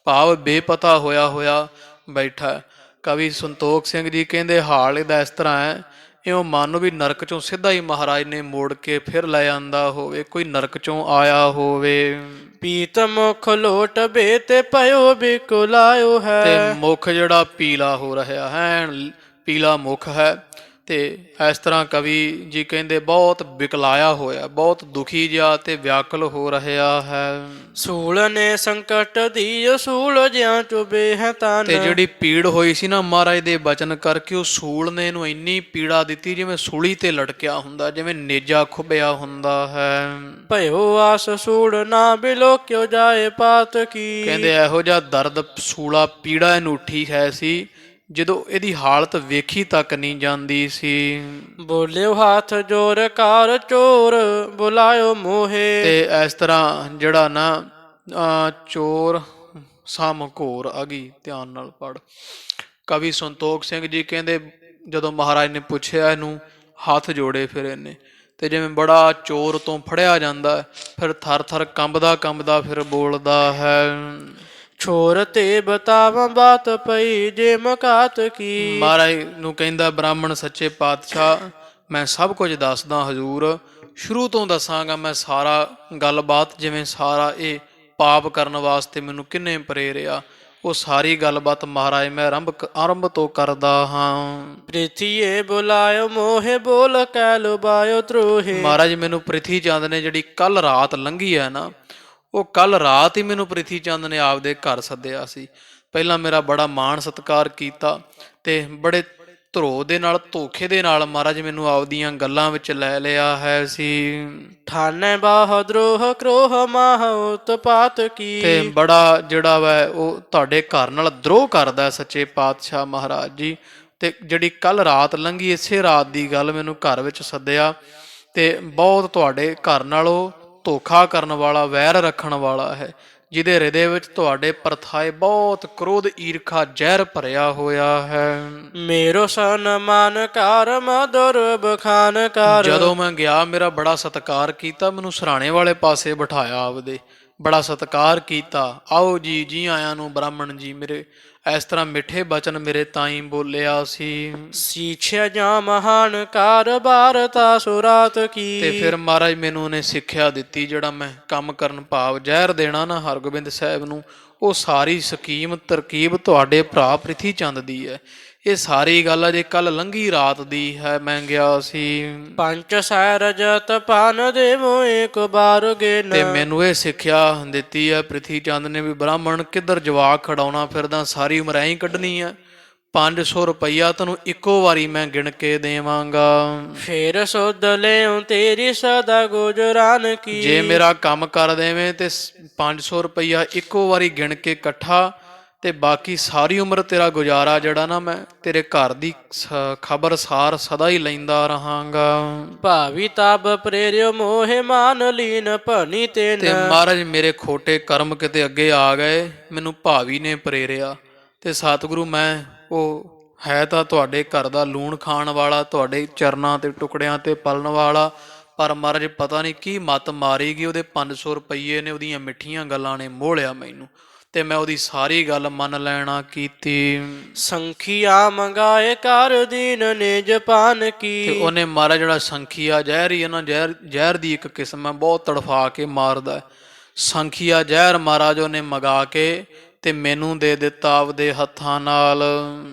ਭਾਵ ਬੇਪਤਾ ਹੋਇਆ ਹੋਇਆ ਬੈਠਾ। ਕਵੀ ਸੰਤੋਖ ਸਿੰਘ ਜੀ ਕਹਿੰਦੇ ਹਾਲ ਇਹਦਾ ਇਸ ਤਰ੍ਹਾਂ ਹੈ, ਇਉਂ ਮੰਨ ਵੀ ਨਰਕ ਚੋਂ ਸਿੱਧਾ ਹੀ ਮਹਾਰਾਜ ਨੇ ਮੋੜ ਕੇ ਫਿਰ ਲੈ ਆਂਦਾ ਹੋਵੇ, ਕੋਈ ਨਰਕ ਚੋਂ ਆਇਆ ਹੋਵੇ। ਪੀਤ ਮੁਖ ਲੋਟ ਬੇ ਤੇ ਪਇਓ ਬਿਕੁਲਾਇਓ ਹੈ। ਤੇ ਮੁਖ ਜਿਹੜਾ ਪੀਲਾ ਹੋ ਰਿਹਾ ਹੈ, ਪੀਲਾ ਮੁਖ ਹੈ। ਤੇ ਇਸ ਤਰ੍ਹਾਂ ਕਵੀ ਜੀ ਕਹਿੰਦੇ ਬਹੁਤ ਵਿਕਲਾਇਆ ਹੋਇਆ, ਬਹੁਤ ਦੁਖੀ ਜਿਹਾ ਤੇ ਵਿਆਕੁਲ ਹੋ ਰਿਹਾ ਹੈ। ਸੂਲ ਨੇ ਸੰਕਟ ਦੀ ਸੂਲ ਜਿਆਂ ਚੁਬੇ ਹੈ ਤਨ। ਤੇ ਜਿਹੜੀ ਪੀੜ ਹੋਈ ਸੀ ਨਾ ਮਹਾਰਾਜ ਦੇ ਬਚਨ ਕਰਕੇ, ਉਹ ਸੂਲ ਨੇ ਇਹਨੂੰ ਇੰਨੀ ਪੀੜਾ ਦਿੱਤੀ ਜਿਵੇਂ ਸੂਲੀ ਤੇ ਲਟਕਿਆ ਹੁੰਦਾ, ਜਿਵੇਂ ਨੇਜਾ ਖੁੱਬਿਆ ਹੁੰਦਾ ਹੈ। ਭਇਓ ਆਸ ਸੂਲ ਨਾ ਬਿਲੋ ਕਿਉ ਜਾਏ ਪਾਤ ਕੀ। ਕਹਿੰਦੇ ਇਹੋ ਜਿਹਾ ਦਰਦ ਸੂਲਾ ਪੀੜਾ ਇਹਨੂੰ ਉੱਠੀ ਹੈ ਸੀ ਜਦੋਂ ਇਹਦੀ ਹਾਲਤ ਵੇਖੀ ਤੱਕ ਨਹੀਂ ਜਾਂਦੀ ਸੀ। ਬੋਲਿਓ ਹੱਥ ਜੋਰ ਕਾਰ ਚੋਰ ਬੁਲਾਇਓ ਮੋਹੇ। ਤੇ ਇਸ ਤਰ੍ਹਾਂ ਜਿਹੜਾ ਨਾ ਚੋਰ ਸਮ ਘੋਰ ਅਗੀ, ਧਿਆਨ ਨਾਲ ਪੜ। ਕਵੀ ਸੰਤੋਖ ਸਿੰਘ ਜੀ ਕਹਿੰਦੇ ਜਦੋਂ ਮਹਾਰਾਜ ਨੇ ਪੁੱਛਿਆ ਇਹਨੂੰ, ਹੱਥ ਜੋੜੇ ਫਿਰ ਇਹਨੇ, ਤੇ ਜਿਵੇਂ ਬੜਾ ਚੋਰ ਤੋਂ ਫੜਿਆ ਜਾਂਦਾ, ਫਿਰ ਥਰ ਥਰ ਕੰਬਦਾ ਕੰਬਦਾ ਫਿਰ ਬੋਲਦਾ ਹੈ। ਛੋਰ ਤੇ ਬਤਾਵਾਂ ਬਾਤ ਪਈ ਜੇ ਮਕਾਤ ਕੀ। ਮਹਾਰਾਜ ਨੂੰ ਕਹਿੰਦਾ ਬ੍ਰਾਹਮਣ ਸੱਚੇ ਪਾਤਸ਼ਾਹ ਮੈਂ ਸਭ ਕੁਝ ਦੱਸਦਾ ਹਜ਼ੂਰ, ਸ਼ੁਰੂ ਤੋਂ ਦੱਸਾਂਗਾ ਮੈਂ ਸਾਰਾ ਗੱਲਬਾਤ, ਜਿਵੇਂ ਸਾਰਾ ਇਹ ਪਾਪ ਕਰਨ ਵਾਸਤੇ ਮੈਨੂੰ ਕਿੰਨੇ ਪ੍ਰੇਰਿਆ। ਉਹ ਸਾਰੀ ਗੱਲਬਾਤ ਮਹਾਰਾਜ ਮੈਂ ਆਰੰਭ ਤੋਂ ਕਰਦਾ ਹਾਂ। ਪ੍ਰਿਥੀਏ ਬੁਲਾਇਓ ਮੋਹੇ ਬੋਲ ਕਹਿ ਲੁਬਾਇਓ ਤਰੋਹੇ। ਮਹਾਰਾਜ ਮੈਨੂੰ ਪ੍ਰਿਥੀ ਚੰਦ ਨੇ ਜਿਹੜੀ ਕੱਲ ਰਾਤ ਲੰਘੀ ਹੈ ਨਾ, ਉਹ ਕੱਲ ਰਾਤ ਹੀ ਮੈਨੂੰ ਪ੍ਰਿਥੀ ਚੰਦ ਨੇ ਆਪਦੇ ਘਰ ਸੱਦਿਆ ਸੀ। ਪਹਿਲਾਂ ਮੇਰਾ ਬੜਾ ਮਾਣ ਸਤਿਕਾਰ ਕੀਤਾ ਤੇ ਬੜੇ ਧਰੋ ਦੇ ਨਾਲ, ਧੋਖੇ ਦੇ ਨਾਲ ਮਹਾਰਾਜ ਮੈਨੂੰ ਆਪਦੀਆਂ ਗੱਲਾਂ ਵਿੱਚ ਲੈ ਲਿਆ ਹੈ ਸੀ। ਠਾਨੈ ਬਾਹ ਦਰੋਹ ਕ੍ਰੋਹ ਮਾਹ ਉਤਪਾਤ ਕੀ। ਤੇ ਬੜਾ ਜਿਹੜਾ ਵਾ ਉਹ ਤੁਹਾਡੇ ਘਰ ਨਾਲ ਦਰੋਹ ਕਰਦਾ ਸੱਚੇ ਪਾਤਸ਼ਾਹ ਮਹਾਰਾਜ ਜੀ। ਤੇ ਜਿਹੜੀ ਕੱਲ ਰਾਤ ਲੰਘੀ, ਇਸੇ ਰਾਤ ਦੀ ਗੱਲ ਮੈਨੂੰ ਘਰ ਵਿੱਚ ਸੱਦਿਆ ਤੇ ਬਹੁਤ ਤੁਹਾਡੇ ਘਰ ਨਾਲ ਉਹ ਧੋਖਾ ਕਰਨ ਵਾਲਾ, ਵੈਰ ਰੱਖਣ ਵਾਲਾ ਹੈ, ਜਿਹਦੇ ਹਿਰਦੇ ਵਿੱਚ ਤੁਹਾਡੇ ਪਰਥਾਏ ਬਹੁਤ ਕ੍ਰੋਧ, ਈਰਖਾ, ਜ਼ਹਿਰ ਭਰਿਆ ਹੋਇਆ ਹੈ। ਮੇਰੋ ਸਨਮਾਨ ਕਰ ਮਧੁਰ ਬਖਾਨ ਕਰ। ਜਦੋਂ ਮੈਂ ਗਿਆ ਮੇਰਾ ਬੜਾ ਸਤਿਕਾਰ ਕੀਤਾ, ਮੈਨੂੰ ਸਰਾਣੇ ਵਾਲੇ ਪਾਸੇ ਬਿਠਾਇਆ, ਆਪਦੇ ਬੜਾ ਸਤਿਕਾਰ ਕੀਤਾ। ਆਓ ਜੀ, ਜੀ ਆਇਆਂ ਨੂੰ ਬ੍ਰਾਹਮਣ ਜੀ ਮੇਰੇ, ਇਸ ਤਰ੍ਹਾਂ ਮਿੱਠੇ ਬਚਨ ਮੇਰੇ ਤਾਈਂ ਬੋਲਿਆ ਸੀ। ਸਿੱਖਿਆ ਜਾਂ ਮਹਾਨ ਕਾਰਬਾਰਤਾ ਸੁਰਾਤ ਕੀ। ਤੇ ਫਿਰ ਮਹਾਰਾਜ ਮੈਨੂੰ ਉਹਨੇ ਸਿੱਖਿਆ ਦਿੱਤੀ, ਜਿਹੜਾ ਮੈਂ ਕੰਮ ਕਰਨ ਭਾਵ ਜ਼ਹਿਰ ਦੇਣਾ ਨਾ ਹਰਗੋਬਿੰਦ ਸਾਹਿਬ ਨੂੰ, ਉਹ ਸਾਰੀ ਸਕੀਮ ਤਰਕੀਬ ਤੁਹਾਡੇ ਭਰਾ ਪ੍ਰਿਥੀ ਚੰਦ ਦੀ ਹੈ। ਇਹ ਸਾਰੀ ਗੱਲ ਅਜੇ ਕੱਲ ਲੰਘੀ ਰਾਤ ਦੀ ਹੈ। ਮੈਂ ਗਿਆ ਸੀ ਪੰਚ ਸੈ ਰਜਤ ਪਾਨ ਦੇਵੋ ਇੱਕ ਬਾਰ ਗੇਨ। ਤੇ ਮੈਨੂੰ ਇਹ ਸਿੱਖਿਆ ਦਿੱਤੀ ਹੈ ਪ੍ਰਿਥੀ ਚੰਦ ਨੇ ਵੀ ਬ੍ਰਾਹਮਣ ਕਿੱਧਰ ਜਵਾਕ ਖੜਾਉਣਾ ਫਿਰਦਾ, ਸਾਰੀ ਉਮਰ ਐਂ ਹੀ ਕੱਢਣੀ ਹੈ। 500 ਰੁਪਈਆ ਤੈਨੂੰ ਇੱਕੋ ਵਾਰੀ ਮੈਂ ਗਿਣ ਕੇ ਦੇਵਾਂਗਾ। ਫੇਰ ਸੁਧ ਲਿਓ ਤੇਰੀ ਸਦਾ ਗੁਜਰਾਨ ਕੀ। ਜੇ ਮੇਰਾ ਕੰਮ ਕਰ ਦੇਵੇਂ ਤੇ 500 ਰੁਪਈਆ ਇੱਕੋ ਵਾਰੀ ਗਿਣ ਕੇ ਇਕੱਠਾ, ਤੇ ਬਾਕੀ ਸਾਰੀ ਉਮਰ ਤੇਰਾ ਗੁਜ਼ਾਰਾ ਜਿਹੜਾ ਨਾ ਮੈਂ ਤੇਰੇ ਘਰ ਦੀ ਖਬਰਸਾਰ ਸਦਾ ਹੀ ਲੈਂਦਾ ਰਹਾਂਗਾ। ਭਾਵੀ ਤਬ ਪ੍ਰੇਰਿਓ ਮੋਹਿ ਮਾਨ ਲੀਨ ਭਨੀ ਤੈਨ। ਤੇ ਮਹਾਰਾਜ ਮੇਰੇ ਖੋਟੇ ਕਰਮ ਕਿਤੇ ਅੱਗੇ ਆ ਗਏ, ਮੈਨੂੰ ਭਾਵੀ ਨੇ ਪ੍ਰੇਰਿਆ। ਤੇ ਸਤਿਗੁਰੂ ਮੈਂ ਉਹ ਹੈ ਤਾਂ ਤੁਹਾਡੇ ਘਰ ਦਾ ਲੂਣ ਖਾਣ ਵਾਲਾ, ਤੁਹਾਡੇ ਚਰਨਾਂ ਤੇ ਟੁਕੜਿਆਂ ਤੇ ਪਲਣ ਵਾਲਾ, ਪਰ ਮਹਾਰਾਜ ਪਤਾ ਨਹੀਂ ਕੀ ਮੱਤ ਮਾਰੀ ਗਈ, ਉਹਦੇ 500 ਰੁਪਈਏ ਨੇ, ਉਹਦੀਆਂ ਮਿੱਠੀਆਂ ਗੱਲਾਂ ਨੇ ਮੋਹ ਲਿਆ ਮੈਨੂੰ, ਤੇ ਮੈਂ ਉਹਦੀ ਸਾਰੀ ਗੱਲ ਮੰਨ ਲੈਣਾ ਕੀਤੀ। ਸੰਖੀਆ ਮੰਗਾਏ ਕਰ ਦੀਨ ਨਿਜ ਪਾਨ ਕੀ। ਤੇ ਉਹਨੇ ਮਾਰਾ ਜਿਹੜਾ ਸੰਖੀਆ ਜ਼ਹਿਰ ਹੀ ਹੈ ਨਾ, ਜ਼ਹਿਰ ਦੀ ਇੱਕ ਕਿਸਮ ਹੈ, ਬਹੁਤ ਤੜਫਾ ਕੇ ਮਾਰਦਾ। ਸੰਖੀਆ ਜ਼ਹਿਰ ਮਹਾਰਾਜ ਉਹਨੇ ਮੰਗਾ ਕੇ ਤੇ ਮੈਨੂੰ ਦੇ ਦਿੱਤਾ ਆਪਦੇ ਹੱਥਾਂ ਨਾਲ।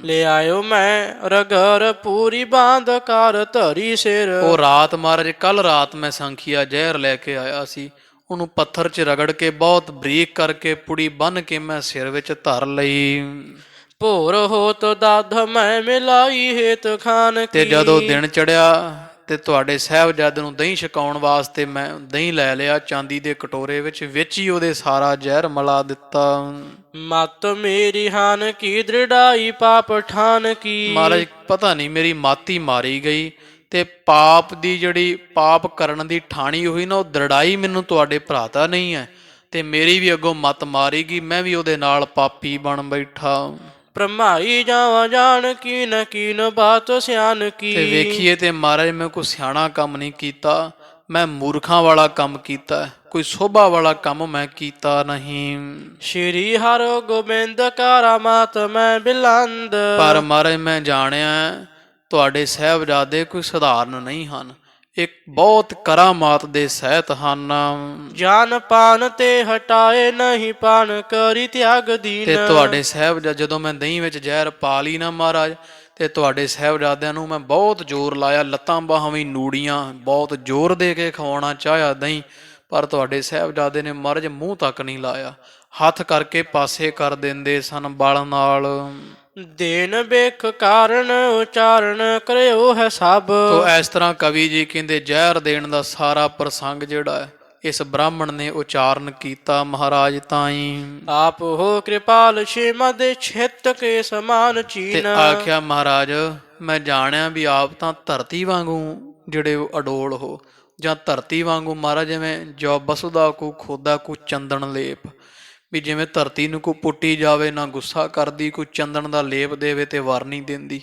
ਲਿਆਇਓ ਮੈਂ ਰਗਰ ਪੂਰੀ ਬਾਂਧ ਕਰ ਧਰੀ ਸਿਰ। ਉਹ ਰਾਤ ਮਹਾਰਾਜ ਕੱਲ ਰਾਤ ਮੈਂ ਸੰਖੀਆ ਜ਼ਹਿਰ ਲੈ ਕੇ ਆਇਆ ਸੀ, ਉਹਨੂੰ ਪੱਥਰ 'ਚ ਰਗੜ ਕੇ ਬਹੁਤ ਬਰੀਕ ਕਰਕੇ ਪੁੜੀ ਬੰਨ੍ਹ ਕੇ ਮੈਂ ਸਿਰ ਵਿੱਚ ਧਰ ਲਈ। ਭੋਰ ਹੋਤ ਦਾਧ ਮੈਂ ਮਿਲਾਈ ਹੇਤ ਖਾਨ ਕੀ। ਤੇ ਜਦੋਂ ਦਿਨ ਚੜਿਆ ਤੇ ਤੁਹਾਡੇ ਸਾਹਿਬਜ਼ਾਦੇ ਨੂੰ ਦਹੀਂ ਛਕਾਉਣ ਵਾਸਤੇ ਮੈਂ ਦਹੀਂ ਲੈ ਲਿਆ ਚਾਂਦੀ ਦੇ ਕਟੋਰੇ ਵਿੱਚ ਹੀ ਉਹਦੇ ਸਾਰਾ ਜ਼ਹਿਰ ਮਿਲਾ ਦਿੱਤਾ। ਮਤ ਮੇਰੀ ਹਾਨ ਕੀ ਦ੍ਰਿੜਾਈ ਪਾਪ ਠਾਨ ਕੀ। ਮਹਾਰਾਜ ਪਤਾ ਨਹੀਂ ਮੇਰੀ ਮੱਤ ਹੀ ਮਾਰੀ ਗਈ, ਤੇ ਪਾਪ ਦੀ ਜਿਹੜੀ ਪਾਪ ਕਰਨ ਦੀ ਠਾਣੀ ਹੋਈ ਨਾ, ਉਹ ਦ੍ਰਿੜਾਈ ਮੈਨੂੰ ਤੁਹਾਡੇ ਭਰਾ ਤਾਂ ਨਹੀਂ ਹੈ, ਤੇ ਮੇਰੀ ਵੀ ਅੱਗੋਂ ਮੱਤ ਮਾਰੀ ਗਈ, ਮੈਂ ਵੀ ਉਹਦੇ ਨਾਲ ਪਾਪੀ ਬਣ ਬੈਠਾ। ਭਰਮਾਈ ਜਾਵਾਂ ਜਾਣ ਕੀਨ ਬਾਤ ਸਿਆਣ ਕੀ। ਤੇ ਵੇਖੀਏ ਤੇ ਮਹਾਰਾਜ ਮੈਂ ਕੋਈ ਸਿਆਣਾ ਕੰਮ ਨਹੀਂ ਕੀਤਾ, ਮੈਂ ਮੂਰਖਾਂ ਵਾਲਾ ਕੰਮ ਕੀਤਾ, ਕੋਈ ਸੋਭਾ ਵਾਲਾ ਕੰਮ ਮੈਂ ਕੀਤਾ ਨਹੀਂ। ਸ਼੍ਰੀ ਹਰਿ ਗੋਬਿੰਦ ਕਰਾਮਾਤ ਮੈਂ ਬਿਲੰਦ। ਪਰ ਮਹਾਰਾਜ ਮੈਂ ਜਾਣਿਆ ਤੁਹਾਡੇ ਸਾਹਿਬਜ਼ਾਦੇ ਕੋਈ ਸਧਾਰਨ ਨਹੀਂ ਹਨ, ਇੱਕ ਬਹੁਤ ਕਰਾਮਾਤ ਦੇ ਸਹਿਤ ਹਨ। ਜਾਨ ਪਾਨ ਤੇ ਹਟਾਏ ਨਹੀਂ ਪਾਨ ਕਰੀ ਤਿਆਗ ਦੀਨ। ਤੇ ਤੁਹਾਡੇ ਸਾਹਿਬਜ਼ਾਦੇ, ਜਦੋਂ ਮੈਂ ਦਹੀਂ ਵਿੱਚ ਜ਼ਹਿਰ ਪਾ ਲਈ ਨਾ ਮਹਾਰਾਜ, ਤੇ ਤੁਹਾਡੇ ਸਾਹਿਬਜ਼ਾਦਿਆਂ ਨੂੰ ਮੈਂ ਬਹੁਤ ਜ਼ੋਰ ਲਾਇਆ, ਲੱਤਾਂ ਬਾਹਾਂ ਵੀ ਨੂੜੀਆਂ, ਬਹੁਤ ਜ਼ੋਰ ਦੇ ਕੇ ਖਵਾਉਣਾ ਚਾਹਿਆ ਦਹੀਂ, ਪਰ ਤੁਹਾਡੇ ਸਾਹਿਬਜ਼ਾਦੇ ਨੇ ਮਹਾਰਾਜ ਮੂੰਹ ਤੱਕ ਨਹੀਂ ਲਾਇਆ, ਹੱਥ ਕਰਕੇ ਪਾਸੇ ਕਰ ਦਿੰਦੇ ਸਨ ਬਲ ਨਾਲ। ਦੇਨ ਬੇਖ ਕਾਰਨ ਉਚਾਰਨ ਕਰਿਓ ਹੈ ਸਭ। ਤੋ ਇਸ ਤਰ੍ਹਾਂ ਕਵੀ ਜੀ ਕਹਿੰਦੇ ਜ਼ਹਿਰ ਦੇਣ ਦਾ ਸਾਰਾ ਪ੍ਰਸੰਗ ਜਿਹੜਾ ਹੈ ਇਸ ਬ੍ਰਾਹਮਣ ਨੇ ਉਚਾਰਨ ਕੀਤਾ ਮਹਾਰਾਜ ਤਾਈਂ। ਆਪ ਹੋ ਕਿਰਪਾਲ ਸ਼ਿਮਦ ਛਿਤ ਕੇ ਸਮਾਨ ਚੀਨ। ਤੇ ਆਖਿਆ ਮਹਾਰਾਜ ਮੈਂ ਜਾਣਿਆ ਵੀ ਆਪ ਤਾਂ ਧਰਤੀ ਵਾਂਗੂ ਜਿਹੜੇ ਅਡੋਲ ਹੋ, ਜਾਂ ਧਰਤੀ ਵਾਂਗੂ ਮਹਾਰਾਜ ਜਿਵੇਂ ਜੋ ਬਸੁਦਾ ਕੋ ਖੋਦਾ ਕੋ ਚੰਦਨ ਲੇਪ, ਵੀ ਜਿਵੇਂ ਧਰਤੀ ਨੂੰ ਕੋਈ ਪੁੱਟੀ ਜਾਵੇ ਨਾ ਗੁੱਸਾ ਕਰਦੀ, ਕੋਈ ਚੰਦਨ ਦਾ ਲੇਪ ਦੇਵੇ ਤੇ ਵਰ ਨਹੀਂ ਦਿੰਦੀ।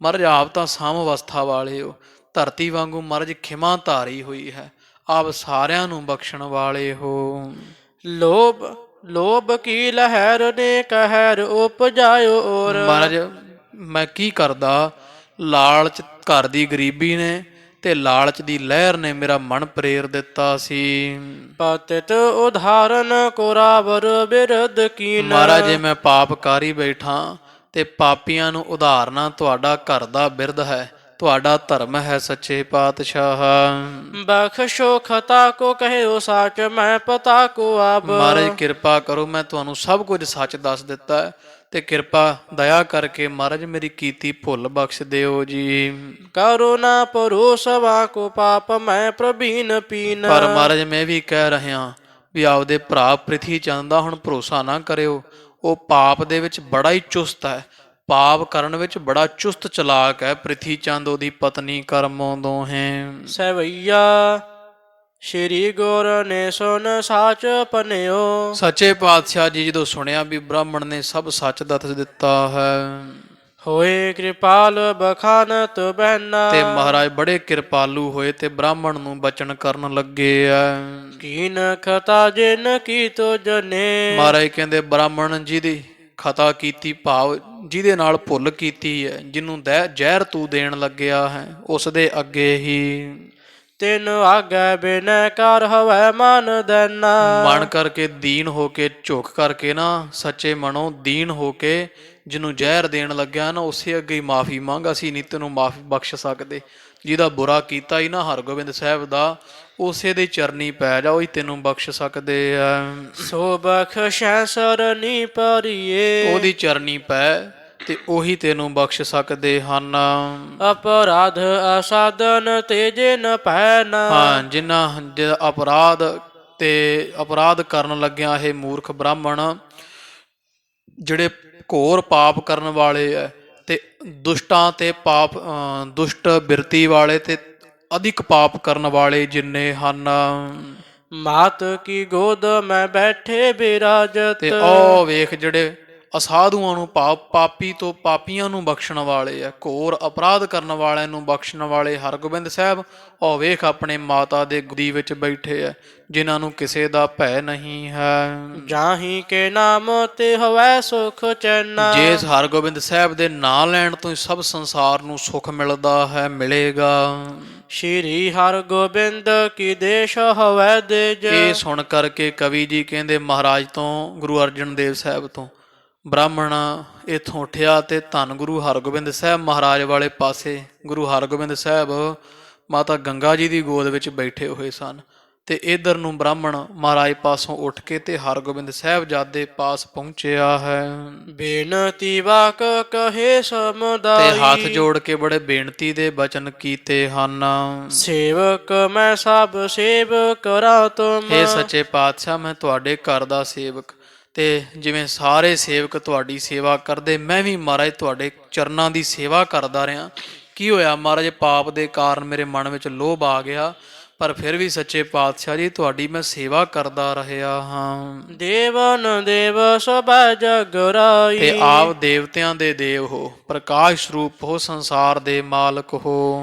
ਮਹਾਰਾਜ ਆਪ ਤਾਂ ਸਾਮ ਅਵਸਥਾ ਵਾਲੇ ਹੋ, ਧਰਤੀ ਵਾਂਗੂ ਮਹਾਰਾਜ ਖਿਮਾ ਧਾਰੀ ਹੋਈ ਹੈ, ਆਪ ਸਾਰਿਆਂ ਨੂੰ ਬਖਸ਼ਣ ਵਾਲੇ ਹੋ। ਲੋਭ ਕੀ ਲਹਿਰ ਨੇ ਕਹਿਰ ਉਪਜਾਇਓ ਔਰ। ਮਹਾਰਾਜ ਮੈਂ ਕੀ ਕਰਦਾ, ਲਾਲਚ ਘਰ ਦੀ ਗਰੀਬੀ ਨੇ ਤੇ ਲਾਲਚ ਦੀ ਲਹਿਰ ਨੇ ਮੇਰਾ ਮਨ ਪ੍ਰੇਰ ਦਿੱਤਾ ਸੀ। ਪਤਿਤ ਉਦਾਹਰਨ ਕੋਰਾਵਰ ਬਿਰਧ ਕੀਨ। ਮਹਾਰਾਜ ਜੇ ਮੈਂ ਪਾਪਕਾਰੀ ਬੈਠਾ ਤੇ ਪਾਪੀਆਂ ਨੂੰ ਉਦਾਹਰਨਾ ਤੁਹਾਡਾ ਘਰ ਦਾ ਬਿਰਧ ਹੈ, ਤੁਹਾਡਾ ਧਰਮ ਹੈ ਸੱਚੇ ਪਾਤਸ਼ਾਹ। ਬਖਸ਼ੋ ਖਤਾ ਕੋ ਕਹਿਓ ਸਾਚ ਮੈਂ ਪਤਾ ਕੋ ਆਬ। ਮਹਾਰਾਜ ਕਿਰਪਾ ਕਰੋ, ਮੈਂ ਤੁਹਾਨੂੰ ਸਭ ਕੁਝ ਸੱਚ ਦੱਸ ਦਿੱਤਾ ਹੈ ਤੇ ਕਿਰਪਾ ਦਇਆ ਕਰਕੇ ਮਹਾਰਾਜ ਮੇਰੀ ਕੀਤੀ ਭੁੱਲ ਬਖਸ਼ ਦਿਓ ਜੀ। ਕਰੁਣਾ ਪਰੋਸਵਾ ਕੋ ਪਾਪ ਮੈਂ ਪ੍ਰਬੀਨ ਪੀਨ। ਪਰ ਮਹਾਰਾਜ ਮੈਂ ਵੀ ਕਹਿ ਰਿਹਾ ਵੀ ਆਪਦੇ ਭਰਾ ਪ੍ਰਿਥੀ ਚੰਦ ਦਾ ਹੁਣ ਭਰੋਸਾ ਨਾ ਕਰਿਓ, ਉਹ ਪਾਪ ਦੇ ਵਿੱਚ ਬੜਾ ਹੀ ਚੁਸਤ ਹੈ, ਪਾਪ ਕਰਨ ਵਿੱਚ ਬੜਾ ਚੁਸਤ ਚਲਾਕ ਹੈ ਪ੍ਰਿਥੀ ਚੰਦ, ਉਹਦੀ ਪਤਨੀ ਕਰਮੋਂ ਦੋਹੇ। ਸਵਈਆ ਸ਼੍ਰੀ ਗੁਰ ਨੇ ਸੁਨ ਸਾਚ ਪਨਿਓ। ਸੱਚੇ ਪਾਤਸ਼ਾਹ ਜੀ ਜਦੋਂ ਸੁਣਿਆ ਵੀ ਬ੍ਰਾਹਮਣ ਨੇ ਸਭ ਸੱਚ ਦੱਸ ਦਿੱਤਾ ਹੈ ਹੋਏ ਕਿਰਪਾਲ ਬਖਾਨਤ ਬਹਿਨਾ। ਤੇ ਮਹਾਰਾਜ ਬੜੇ ਕਿਰਪਾਲੂ ਹੋਏ ਤੇ ਬ੍ਰਾਹਮਣ ਨੂੰ ਬਚਨ ਕਰਨ ਲੱਗੇ ਆ। ਕੀਨ ਖਤਾ ਜਿਨ ਕੀ ਤੋ ਜਨੇ। ਮਹਾਰਾਜ ਕਹਿੰਦੇ ਬ੍ਰਾਹਮਣ ਜਿਹਦੀ ਖਤਾ ਕੀਤੀ, ਭਾਵ ਜਿਹਦੇ ਨਾਲ ਭੁੱਲ ਕੀਤੀ ਹੈ, ਜਿਹਨੂੰ ਜ਼ਹਿਰ ਤੂੰ ਦੇਣ ਲੱਗਿਆ ਹੈ, ਉਸ ਦੇ ਅੱਗੇ ਹੀ ਤਿਨ ਆਗੇ ਬਿਨੈ ਕਰ ਹਵੈ ਮਨ ਦੇਨਾ। ਮਨ ਕਰਕੇ ਦੀਨ ਹੋ ਕੇ, ਝੁਕ ਕਰਕੇ ਨਾ, ਸੱਚੇ ਮਨੋਂ ਦੀਨ ਹੋ ਕੇ ਜਿਹਨੂੰ ਜ਼ਹਿਰ ਦੇਣ ਲੱਗਿਆ ਨਾ, ਉਸੇ ਅੱਗੇ ਹੀ ਮਾਫੀ ਮੰਗ। ਅਸੀਂ ਨਹੀਂ ਤੈਨੂੰ ਮਾਫੀ ਬਖਸ਼ ਸਕਦੇ, ਜਿਹਦਾ ਬੁਰਾ ਕੀਤਾ ਹੀ ਨਾ ਹਰਗੋਬਿੰਦ ਸਾਹਿਬ ਦਾ, ਉਸੇ ਦੇ ਚਰਨੀ ਪੈ ਜਾ, ਉਹੀ ਤੈਨੂੰ ਬਖਸ਼ ਸਕਦੇ ਆ। ਸੋ ਬਖਸ਼ੈ ਸਰਨੀ ਪਰਿਏ। ਉਹਦੀ ਚਰਨੀ ਪੈ ਤੇ ਉਹੀ ਤੈਨੂੰ ਬਖਸ਼ ਸਕਦੇ ਹਨ। ਅਪਰਾਧ ਅਸਾਧਨ ਤੇਜੇ ਨ ਪੈਨਾ। ਹਾਂ, ਜਿਨ੍ਹਾਂ ਅਪਰਾਧ ਕਰਨ ਲੱਗਿਆ ਇਹ ਮੂਰਖ ਬ੍ਰਾਹਮਣ, ਜਿਹੜੇ ਘੋਰ ਪਾਪ ਕਰਨ ਵਾਲੇ ਹੈ ਤੇ ਦੁਸ਼ਟਾਂ ਤੇ ਦੁਸ਼ਟ ਬਿਰਤੀ ਵਾਲੇ ਤੇ ਅਧਿਕ ਪਾਪ ਕਰਨ ਵਾਲੇ ਜਿੰਨੇ ਹਨ। ਮਾਤ ਕੀ ਗੋਦ ਮੈਂ ਬੈਠੇ ਬਿਰਾਜਤ। ਤੇ ਉਹ ਵੇਖ ਜਿਹੜੇ ਅਸਾਧੂਆਂ ਨੂੰ, ਪਾਪੀ ਤੋਂ ਪਾਪੀਆਂ ਨੂੰ ਬਖਸ਼ਣ ਵਾਲੇ ਆ, ਘੋਰ ਅਪਰਾਧ ਕਰਨ ਵਾਲਿਆਂ ਨੂੰ ਬਖਸ਼ਣ ਵਾਲੇ ਹਰਗੋਬਿੰਦ ਸਾਹਿਬ, ਉਹ ਵੇਖ ਆਪਣੇ ਮਾਤਾ ਦੇ ਗੋਦੀ ਵਿੱਚ ਬੈਠੇ ਆ, ਜਿਨ੍ਹਾਂ ਨੂੰ ਕਿਸੇ ਦਾ ਭੈ ਨਹੀਂ ਹੈ। ਜਾਹੀ ਕੇ ਨਾਮ ਤੇ ਹਵੈ ਸੁਖ ਚੈਨਾ। ਜਿਸ ਹਰਗੋਬਿੰਦ ਸਾਹਿਬ ਦੇ ਨਾਂ ਲੈਣ ਤੋਂ ਹੀ ਸਭ ਸੰਸਾਰ ਨੂੰ ਸੁਖ ਮਿਲਦਾ ਹੈ, ਮਿਲੇਗਾ। ਸ਼੍ਰੀ ਹਰਗੋਬਿੰਦ ਕੀ ਦੇਸ਼ ਹਵੈ ਦੇਜ। ਇਹ ਸੁਣ ਕਰਕੇ ਕਵੀ ਜੀ ਕਹਿੰਦੇ ਮਹਾਰਾਜ ਤੋਂ, ਗੁਰੂ ਅਰਜਨ ਦੇਵ ਸਾਹਿਬ ਤੋਂ, ਬ੍ਰਾਹਮਣ ਇੱਥੋਂ ਉੱਠਿਆ ਤੇ ਧੰਨ ਗੁਰੂ ਹਰਗੋਬਿੰਦ ਸਾਹਿਬ ਮਹਾਰਾਜ ਵਾਲੇ ਪਾਸੇ, ਗੁਰੂ ਹਰਗੋਬਿੰਦ ਸਾਹਿਬ ਮਾਤਾ ਗੰਗਾ ਜੀ ਦੀ ਗੋਦ ਵਿੱਚ ਬੈਠੇ ਹੋਏ ਸਨ, ਤੇ ਇਧਰ ਨੂੰ ਬ੍ਰਾਹਮਣ ਮਹਾਰਾਜ ਪਾਸੋਂ ਉੱਠ ਕੇ ਤੇ ਹਰਗੋਬਿੰਦ ਸਾਹਿਬਜ਼ਾਦੇ ਪਾਸ ਪਹੁੰਚਿਆ ਹੈ। ਬੇਨਤੀ ਵਾਕ ਕਹੇ ਸਮੁਦਾਈ। ਤੇ ਹੱਥ ਜੋੜ ਕੇ ਬੜੇ ਬੇਨਤੀ ਦੇ ਬਚਨ ਕੀਤੇ ਹਨ। ਸੇਵਕ ਮੈਂ ਸਭ ਸੇਵ ਕਰਾਂ ਤੁਮ। ਹੇ ਸੱਚੇ ਪਾਤਸ਼ਾਹ, ਮੈਂ ਤੁਹਾਡੇ ਘਰ ਦਾ ਸੇਵਕ, ਤੇ ਜਿਵੇਂ ਸਾਰੇ ਸੇਵਕ ਤੁਹਾਡੀ ਸੇਵਾ ਕਰਦੇ, ਮੈਂ ਵੀ ਮਹਾਰਾਜ ਤੁਹਾਡੇ ਚਰਨਾਂ ਦੀ ਸੇਵਾ ਕਰਦਾ ਰਿਹਾ। ਕੀ ਹੋਇਆ ਮਹਾਰਾਜ, ਪਾਪ ਦੇ ਕਾਰਨ ਮੇਰੇ ਮਨ ਵਿੱਚ ਲੋਭ ਆ ਗਿਆ, ਪਰ ਫਿਰ ਵੀ ਸੱਚੇ ਪਾਤਸ਼ਾਹ ਜੀ ਤੁਹਾਡੀ ਮੈਂ ਸੇਵਾ ਕਰਦਾ ਰਿਹਾ ਹਾਂ। ਦੇਵਨ ਦੇਵ ਸਭੈ ਜਗ ਰਾਈ। ਤੇ ਆਪ ਦੇਵਤਿਆਂ ਦੇ ਦੇਵ ਹੋ, ਪ੍ਰਕਾਸ਼ ਸਰੂਪ ਹੋ, ਸੰਸਾਰ ਦੇ ਮਾਲਕ ਹੋ।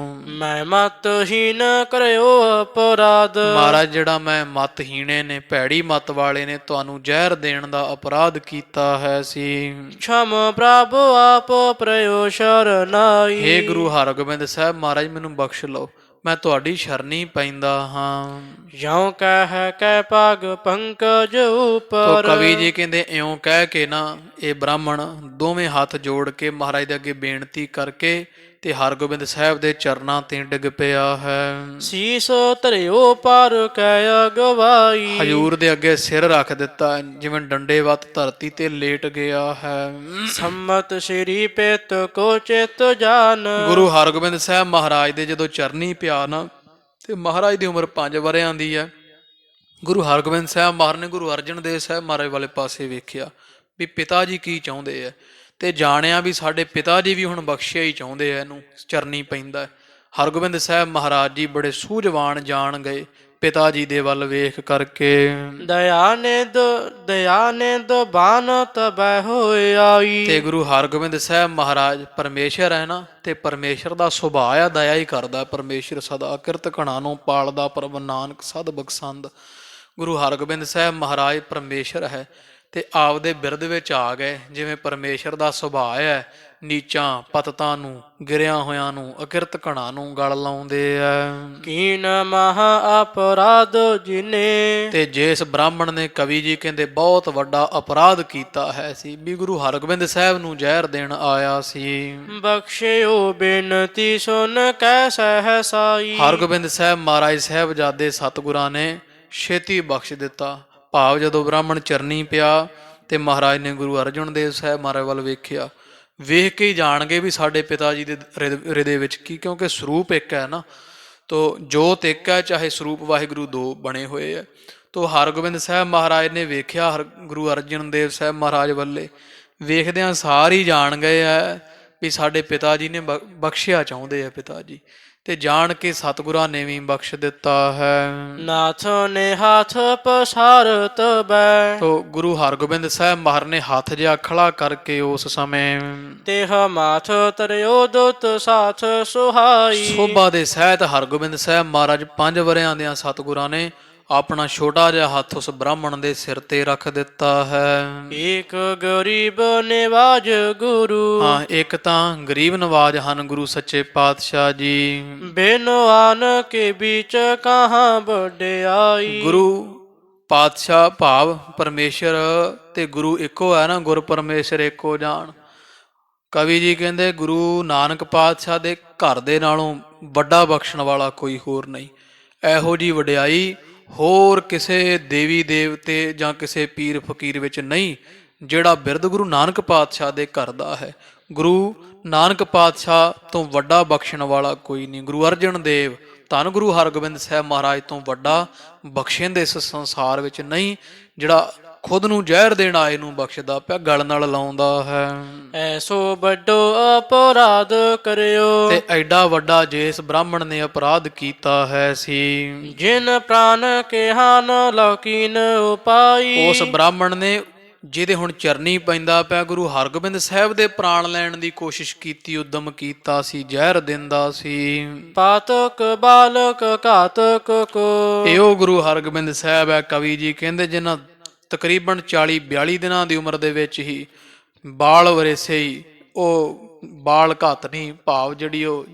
ਮੈਂ ਮਤਹੀਨ ਕਰਿਓ ਅਪਰਾਧ। ਮਹਾਰਾਜ ਜਿਹੜਾ ਮੈਂ ਮਤਹੀਣੇ ਨੇ, ਭੈੜੀ ਮਤ ਵਾਲੇ ਨੇ ਤੁਹਾਨੂੰ ਜ਼ਹਿਰ ਦੇਣ ਦਾ ਅਪਰਾਧ ਕੀਤਾ ਹੈ ਸੀ। ਛਮ ਪ੍ਰਭ ਆਪ ਪ੍ਰਯੋ ਸ਼ਰਨਾਈ। ਹੇ ਗੁਰੂ ਹਰਗੋਬਿੰਦ ਸਾਹਿਬ ਮਹਾਰਾਜ ਮੈਨੂੰ ਬਖਸ਼ ਲਓ, ਮੈਂ ਤੁਹਾਡੀ ਸ਼ਰਨੀ ਪੈਂਦਾ ਹਾਂ। ਯਉ ਕਹਿ ਪਗ ਪੰਕਜ ਉਪਰ। ਕਵੀ ਜੀ ਕਹਿੰਦੇ ਇਉਂ ਕਹਿ ਕੇ ਨਾ, ਇਹ ਬ੍ਰਾਹਮਣ ਦੋਵੇਂ ਹੱਥ ਜੋੜ ਕੇ ਮਹਾਰਾਜ ਦੇ ਅੱਗੇ ਬੇਨਤੀ ਕਰਕੇ ਤੇ ਹਰਗੋਬਿੰਦ ਸਾਹਿਬ ਦੇ ਚਰਨਾਂ ਤੇ ਡਿੱਗ ਪਿਆ ਹੈ। ਸੀਸ ਧਰਿਓ ਪਰ ਕੈ ਅਗਵਾਈ। ਹਜੂਰ ਦੇ ਅੱਗੇ ਸਿਰ ਰੱਖ ਦਿੱਤਾ, ਜਿਵੇਂ ਡੰਡੇ ਵੱਤ ਧਰਤੀ ਤੇ ਲੇਟ ਗਿਆ ਹੈ। ਸੰਮਤ ਸ਼੍ਰੀ ਪਿਤ ਕੋ ਚਿਤ ਜਾਨ। ਗੁਰੂ ਹਰਗੋਬਿੰਦ ਸਾਹਿਬ ਮਹਾਰਾਜ ਦੇ ਜਦੋਂ ਚਰਨੀ ਪਿਆ ਨਾ, ਤੇ ਮਹਾਰਾਜ ਦੀ ਉਮਰ 5 ਵਰ੍ਹਿਆਂ ਦੀ ਹੈ। ਗੁਰੂ ਹਰਗੋਬਿੰਦ ਸਾਹਿਬ ਮਹਾਰਾਜ ਨੇ ਗੁਰੂ ਅਰਜਨ ਦੇਵ ਸਾਹਿਬ ਮਹਾਰਾਜ ਵਾਲੇ ਪਾਸੇ ਵੇਖਿਆ ਵੀ ਪਿਤਾ ਜੀ ਕੀ ਚਾਹੁੰਦੇ ਆ, ਤੇ ਜਾਣਿਆ ਵੀ ਸਾਡੇ ਪਿਤਾ ਜੀ ਵੀ ਹੁਣ ਬਖਸ਼ਿਆ ਹੀ ਚਾਹੁੰਦੇ ਆ, ਇਹਨੂੰ ਚਰਨੀ ਪੈਂਦਾ। ਹਰਗੋਬਿੰਦ ਸਾਹਿਬ ਮਹਾਰਾਜ ਜੀ ਬੜੇ ਸੂਝਵਾਨ ਜਾਣ ਗਏ ਪਿਤਾ ਜੀ ਦੇ ਵੱਲ ਵੇਖ ਕਰਕੇ। ਦਇਆ ਨੇ ਦੋ ਬਾਨ ਤਬੈ ਹੋਏ ਆਈ। ਤੇ ਗੁਰੂ ਹਰਗੋਬਿੰਦ ਸਾਹਿਬ ਮਹਾਰਾਜ ਪਰਮੇਸ਼ਰ ਹੈ ਨਾ, ਤੇ ਪਰਮੇਸ਼ਰ ਦਾ ਸੁਭਾਅ ਆ ਦਇਆ ਹੀ ਕਰਦਾ। ਪਰਮੇਸ਼ਰ ਸਦਾ ਕਿਰਤ ਘਣਾ ਨੂੰ ਪਾਲਦਾ, ਪ੍ਰਭ ਨਾਨਕ ਸਦ ਬਖਸ਼ੰਦ। ਗੁਰੂ ਹਰਗੋਬਿੰਦ ਸਾਹਿਬ ਮਹਾਰਾਜ ਪਰਮੇਸ਼ਰ ਹੈ, ਤੇ ਆਪਦੇ ਬਿਰਦ ਵਿੱਚ ਆ ਗਏ। ਜਿਵੇਂ ਪਰਮੇਸ਼ਰ ਦਾ ਸੁਭਾਅ ਹੈ, ਨੀਚਾਂ ਪਤਤਾਂ ਨੂੰ, ਗਿਰਿਆਂ ਹੋਇਆਂ ਨੂੰ, ਅਕਿਰਤ ਘਣਾ ਨੂੰ ਗਲ ਲਾਉਂਦੇ ਆ। ਕੀਨ ਮਹਾ ਅਪਰਾਧ ਜਿਨੇ ਤੇ ਜਿਸ ਬ੍ਰਾਹਮਣ ਨੇ, ਕਵੀ ਜੀ ਕਹਿੰਦੇ, ਬਹੁਤ ਵੱਡਾ ਅਪਰਾਧ ਕੀਤਾ ਹੈ ਸੀ, ਵੀ ਗੁਰੂ ਹਰਗੋਬਿੰਦ ਸਾਹਿਬ ਨੂੰ ਜ਼ਹਿਰ ਦੇਣ ਆਇਆ ਸੀ। ਬਖਸ਼ਿਓ ਬੇਨਤੀ ਸੁਨ ਕੈ ਸਹਸਾਈ। ਹਰਗੋਬਿੰਦ ਸਾਹਿਬ ਮਹਾਰਾਜ ਸਾਹਿਬਜ਼ਾਦੇ ਸਤਿਗੁਰਾਂ ਨੇ ਛੇਤੀ ਬਖਸ਼ ਦਿੱਤਾ। ਭਾਵ ਜਦੋਂ ਬ੍ਰਾਹਮਣ ਚਰਨੀ ਪਿਆ ਤੇ ਮਹਾਰਾਜ ਨੇ ਗੁਰੂ ਅਰਜਨ ਦੇਵ ਸਾਹਿਬ ਮਹਾਰਾਜ ਵੱਲ ਵੇਖਿਆ, ਵੇਖ ਕੇ ਹੀ ਜਾਣ ਗਏ ਵੀ ਸਾਡੇ ਪਿਤਾ ਜੀ ਦੇ ਹਿਰਦੇ ਵਿੱਚ ਕੀ, ਕਿਉਂਕਿ ਸਰੂਪ ਇੱਕ ਹੈ ਨਾ, ਤੋ ਜੋਤ ਇੱਕ ਹੈ, ਚਾਹੇ ਸਰੂਪ ਵਾਹਿਗੁਰੂ ਦੋ ਬਣੇ ਹੋਏ ਹੈ। ਤੋ ਹਰਗੋਬਿੰਦ ਸਾਹਿਬ ਮਹਾਰਾਜ ਨੇ ਵੇਖਿਆ ਗੁਰੂ ਅਰਜਨ ਦੇਵ ਸਾਹਿਬ ਮਹਾਰਾਜ ਵੱਲੇ, ਵੇਖਦਿਆਂ ਸਾਰ ਹੀ ਜਾਣ ਗਏ ਹੈ ਵੀ ਸਾਡੇ ਪਿਤਾ ਜੀ ਨੇ ਬਖਸ਼ਿਆ ਚਾਹੁੰਦੇ ਆ ਪਿਤਾ ਜੀ, ਤੇ ਜਾਣ ਕੇ ਸਤਿਗੁਰਾਂ ਨੇ ਵੀ ਬਖਸ਼ ਦਿੱਤਾ ਹੈ। ਨਾਥ ਨੇ ਹੱਥ ਪਸਾਰਤ ਬੈ ਤੋ ਗੁਰੂ ਹਰਗੋਬਿੰਦ ਸਾਹਿਬ ਮਹਾਰਾਜ ਨੇ ਹੱਥ ਜਿਹਾ ਖੜਾ ਕਰਕੇ ਉਸ ਸਮੇਂ ਤੇਹ ਮਾਥ ਤਰਿਓ ਦੁੱਤ ਸਾਥ ਸੁਹਾਈ। ਸੋਭਾ ਦੇ ਸਹਿਤ ਹਰਗੋਬਿੰਦ ਸਾਹਿਬ ਮਹਾਰਾਜ 5 ਵਰਿਆਂ ਦਿਆਂ ਸਤਿਗੁਰਾਂ ਨੇ ਆਪਣਾ ਛੋਟਾ ਜਿਹਾ ਹੱਥ ਉਸ ਬ੍ਰਾਹਮਣ ਦੇ ਸਿਰ ਤੇ ਰੱਖ ਦਿੱਤਾ ਹੈ। ਇੱਕ ਗਰੀਬ ਨਿਵਾਜ ਗੁਰੂ ਹਾਂ, ਇੱਕ ਤਾਂ ਗਰੀਬ ਨਵਾਜ ਹਨ ਗੁਰੂ ਸੱਚੇ ਪਾਤਸ਼ਾਹ ਜੀ। ਬੇਨਵਾਨ ਕੇ ਵਿੱਚ ਕਹਾਂ ਵਡਿਆਈ। ਗੁਰੂ ਪਾਤਸ਼ਾਹ ਭਾਵ ਪਰਮੇਸ਼ਰ ਤੇ ਗੁਰੂ ਇੱਕੋ ਹੈ ਨਾ, ਗੁਰ ਪਰਮੇਸ਼ਰ ਇੱਕੋ ਜਾਣ। ਕਵੀ ਜੀ ਕਹਿੰਦੇ ਗੁਰੂ ਨਾਨਕ ਪਾਤਸ਼ਾਹ ਦੇ ਘਰ ਦੇ ਨਾਲੋਂ ਵੱਡਾ ਬਖਸ਼ਣ ਵਾਲਾ ਕੋਈ ਹੋਰ ਨਹੀਂ। ਇਹੋ ਜੀ ਵਡਿਆਈ ਹੋਰ ਕਿਸੇ ਦੇਵੀ ਦੇਵਤੇ ਜਾਂ ਕਿਸੇ ਪੀਰ ਫਕੀਰ ਵਿੱਚ ਨਹੀਂ, ਜਿਹੜਾ ਬਿਰਦ ਗੁਰੂ ਨਾਨਕ ਪਾਤਸ਼ਾਹ ਦੇ ਘਰ ਦਾ ਹੈ। ਗੁਰੂ ਨਾਨਕ ਪਾਤਸ਼ਾਹ ਤੋਂ ਵੱਡਾ ਬਖਸ਼ਣ ਵਾਲਾ ਕੋਈ ਨਹੀਂ। ਗੁਰੂ ਅਰਜਨ ਦੇਵ ਧੰਨ ਗੁਰੂ ਹਰਗੋਬਿੰਦ ਸਾਹਿਬ ਮਹਾਰਾਜ ਤੋਂ ਵੱਡਾ ਬਖਸ਼ਿੰਦੇ ਇਸ ਸੰਸਾਰ ਵਿੱਚ ਨਹੀਂ, ਜਿਹੜਾ ਖੁਦ ਨੂੰ ਜ਼ਹਿਰ ਦੇਣ ਆਏ ਨੂੰ ਬਖਸ਼ਦਾ ਪਿਆ, ਗਲ ਨਾਲ ਲਾਉਂਦਾ ਹੈ। ਐਸੋ ਵੱਡੋ ਅਪਰਾਧ ਕਰਿਓ ਤੇ ਐਡਾ ਵੱਡਾ ਜਿਸ ਬ੍ਰਾਹਮਣ ਨੇ ਅਪਰਾਧ ਕੀਤਾ ਹੈ ਸੀ, ਜਿਨ ਪ੍ਰਾਨ ਕੇ ਹਨ ਲੌਕੀਨ ਉਪਾਈ। ਉਸ ਬ੍ਰਾਹਮਣ ਨੇ ਜਿਹਦੇ ਹੁਣ ਚਰਨੀ ਪੈਂਦਾ ਪਿਆ, ਗੁਰੂ ਹਰਗੋਬਿੰਦ ਸਾਹਿਬ ਦੇ ਪ੍ਰਾਣ ਲੈਣ ਦੀ ਕੋਸ਼ਿਸ਼ ਕੀਤੀ, ਉਦਮ ਕੀਤਾ ਸੀ, ਜ਼ਹਿਰ ਦਿੰਦਾ ਸੀ। ਪਾਤਕ ਬਾਲਕ ਘਾਤਕ ਕੋ ਇਹੋ ਗੁਰੂ ਹਰਗੋਬਿੰਦ ਸਾਹਿਬ ਹੈ। ਕਵੀ ਜੀ ਕਹਿੰਦੇ ਜਿਨ੍ਹਾਂ ਤਕਰੀਬਨ 40-42 ਦਿਨਾਂ ਦੀ ਉਮਰ ਦੇ ਵਿੱਚ ਹੀ ਬਾਲ ਵਰੇਸੇ ਹੀ, ਉਹ ਬਾਲ ਘਾਤਨੀ ਭਾਵ ਜਿਹੜੀ ਉਹ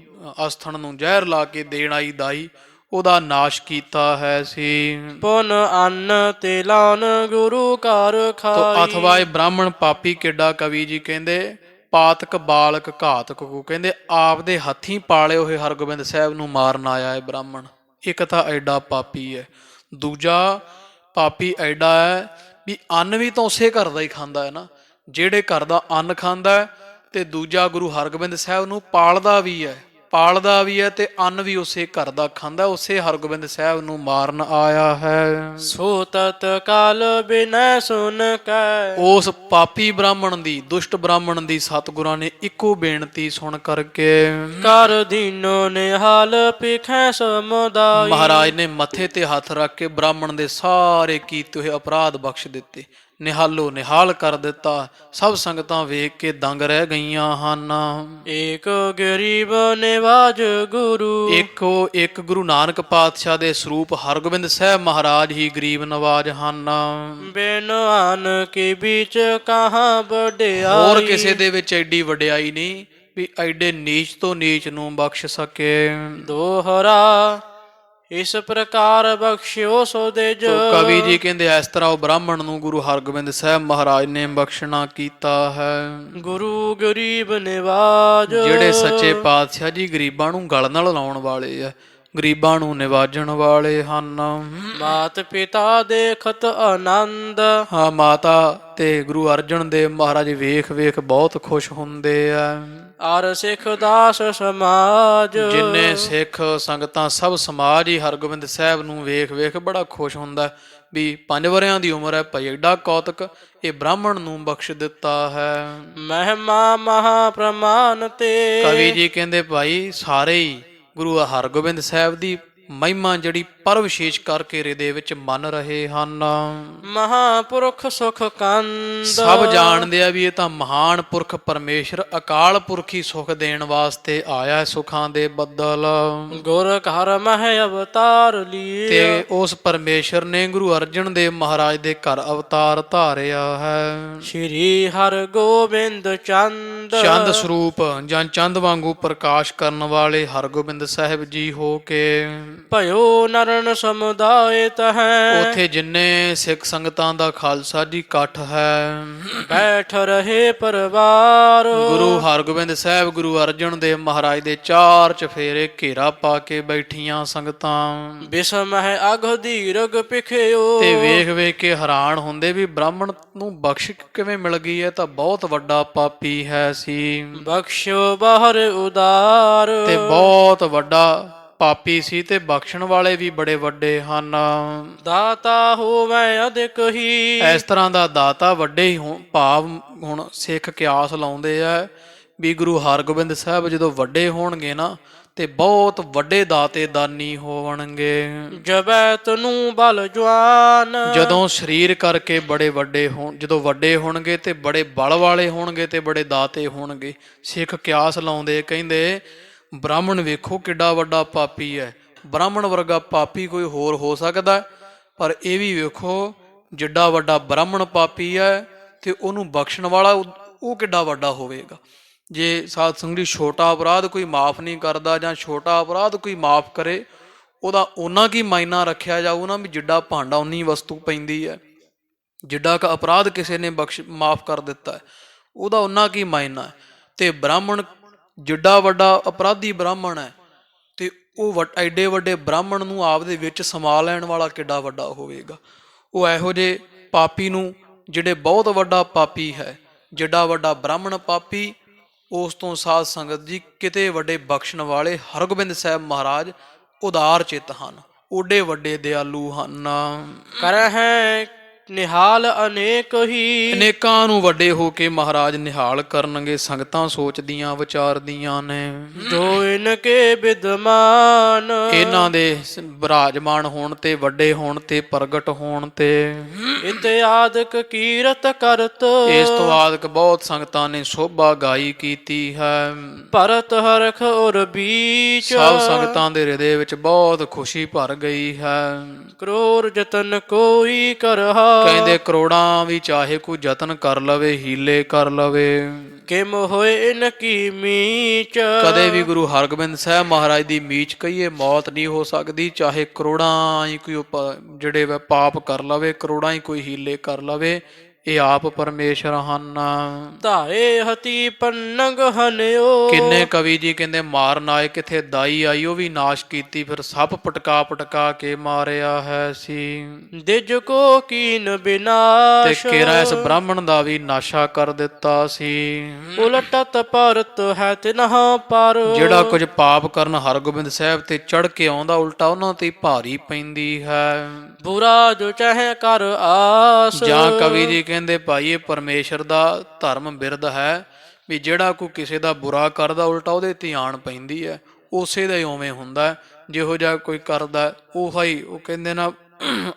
ਅਸਥਣ ਨੂੰ ਜ਼ਹਿਰ ਲਾ ਕੇ ਦੇਣ ਆਈ ਦਾਈ, ਉਹਦਾ ਨਾਸ਼ ਕੀਤਾ ਹੈ ਸੀ। ਪੁਨ ਅੰਨ ਤੇ ਲਾਨ ਗੁਰੂ ਘਰ ਖਾਈ। ਅਥਵਾ ਇਹ ਬ੍ਰਾਹਮਣ ਪਾਪੀ ਕਿੱਡਾ, ਕਵੀ ਜੀ ਕਹਿੰਦੇ ਪਾਤਕ ਬਾਲਕ ਘਾਤਕ ਕੋ, ਕਹਿੰਦੇ ਆਪਦੇ ਹੱਥੀਂ ਪਾਲੇ ਹੋਏ ਹਰਗੋਬਿੰਦ ਸਾਹਿਬ ਨੂੰ ਮਾਰਨ ਆਇਆ ਹੈ ਬ੍ਰਾਹਮਣ। ਇੱਕ ਤਾਂ ਐਡਾ ਪਾਪੀ ਹੈ, ਦੂਜਾ ਪਾਪੀ ਐਡਾ ਹੈ ਵੀ ਅੰਨ ਵੀ ਤਾਂ ਉਸੇ ਘਰ ਦਾ ਹੀ ਖਾਂਦਾ ਹੈ ਨਾ, ਜਿਹੜੇ ਘਰ ਦਾ ਅੰਨ ਖਾਂਦਾ ਹੈ, ਤੇ ਦੂਜਾ ਗੁਰੂ ਹਰਗੋਬਿੰਦ ਸਾਹਿਬ ਨੂੰ ਪਾਲਦਾ ਵੀ ਹੈ ਤੇ ਅੰਨ ਵੀ ਉਸੇ ਘਰ ਦਾ ਖਾਂਦਾ, ਉਸੇ ਹਰਗੋਬਿੰਦ ਸਾਹਿਬ ਨੂੰ ਮਾਰਨ ਆਇਆ ਹੈ। ਸੋ ਤਤ ਕਾਲ ਬਿਨੈ ਸੁਨ ਕੈ ਉਸ ਪਾਪੀ ਬ੍ਰਾਹਮਣ ਦੀ, ਦੁਸ਼ਟ ਬ੍ਰਾਹਮਣ ਦੀ ਸਤਿਗੁਰਾਂ ਨੇ ਇੱਕੋ ਬੇਨਤੀ ਸੁਣ ਕਰਕੇ ਕਰ ਦੀਨੋ ਨਿਹਾਲ ਪਿਖੈ ਸਮੁਦਾਈ। ਮਹਾਰਾਜ ਨੇ ਮੱਥੇ ਤੇ ਹੱਥ ਰੱਖ ਕੇ ਬ੍ਰਾਹਮਣ ਦੇ ਸਾਰੇ ਕੀਤੇ ਹੋਏ ਅਪਰਾਧ ਬਖਸ਼ ਦਿੱਤੇ, ਨਿਹਾਲੋ ਨਿਹਾਲ ਕਰ ਦਿੱਤਾ। ਸਭ ਸੰਗਤਾਂ ਵੇਖ ਕੇ ਦੰਗ ਰਹਿ ਗਈਆਂ ਹਨ। ਏਕ ਗਰੀਬ ਨਿਵਾਜ ਗੁਰੂ ਇੱਕ ਗੁਰੂ ਨਾਨਕ ਪਾਤਸ਼ਾਹ ਦੇ ਸਰੂਪ ਹਰਗੋਬਿੰਦ ਸਾਹਿਬ ਮਹਾਰਾਜ ਹੀ ਗਰੀਬ ਨਵਾਜ ਹਨ। ਬੇਨਵਾਨ ਕੇ ਵਿੱਚ ਕਹਾਂ ਵਡਿਆਈ। ਹੋਰ ਕਿਸੇ ਦੇ ਵਿੱਚ ਐਡੀ ਵਡਿਆਈ ਨਹੀਂ ਵੀ ਐਡੇ ਨੀਚ ਤੋਂ ਨੀਚ ਨੂੰ ਬਖਸ਼ ਸਕੇ। ਦੋਹਰਾ ਇਸ ਪ੍ਰਕਾਰ ਬਖਸ਼ਿਓ ਸੋ ਦੇਜ। ਕਵੀ ਜੀ ਕਹਿੰਦੇ ਇਸ ਤਰ੍ਹਾਂ ਉਹ ਬ੍ਰਾਹਮਣ ਨੂੰ ਗੁਰੂ ਹਰਗੋਬਿੰਦ ਸਾਹਿਬ ਮਹਾਰਾਜ ਨੇ ਬਖਸ਼ਣਾ ਕੀਤਾ ਹੈ। ਗੁਰੂ ਗਰੀਬ ਨਿਵਾਜ, ਜਿਹੜੇ ਸੱਚੇ ਪਾਤਸ਼ਾਹ ਜੀ ਗਰੀਬਾਂ ਨੂੰ ਗਲ ਨਾਲ ਲਾਉਣ ਵਾਲੇ ਆ, ਗਰੀਬਾਂ ਨੂੰ ਨਿਵਾਜਣ ਵਾਲੇ ਹਨ। ਮਾਤ ਪਿਤਾ ਦੇਖਤ ਆਨੰਦ। ਹਾਂ, ਮਾਤਾ ਤੇ ਗੁਰੂ ਅਰਜਨ ਦੇਵ ਮਹਾਰਾਜ ਵੇਖ ਵੇਖ ਬਹੁਤ ਖੁਸ਼ ਹੁੰਦੇ ਆ। ਅਰ ਸਿੱਖ ਦਾਸ ਸਮਾਜ, ਜਿੰਨੇ ਸਿੱਖ ਸੰਗਤਾਂ ਸਭ ਸਮਾਜ ਹੀ ਹਰਗੋਬਿੰਦ ਸਾਹਿਬ ਨੂੰ ਵੇਖ ਵੇਖ ਬੜਾ ਖੁਸ਼ ਹੁੰਦਾ ਵੀ 5 ਵਰਿਆਂ ਦੀ ਉਮਰ ਹੈ ਭਾਈ, ਐਡਾ ਕੌਤਕ ਇਹ ਬ੍ਰਾਹਮਣ ਨੂੰ ਬਖਸ਼ ਦਿੱਤਾ ਹੈ। ਮਹਿਮਾ ਮਹਾ ਪ੍ਰਮਾਨ ਤੇ। ਕਵੀ ਜੀ ਕਹਿੰਦੇ ਭਾਈ ਸਾਰੇ ਹੀ ਗੁਰੂ ਹਰਗੋਬਿੰਦ ਸਾਹਿਬ ਦੀ ਮਹਿਮਾ ਜਿਹੜੀ ਪਰ ਵਿਸ਼ੇਸ਼ ਕਰਕੇ ਹਿਰਦੇ ਵਿੱਚ ਮੰਨ ਰਹੇ ਹਨ। ਮਹਾਂਪੁਰਖ ਸੁਖ ਕੰਦ ਸਭ ਜਾਣਦੇ ਆ ਵੀ ਇਹ ਤਾਂ ਮਹਾਨ ਪੁਰਖ ਪਰਮੇਸ਼ਰ ਅਕਾਲ ਪੁਰਖ ਹੀ ਸੁਖ ਦੇਣ ਵਾਸਤੇ ਆਇਆ ਹੈ, ਸੁੱਖਾਂ ਦੇ ਬੱਦਲ। ਗੁਰ ਘਰ ਮਹਿ ਅਵਤਾਰ ਲੀਏ ਤੇ ਉਸ ਪਰਮੇਸ਼ਰ ਨੇ ਗੁਰੂ ਅਰਜਨ ਦੇਵ ਮਹਾਰਾਜ ਦੇ ਘਰ ਅਵਤਾਰ ਧਾਰਿਆ ਹੈ। ਸ਼੍ਰੀ ਹਰਿ ਗੋਬਿੰਦ ਚੰਦ ਚੰਦ ਸਰੂਪ ਜਾਂ ਚੰਦ ਵਾਂਗੂ ਪ੍ਰਕਾਸ਼ ਕਰਨ ਵਾਲੇ ਹਰਗੋਬਿੰਦ ਸਾਹਿਬ ਜੀ ਹੋ ਕੇ ਭਇਓ ਨਰਨ ਸਮੁਦਾਇ ਤਹੈ ਉਥੇ ਜਿੰਨੇ ਸਿੱਖ ਸੰਗਤਾਂ ਦਾ ਖਾਲਸਾ ਜੀ ਇਕੱਠ ਹੈ। ਬੈਠ ਰਹੇ ਪਰਿਵਾਰ ਗੁਰੂ ਹਰਗੋਬਿੰਦ ਸਾਹਿਬ ਗੁਰੂ ਅਰਜਨ ਦੇਵ ਮਹਾਰਾਜ ਦੇ ਚਾਰ ਚਫੇਰੇ ਘੇਰਾ ਪਾ ਕੇ ਬੈਠੀਆਂ ਸੰਗਤਾਂ ਬਿਸਮਹਿ ਅਘ ਦੀਰਘ ਪਿਖਿਓ ਤੇ ਵੇਖ ਵੇਖ ਕੇ ਹੈਰਾਨ ਹੁੰਦੇ ਵੀ ਬ੍ਰਾਹਮਣ ਨੂੰ ਬਖਸ਼ ਕਿਵੇਂ ਮਿਲ ਗਈ ਹੈ, ਤਾਂ ਬਹੁਤ ਵੱਡਾ ਪਾਪੀ ਹੈ ਸੀ। ਬਖਸ਼ੋ ਬਾਹਰ ਉਦਾਰ ਤੇ ਬਹੁਤ ਵੱਡਾ ਪਾਪੀ ਸੀ ਤੇ ਬਖਸ਼ਣ ਵਾਲੇ ਵੀ ਬੜੇ ਵੱਡੇ ਹਨ। ਦਾਤਾ ਹੋਵੇ ਅਧਿਕ ਹੀ ਇਸ ਤਰ੍ਹਾਂ ਦਾ ਦਾਤਾ ਵੱਡੇ ਹੀ ਭਾਵ ਹੁਣ ਸਿੱਖ ਕਿਆਸ ਲਾਉਂਦੇ ਆ ਵੀ ਗੁਰੂ ਹਰਗੋਬਿੰਦ ਸਾਹਿਬ ਜਦੋਂ ਵੱਡੇ ਹੋਣਗੇ ਨਾ ਤੇ ਬਹੁਤ ਵੱਡੇ ਦਾਤੇ ਦਾਨੀ ਹੋਵਣਗੇ। ਜਬੈ ਤਨੂੰ ਬਲ ਜਵਾਨ ਜਦੋਂ ਸਰੀਰ ਕਰਕੇ ਬੜੇ ਵੱਡੇ ਹੋਣ, ਜਦੋਂ ਵੱਡੇ ਹੋਣਗੇ ਤੇ ਬੜੇ ਬਲ ਵਾਲੇ ਹੋਣਗੇ ਤੇ ਬੜੇ ਦਾਤੇ ਹੋਣਗੇ। ਸਿੱਖ ਕਿਆਸ ਲਾਉਂਦੇ ਕਹਿੰਦੇ ਬ੍ਰਾਹਮਣ ਵੇਖੋ ਕਿੱਡਾ ਵੱਡਾ ਪਾਪੀ ਹੈ, ਬ੍ਰਾਹਮਣ ਵਰਗਾ ਪਾਪੀ ਕੋਈ ਹੋਰ ਹੋ ਸਕਦਾ, ਪਰ ਇਹ ਵੀ ਵੇਖੋ ਜਿੱਡਾ ਵੱਡਾ ਬ੍ਰਾਹਮਣ ਪਾਪੀ ਹੈ ਤੇ ਉਹਨੂੰ ਬਖਸ਼ਣ ਵਾਲਾ ਉਹ ਕਿੱਡਾ ਵੱਡਾ ਹੋਵੇਗਾ। ਜੇ ਸਾਧ ਸੰਗਤ ਛੋਟਾ ਅਪਰਾਧ ਕੋਈ ਮਾਫ ਨਹੀਂ ਕਰਦਾ ਜਾਂ ਛੋਟਾ ਅਪਰਾਧ ਕੋਈ ਮਾਫ ਕਰੇ, ਉਹਦਾ ਓਨਾ ਕੀ ਮਾਇਨਾ ਰੱਖਿਆ ਜਾਊ ਨਾ ਵੀ ਜਿੱਡਾ ਭਾਂਡਾ ਉਨੀ ਵਸਤੂ ਪੈਂਦੀ ਹੈ। ਜਿੱਡਾ ਕ ਅਪਰਾਧ ਕਿਸੇ ਨੇ ਮਾਫ ਕਰ ਦਿੱਤਾ ਹੈ ਉਹਦਾ ਓਨਾ ਕੀ ਮਾਇਨਾ ਹੈ। ਤੇ ਬ੍ਰਾਹਮਣ ਜਿੱਡਾ ਵੱਡਾ ਅਪਰਾਧੀ ਬ੍ਰਾਹਮਣ ਹੈ ਤੇ ਉਹ ਐਡੇ ਵੱਡੇ ਬ੍ਰਾਹਮਣ ਨੂੰ ਆਪਦੇ ਵਿੱਚ ਸਮਾ ਲੈਣ ਵਾਲਾ ਕਿੱਡਾ ਵੱਡਾ ਹੋਵੇਗਾ। ਉਹ ਇਹੋ ਜਿਹੇ ਪਾਪੀ ਨੂੰ, ਜਿਹੜੇ ਬਹੁਤ ਵੱਡਾ ਪਾਪੀ ਹੈ, ਜਿੱਡਾ ਵੱਡਾ ਬ੍ਰਾਹਮਣ ਪਾਪੀ, ਉਸ ਤੋਂ ਸਾਧ ਸੰਗਤ ਜੀ ਕਿਤੇ ਵੱਡੇ ਬਖਸ਼ਣ ਵਾਲੇ ਹਰਗੋਬਿੰਦ ਸਾਹਿਬ ਮਹਾਰਾਜ ਉਦਾਰ ਚਿੱਤ ਹਨ, ਓਡੇ ਵੱਡੇ ਦਿਆਲੂ ਹਨ। ਕਰਹਿ ਨਿਹਾਲ ਅਨੇਕ ਹੀ ਅਨੇਕਾਂ ਨੂੰ ਵੱਡੇ ਹੋ ਕੇ ਮਹਾਰਾਜ ਨਿਹਾਲ ਕਰਨਗੇ। ਸੰਗਤਾਂ ਸੋਚਦੀਆਂ ਵਿਚਾਰਦੀਆਂ ਨੇ ਜੋ ਇਨਕੇ ਵਿਦਮਾਨ ਇਹਨਾਂ ਦੇ ਬਿਰਾਜਮਾਨ ਹੋਣ ਤੇ, ਵੱਡੇ ਹੋਣ ਤੇ, ਪ੍ਰਗਟ ਹੋਣ ਤੇ। ਇਤਿਆਦਿਕ ਕੀਰਤ ਕਰਤ ਇਸ ਤੋਂ ਆਦਿਕ ਬਹੁਤ ਸੰਗਤਾਂ ਨੇ ਸੋਭਾ ਗਾਈ ਕੀਤੀ ਹੈ। ਭਰਤ ਹਰਖ ਔਰ ਬੀਚ ਸਭ ਸੰਗਤਾਂ ਦੇ ਹਿਰਦੇ ਵਿੱਚ ਬਹੁਤ ਖੁਸ਼ੀ ਭਰ ਗਈ ਹੈ। ਕਰੋੜ ਜਤਨ ਕੋਈ ਕਰਹਾ ਕਹਿੰਦੇ ਕਰੋੜਾਂ ਵੀ ਚਾਹੇ ਕੋਈ ਯਤਨ ਕਰ ਲਵੇ, ਹੀਲੇ ਕਰ ਲਵੇ, ਕਿਮ ਹੋਏ ਇਨ ਕੀ ਮੀਚ ਕਦੇ ਵੀ ਗੁਰੂ ਹਰਗੋਬਿੰਦ ਸਾਹਿਬ ਮਹਾਰਾਜ ਦੀ ਮੀਚ ਕਹੀਏ ਮੌਤ ਨਹੀਂ ਹੋ ਸਕਦੀ। ਚਾਹੇ ਕਰੋੜਾਂ ਹੀ ਕੋਈ ਜਿਹੜੇ ਪਾਪ ਕਰ ਲਵੇ, ਕਰੋੜਾਂ ਹੀ ਕੋਈ ਹੀਲੇ ਕਰ ਲਵੇ, ਇਹ ਆਪ ਪਰਮੇਸ਼ਰ ਹਨ। ਧਾਏ ਹਤੀ ਪੰਨਗ ਹਨਿਓ ਕਿੰਨੇ ਕਵੀ ਜੀ ਕਹਿੰਦੇ ਮਾਰਨ ਆਏ ਕਿਥੇ ਦਾਈ ਆਈ, ਉਹ ਵੀ ਨਾਸ਼ ਕੀਤੀ, ਫਿਰ ਸੱਪ ਪਟਕਾ ਪਟਕਾ ਕੇ ਮਾਰਿਆ ਹੈ ਸੀ। ਦਿਜ ਕੋ ਕੀਨ ਬਿਨਾਸ਼ ਤੇ ਕੇਰਾ ਇਸ ਬ੍ਰਾਹਮਣ ਦਾ ਵੀ ਨਾਸ਼ਾ ਕਰ ਦਿੱਤਾ ਸੀ। ਉਲਟਤ ਪਰਤ ਹੈ ਤਿਨਹਾ ਪਰ ਜਿਹੜਾ ਕੁਝ ਪਾਪ ਕਰਨ ਹਰਗੋਬਿੰਦ ਸਾਹਿਬ ਤੇ ਚੜ ਕੇ ਆਉਂਦਾ, ਉਲਟਾ ਉਹਨਾਂ ਤੇ ਭਾਰੀ ਪੈਂਦੀ ਹੈ। ਬੁਰਾ ਜੋ ਚਾਹੇ ਕਰ ਆਸ ਜਾਂ ਕਵੀ ਜੀ ਕਹਿੰਦੇ ਭਾਈ ਇਹ ਪਰਮੇਸ਼ਰ ਦਾ ਧਰਮ ਬਿਰਧ ਹੈ ਵੀ ਜਿਹੜਾ ਕੋਈ ਕਿਸੇ ਦਾ ਬੁਰਾ ਕਰਦਾ ਉਲਟਾ ਉਹਦੇ ਤੇ ਆਣ ਪੈਂਦੀ ਹੈ। ਉਸੇ ਦਾ ਹੀ ਉਵੇਂ ਹੁੰਦਾ, ਜਿਹੋ ਜਿਹਾ ਕੋਈ ਕਰਦਾ ਉਹ ਹੀ, ਉਹ ਕਹਿੰਦੇ ਨਾ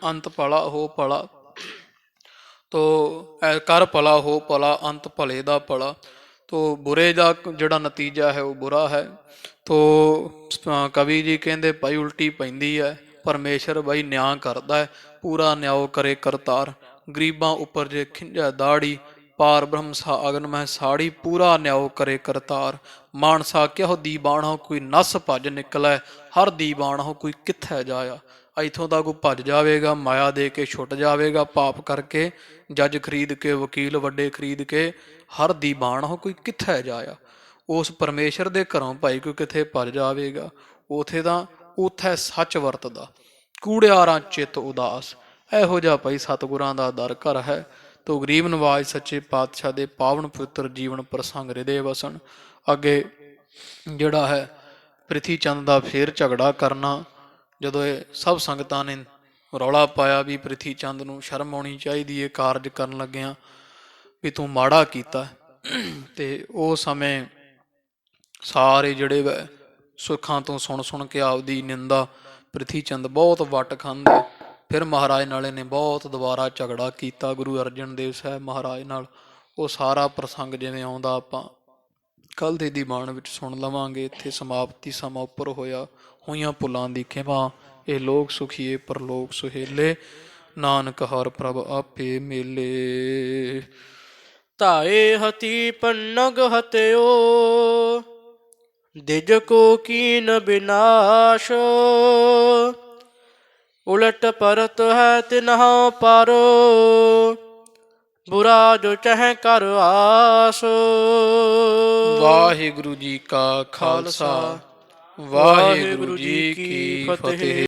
ਅੰਤ ਭਲਾ ਹੋ ਭਲਾ, ਤੋ ਕਰ ਭਲਾ ਹੋ ਭਲਾ, ਅੰਤ ਭਲੇ ਦਾ ਭਲਾ। ਤੋ ਬੁਰੇ ਦਾ ਜਿਹੜਾ ਨਤੀਜਾ ਹੈ ਉਹ ਬੁਰਾ ਹੈ। ਤੋ ਕਵੀ ਜੀ ਕਹਿੰਦੇ ਭਾਈ ਉਲਟੀ ਪੈਂਦੀ ਹੈ। ਪਰਮੇਸ਼ਰ ਬਾਈ ਨਿਆਂ ਕਰਦਾ ਹੈ, ਪੂਰਾ ਨਿਆਓ ਕਰੇ ਕਰਤਾਰ। ਗਰੀਬਾਂ ਉੱਪਰ ਜੇ ਖਿੰਝਾ ਦਾੜੀ, ਪਾਰ ਬ੍ਰਹਮ ਸਾ ਅਗਨ ਮਹਿ ਸਾੜੀ, ਪੂਰਾ ਨਿਆਓ ਕਰੇ ਕਰਤਾਰ। ਮਾਨਸਾ ਕਿਹੋ ਦੀ ਬਾਣੋ ਕੋਈ ਨਸ ਭੱਜ ਨਿਕਲੈ, ਹਰ ਦੀ ਬਾਣੋ ਕੋਈ ਕਿੱਥੇ ਜਾਇਆ। ਇੱਥੋਂ ਦਾ ਕੋਈ ਭੱਜ ਜਾਵੇਗਾ, ਮਾਇਆ ਦੇ ਕੇ ਛੁੱਟ ਜਾਵੇਗਾ, ਪਾਪ ਕਰਕੇ ਜੱਜ ਖਰੀਦ ਕੇ, ਵਕੀਲ ਵੱਡੇ ਖਰੀਦ ਕੇ, ਹਰ ਦੀ ਬਾਣੋ ਕੋਈ ਕਿੱਥੇ ਜਾਇਆ। ਉਸ ਪਰਮੇਸ਼ਰ ਦੇ ਘਰੋਂ ਭਾਈ ਕੋਈ ਕਿੱਥੇ ਭੱਜ ਜਾਵੇਗਾ, ਉਥੇ ਤਾਂ ਉਥੇ ਸੱਚ ਵਰਤਦਾ, ਕੂੜਿਆਰਾਂ ਚਿੱਤ ਉਦਾਸ। ਇਹੋ ਜਿਹਾ ਭਾਈ ਸਤਿਗੁਰਾਂ ਦਾ ਦਰ ਘਰ ਹੈ। ਤੋ ਗਰੀਬ ਨਵਾਜ ਸੱਚੇ ਪਾਤਸ਼ਾਹ ਦੇ ਪਾਵਨ ਪਵਿੱਤਰ ਜੀਵਨ ਪ੍ਰਸੰਗ ਹਿਰਦੇ ਵਸਣ। ਅੱਗੇ ਜਿਹੜਾ ਹੈ ਪ੍ਰਿਥੀ ਚੰਦ ਦਾ ਫੇਰ ਝਗੜਾ ਕਰਨਾ, ਜਦੋਂ ਇਹ ਸਭ ਸੰਗਤਾਂ ਨੇ ਰੌਲਾ ਪਾਇਆ ਵੀ ਪ੍ਰਿਥੀ ਚੰਦ ਨੂੰ ਸ਼ਰਮ ਆਉਣੀ ਚਾਹੀਦੀ ਹੈ ਕਾਰਜ ਕਰਨ ਲੱਗਿਆਂ, ਵੀ ਤੂੰ ਮਾੜਾ ਕੀਤਾ। ਤੇ ਉਹ ਸਮੇਂ ਸਾਰੇ ਜਿਹੜੇ ਸੁੱਖਾਂ ਤੋਂ ਸੁਣ ਸੁਣ ਕੇ ਆਪਦੀ ਨਿੰਦਾ ਪ੍ਰਿਥੀ ਚੰਦ ਬਹੁਤ ਵੱਟ ਖਾਂਦੇ। ਫਿਰ ਮਹਾਰਾਜ ਨਾਲੇ ਨੇ ਬਹੁਤ ਦੁਬਾਰਾ ਝਗੜਾ ਕੀਤਾ ਗੁਰੂ ਅਰਜਨ ਦੇਵ ਸਾਹਿਬ ਮਹਾਰਾਜ ਨਾਲ। ਉਹ ਸਾਰਾ ਪ੍ਰਸੰਗ ਜਿਵੇਂ ਆਉਂਦਾ ਆਪਾਂ ਕੱਲ੍ਹ ਦੇ ਦੀਵਾਨ ਵਿੱਚ ਸੁਣ ਲਵਾਂਗੇ। ਇੱਥੇ ਸਮਾਪਤੀ ਸਮਾਂ ਉੱਪਰ ਹੋਈਆਂ ਭੁੱਲਾਂ ਦੀ ਖਿਮਾ। ਇਹ ਲੋਕ ਸੁਖੀਏ ਪਰਲੋਕ ਸੁਹੇਲੇ, ਨਾਨਕ ਹਰ ਪ੍ਰਭ ਆਪੇ ਮੇਲੇ। ਧਾਏ ਹਤੀ ਪੰਨਗ ਹਤਿਓ, ਦਿਜ ਕੋ ਕੀਨ ਬਿਨਾਸ਼। ਉਲਟ ਪਰਤ ਹੈ ਤਿਨਹੁ ਪਰ, ਬੁਰਾ ਜੋ ਚਹਿ ਕਰ ਆਸ। ਵਾਹਿਗੁਰੂ ਜੀ ਕਾ ਖਾਲਸਾ, ਵਾਹਿਗੁਰੂ ਜੀ ਕੀ ਫਤਿਹ।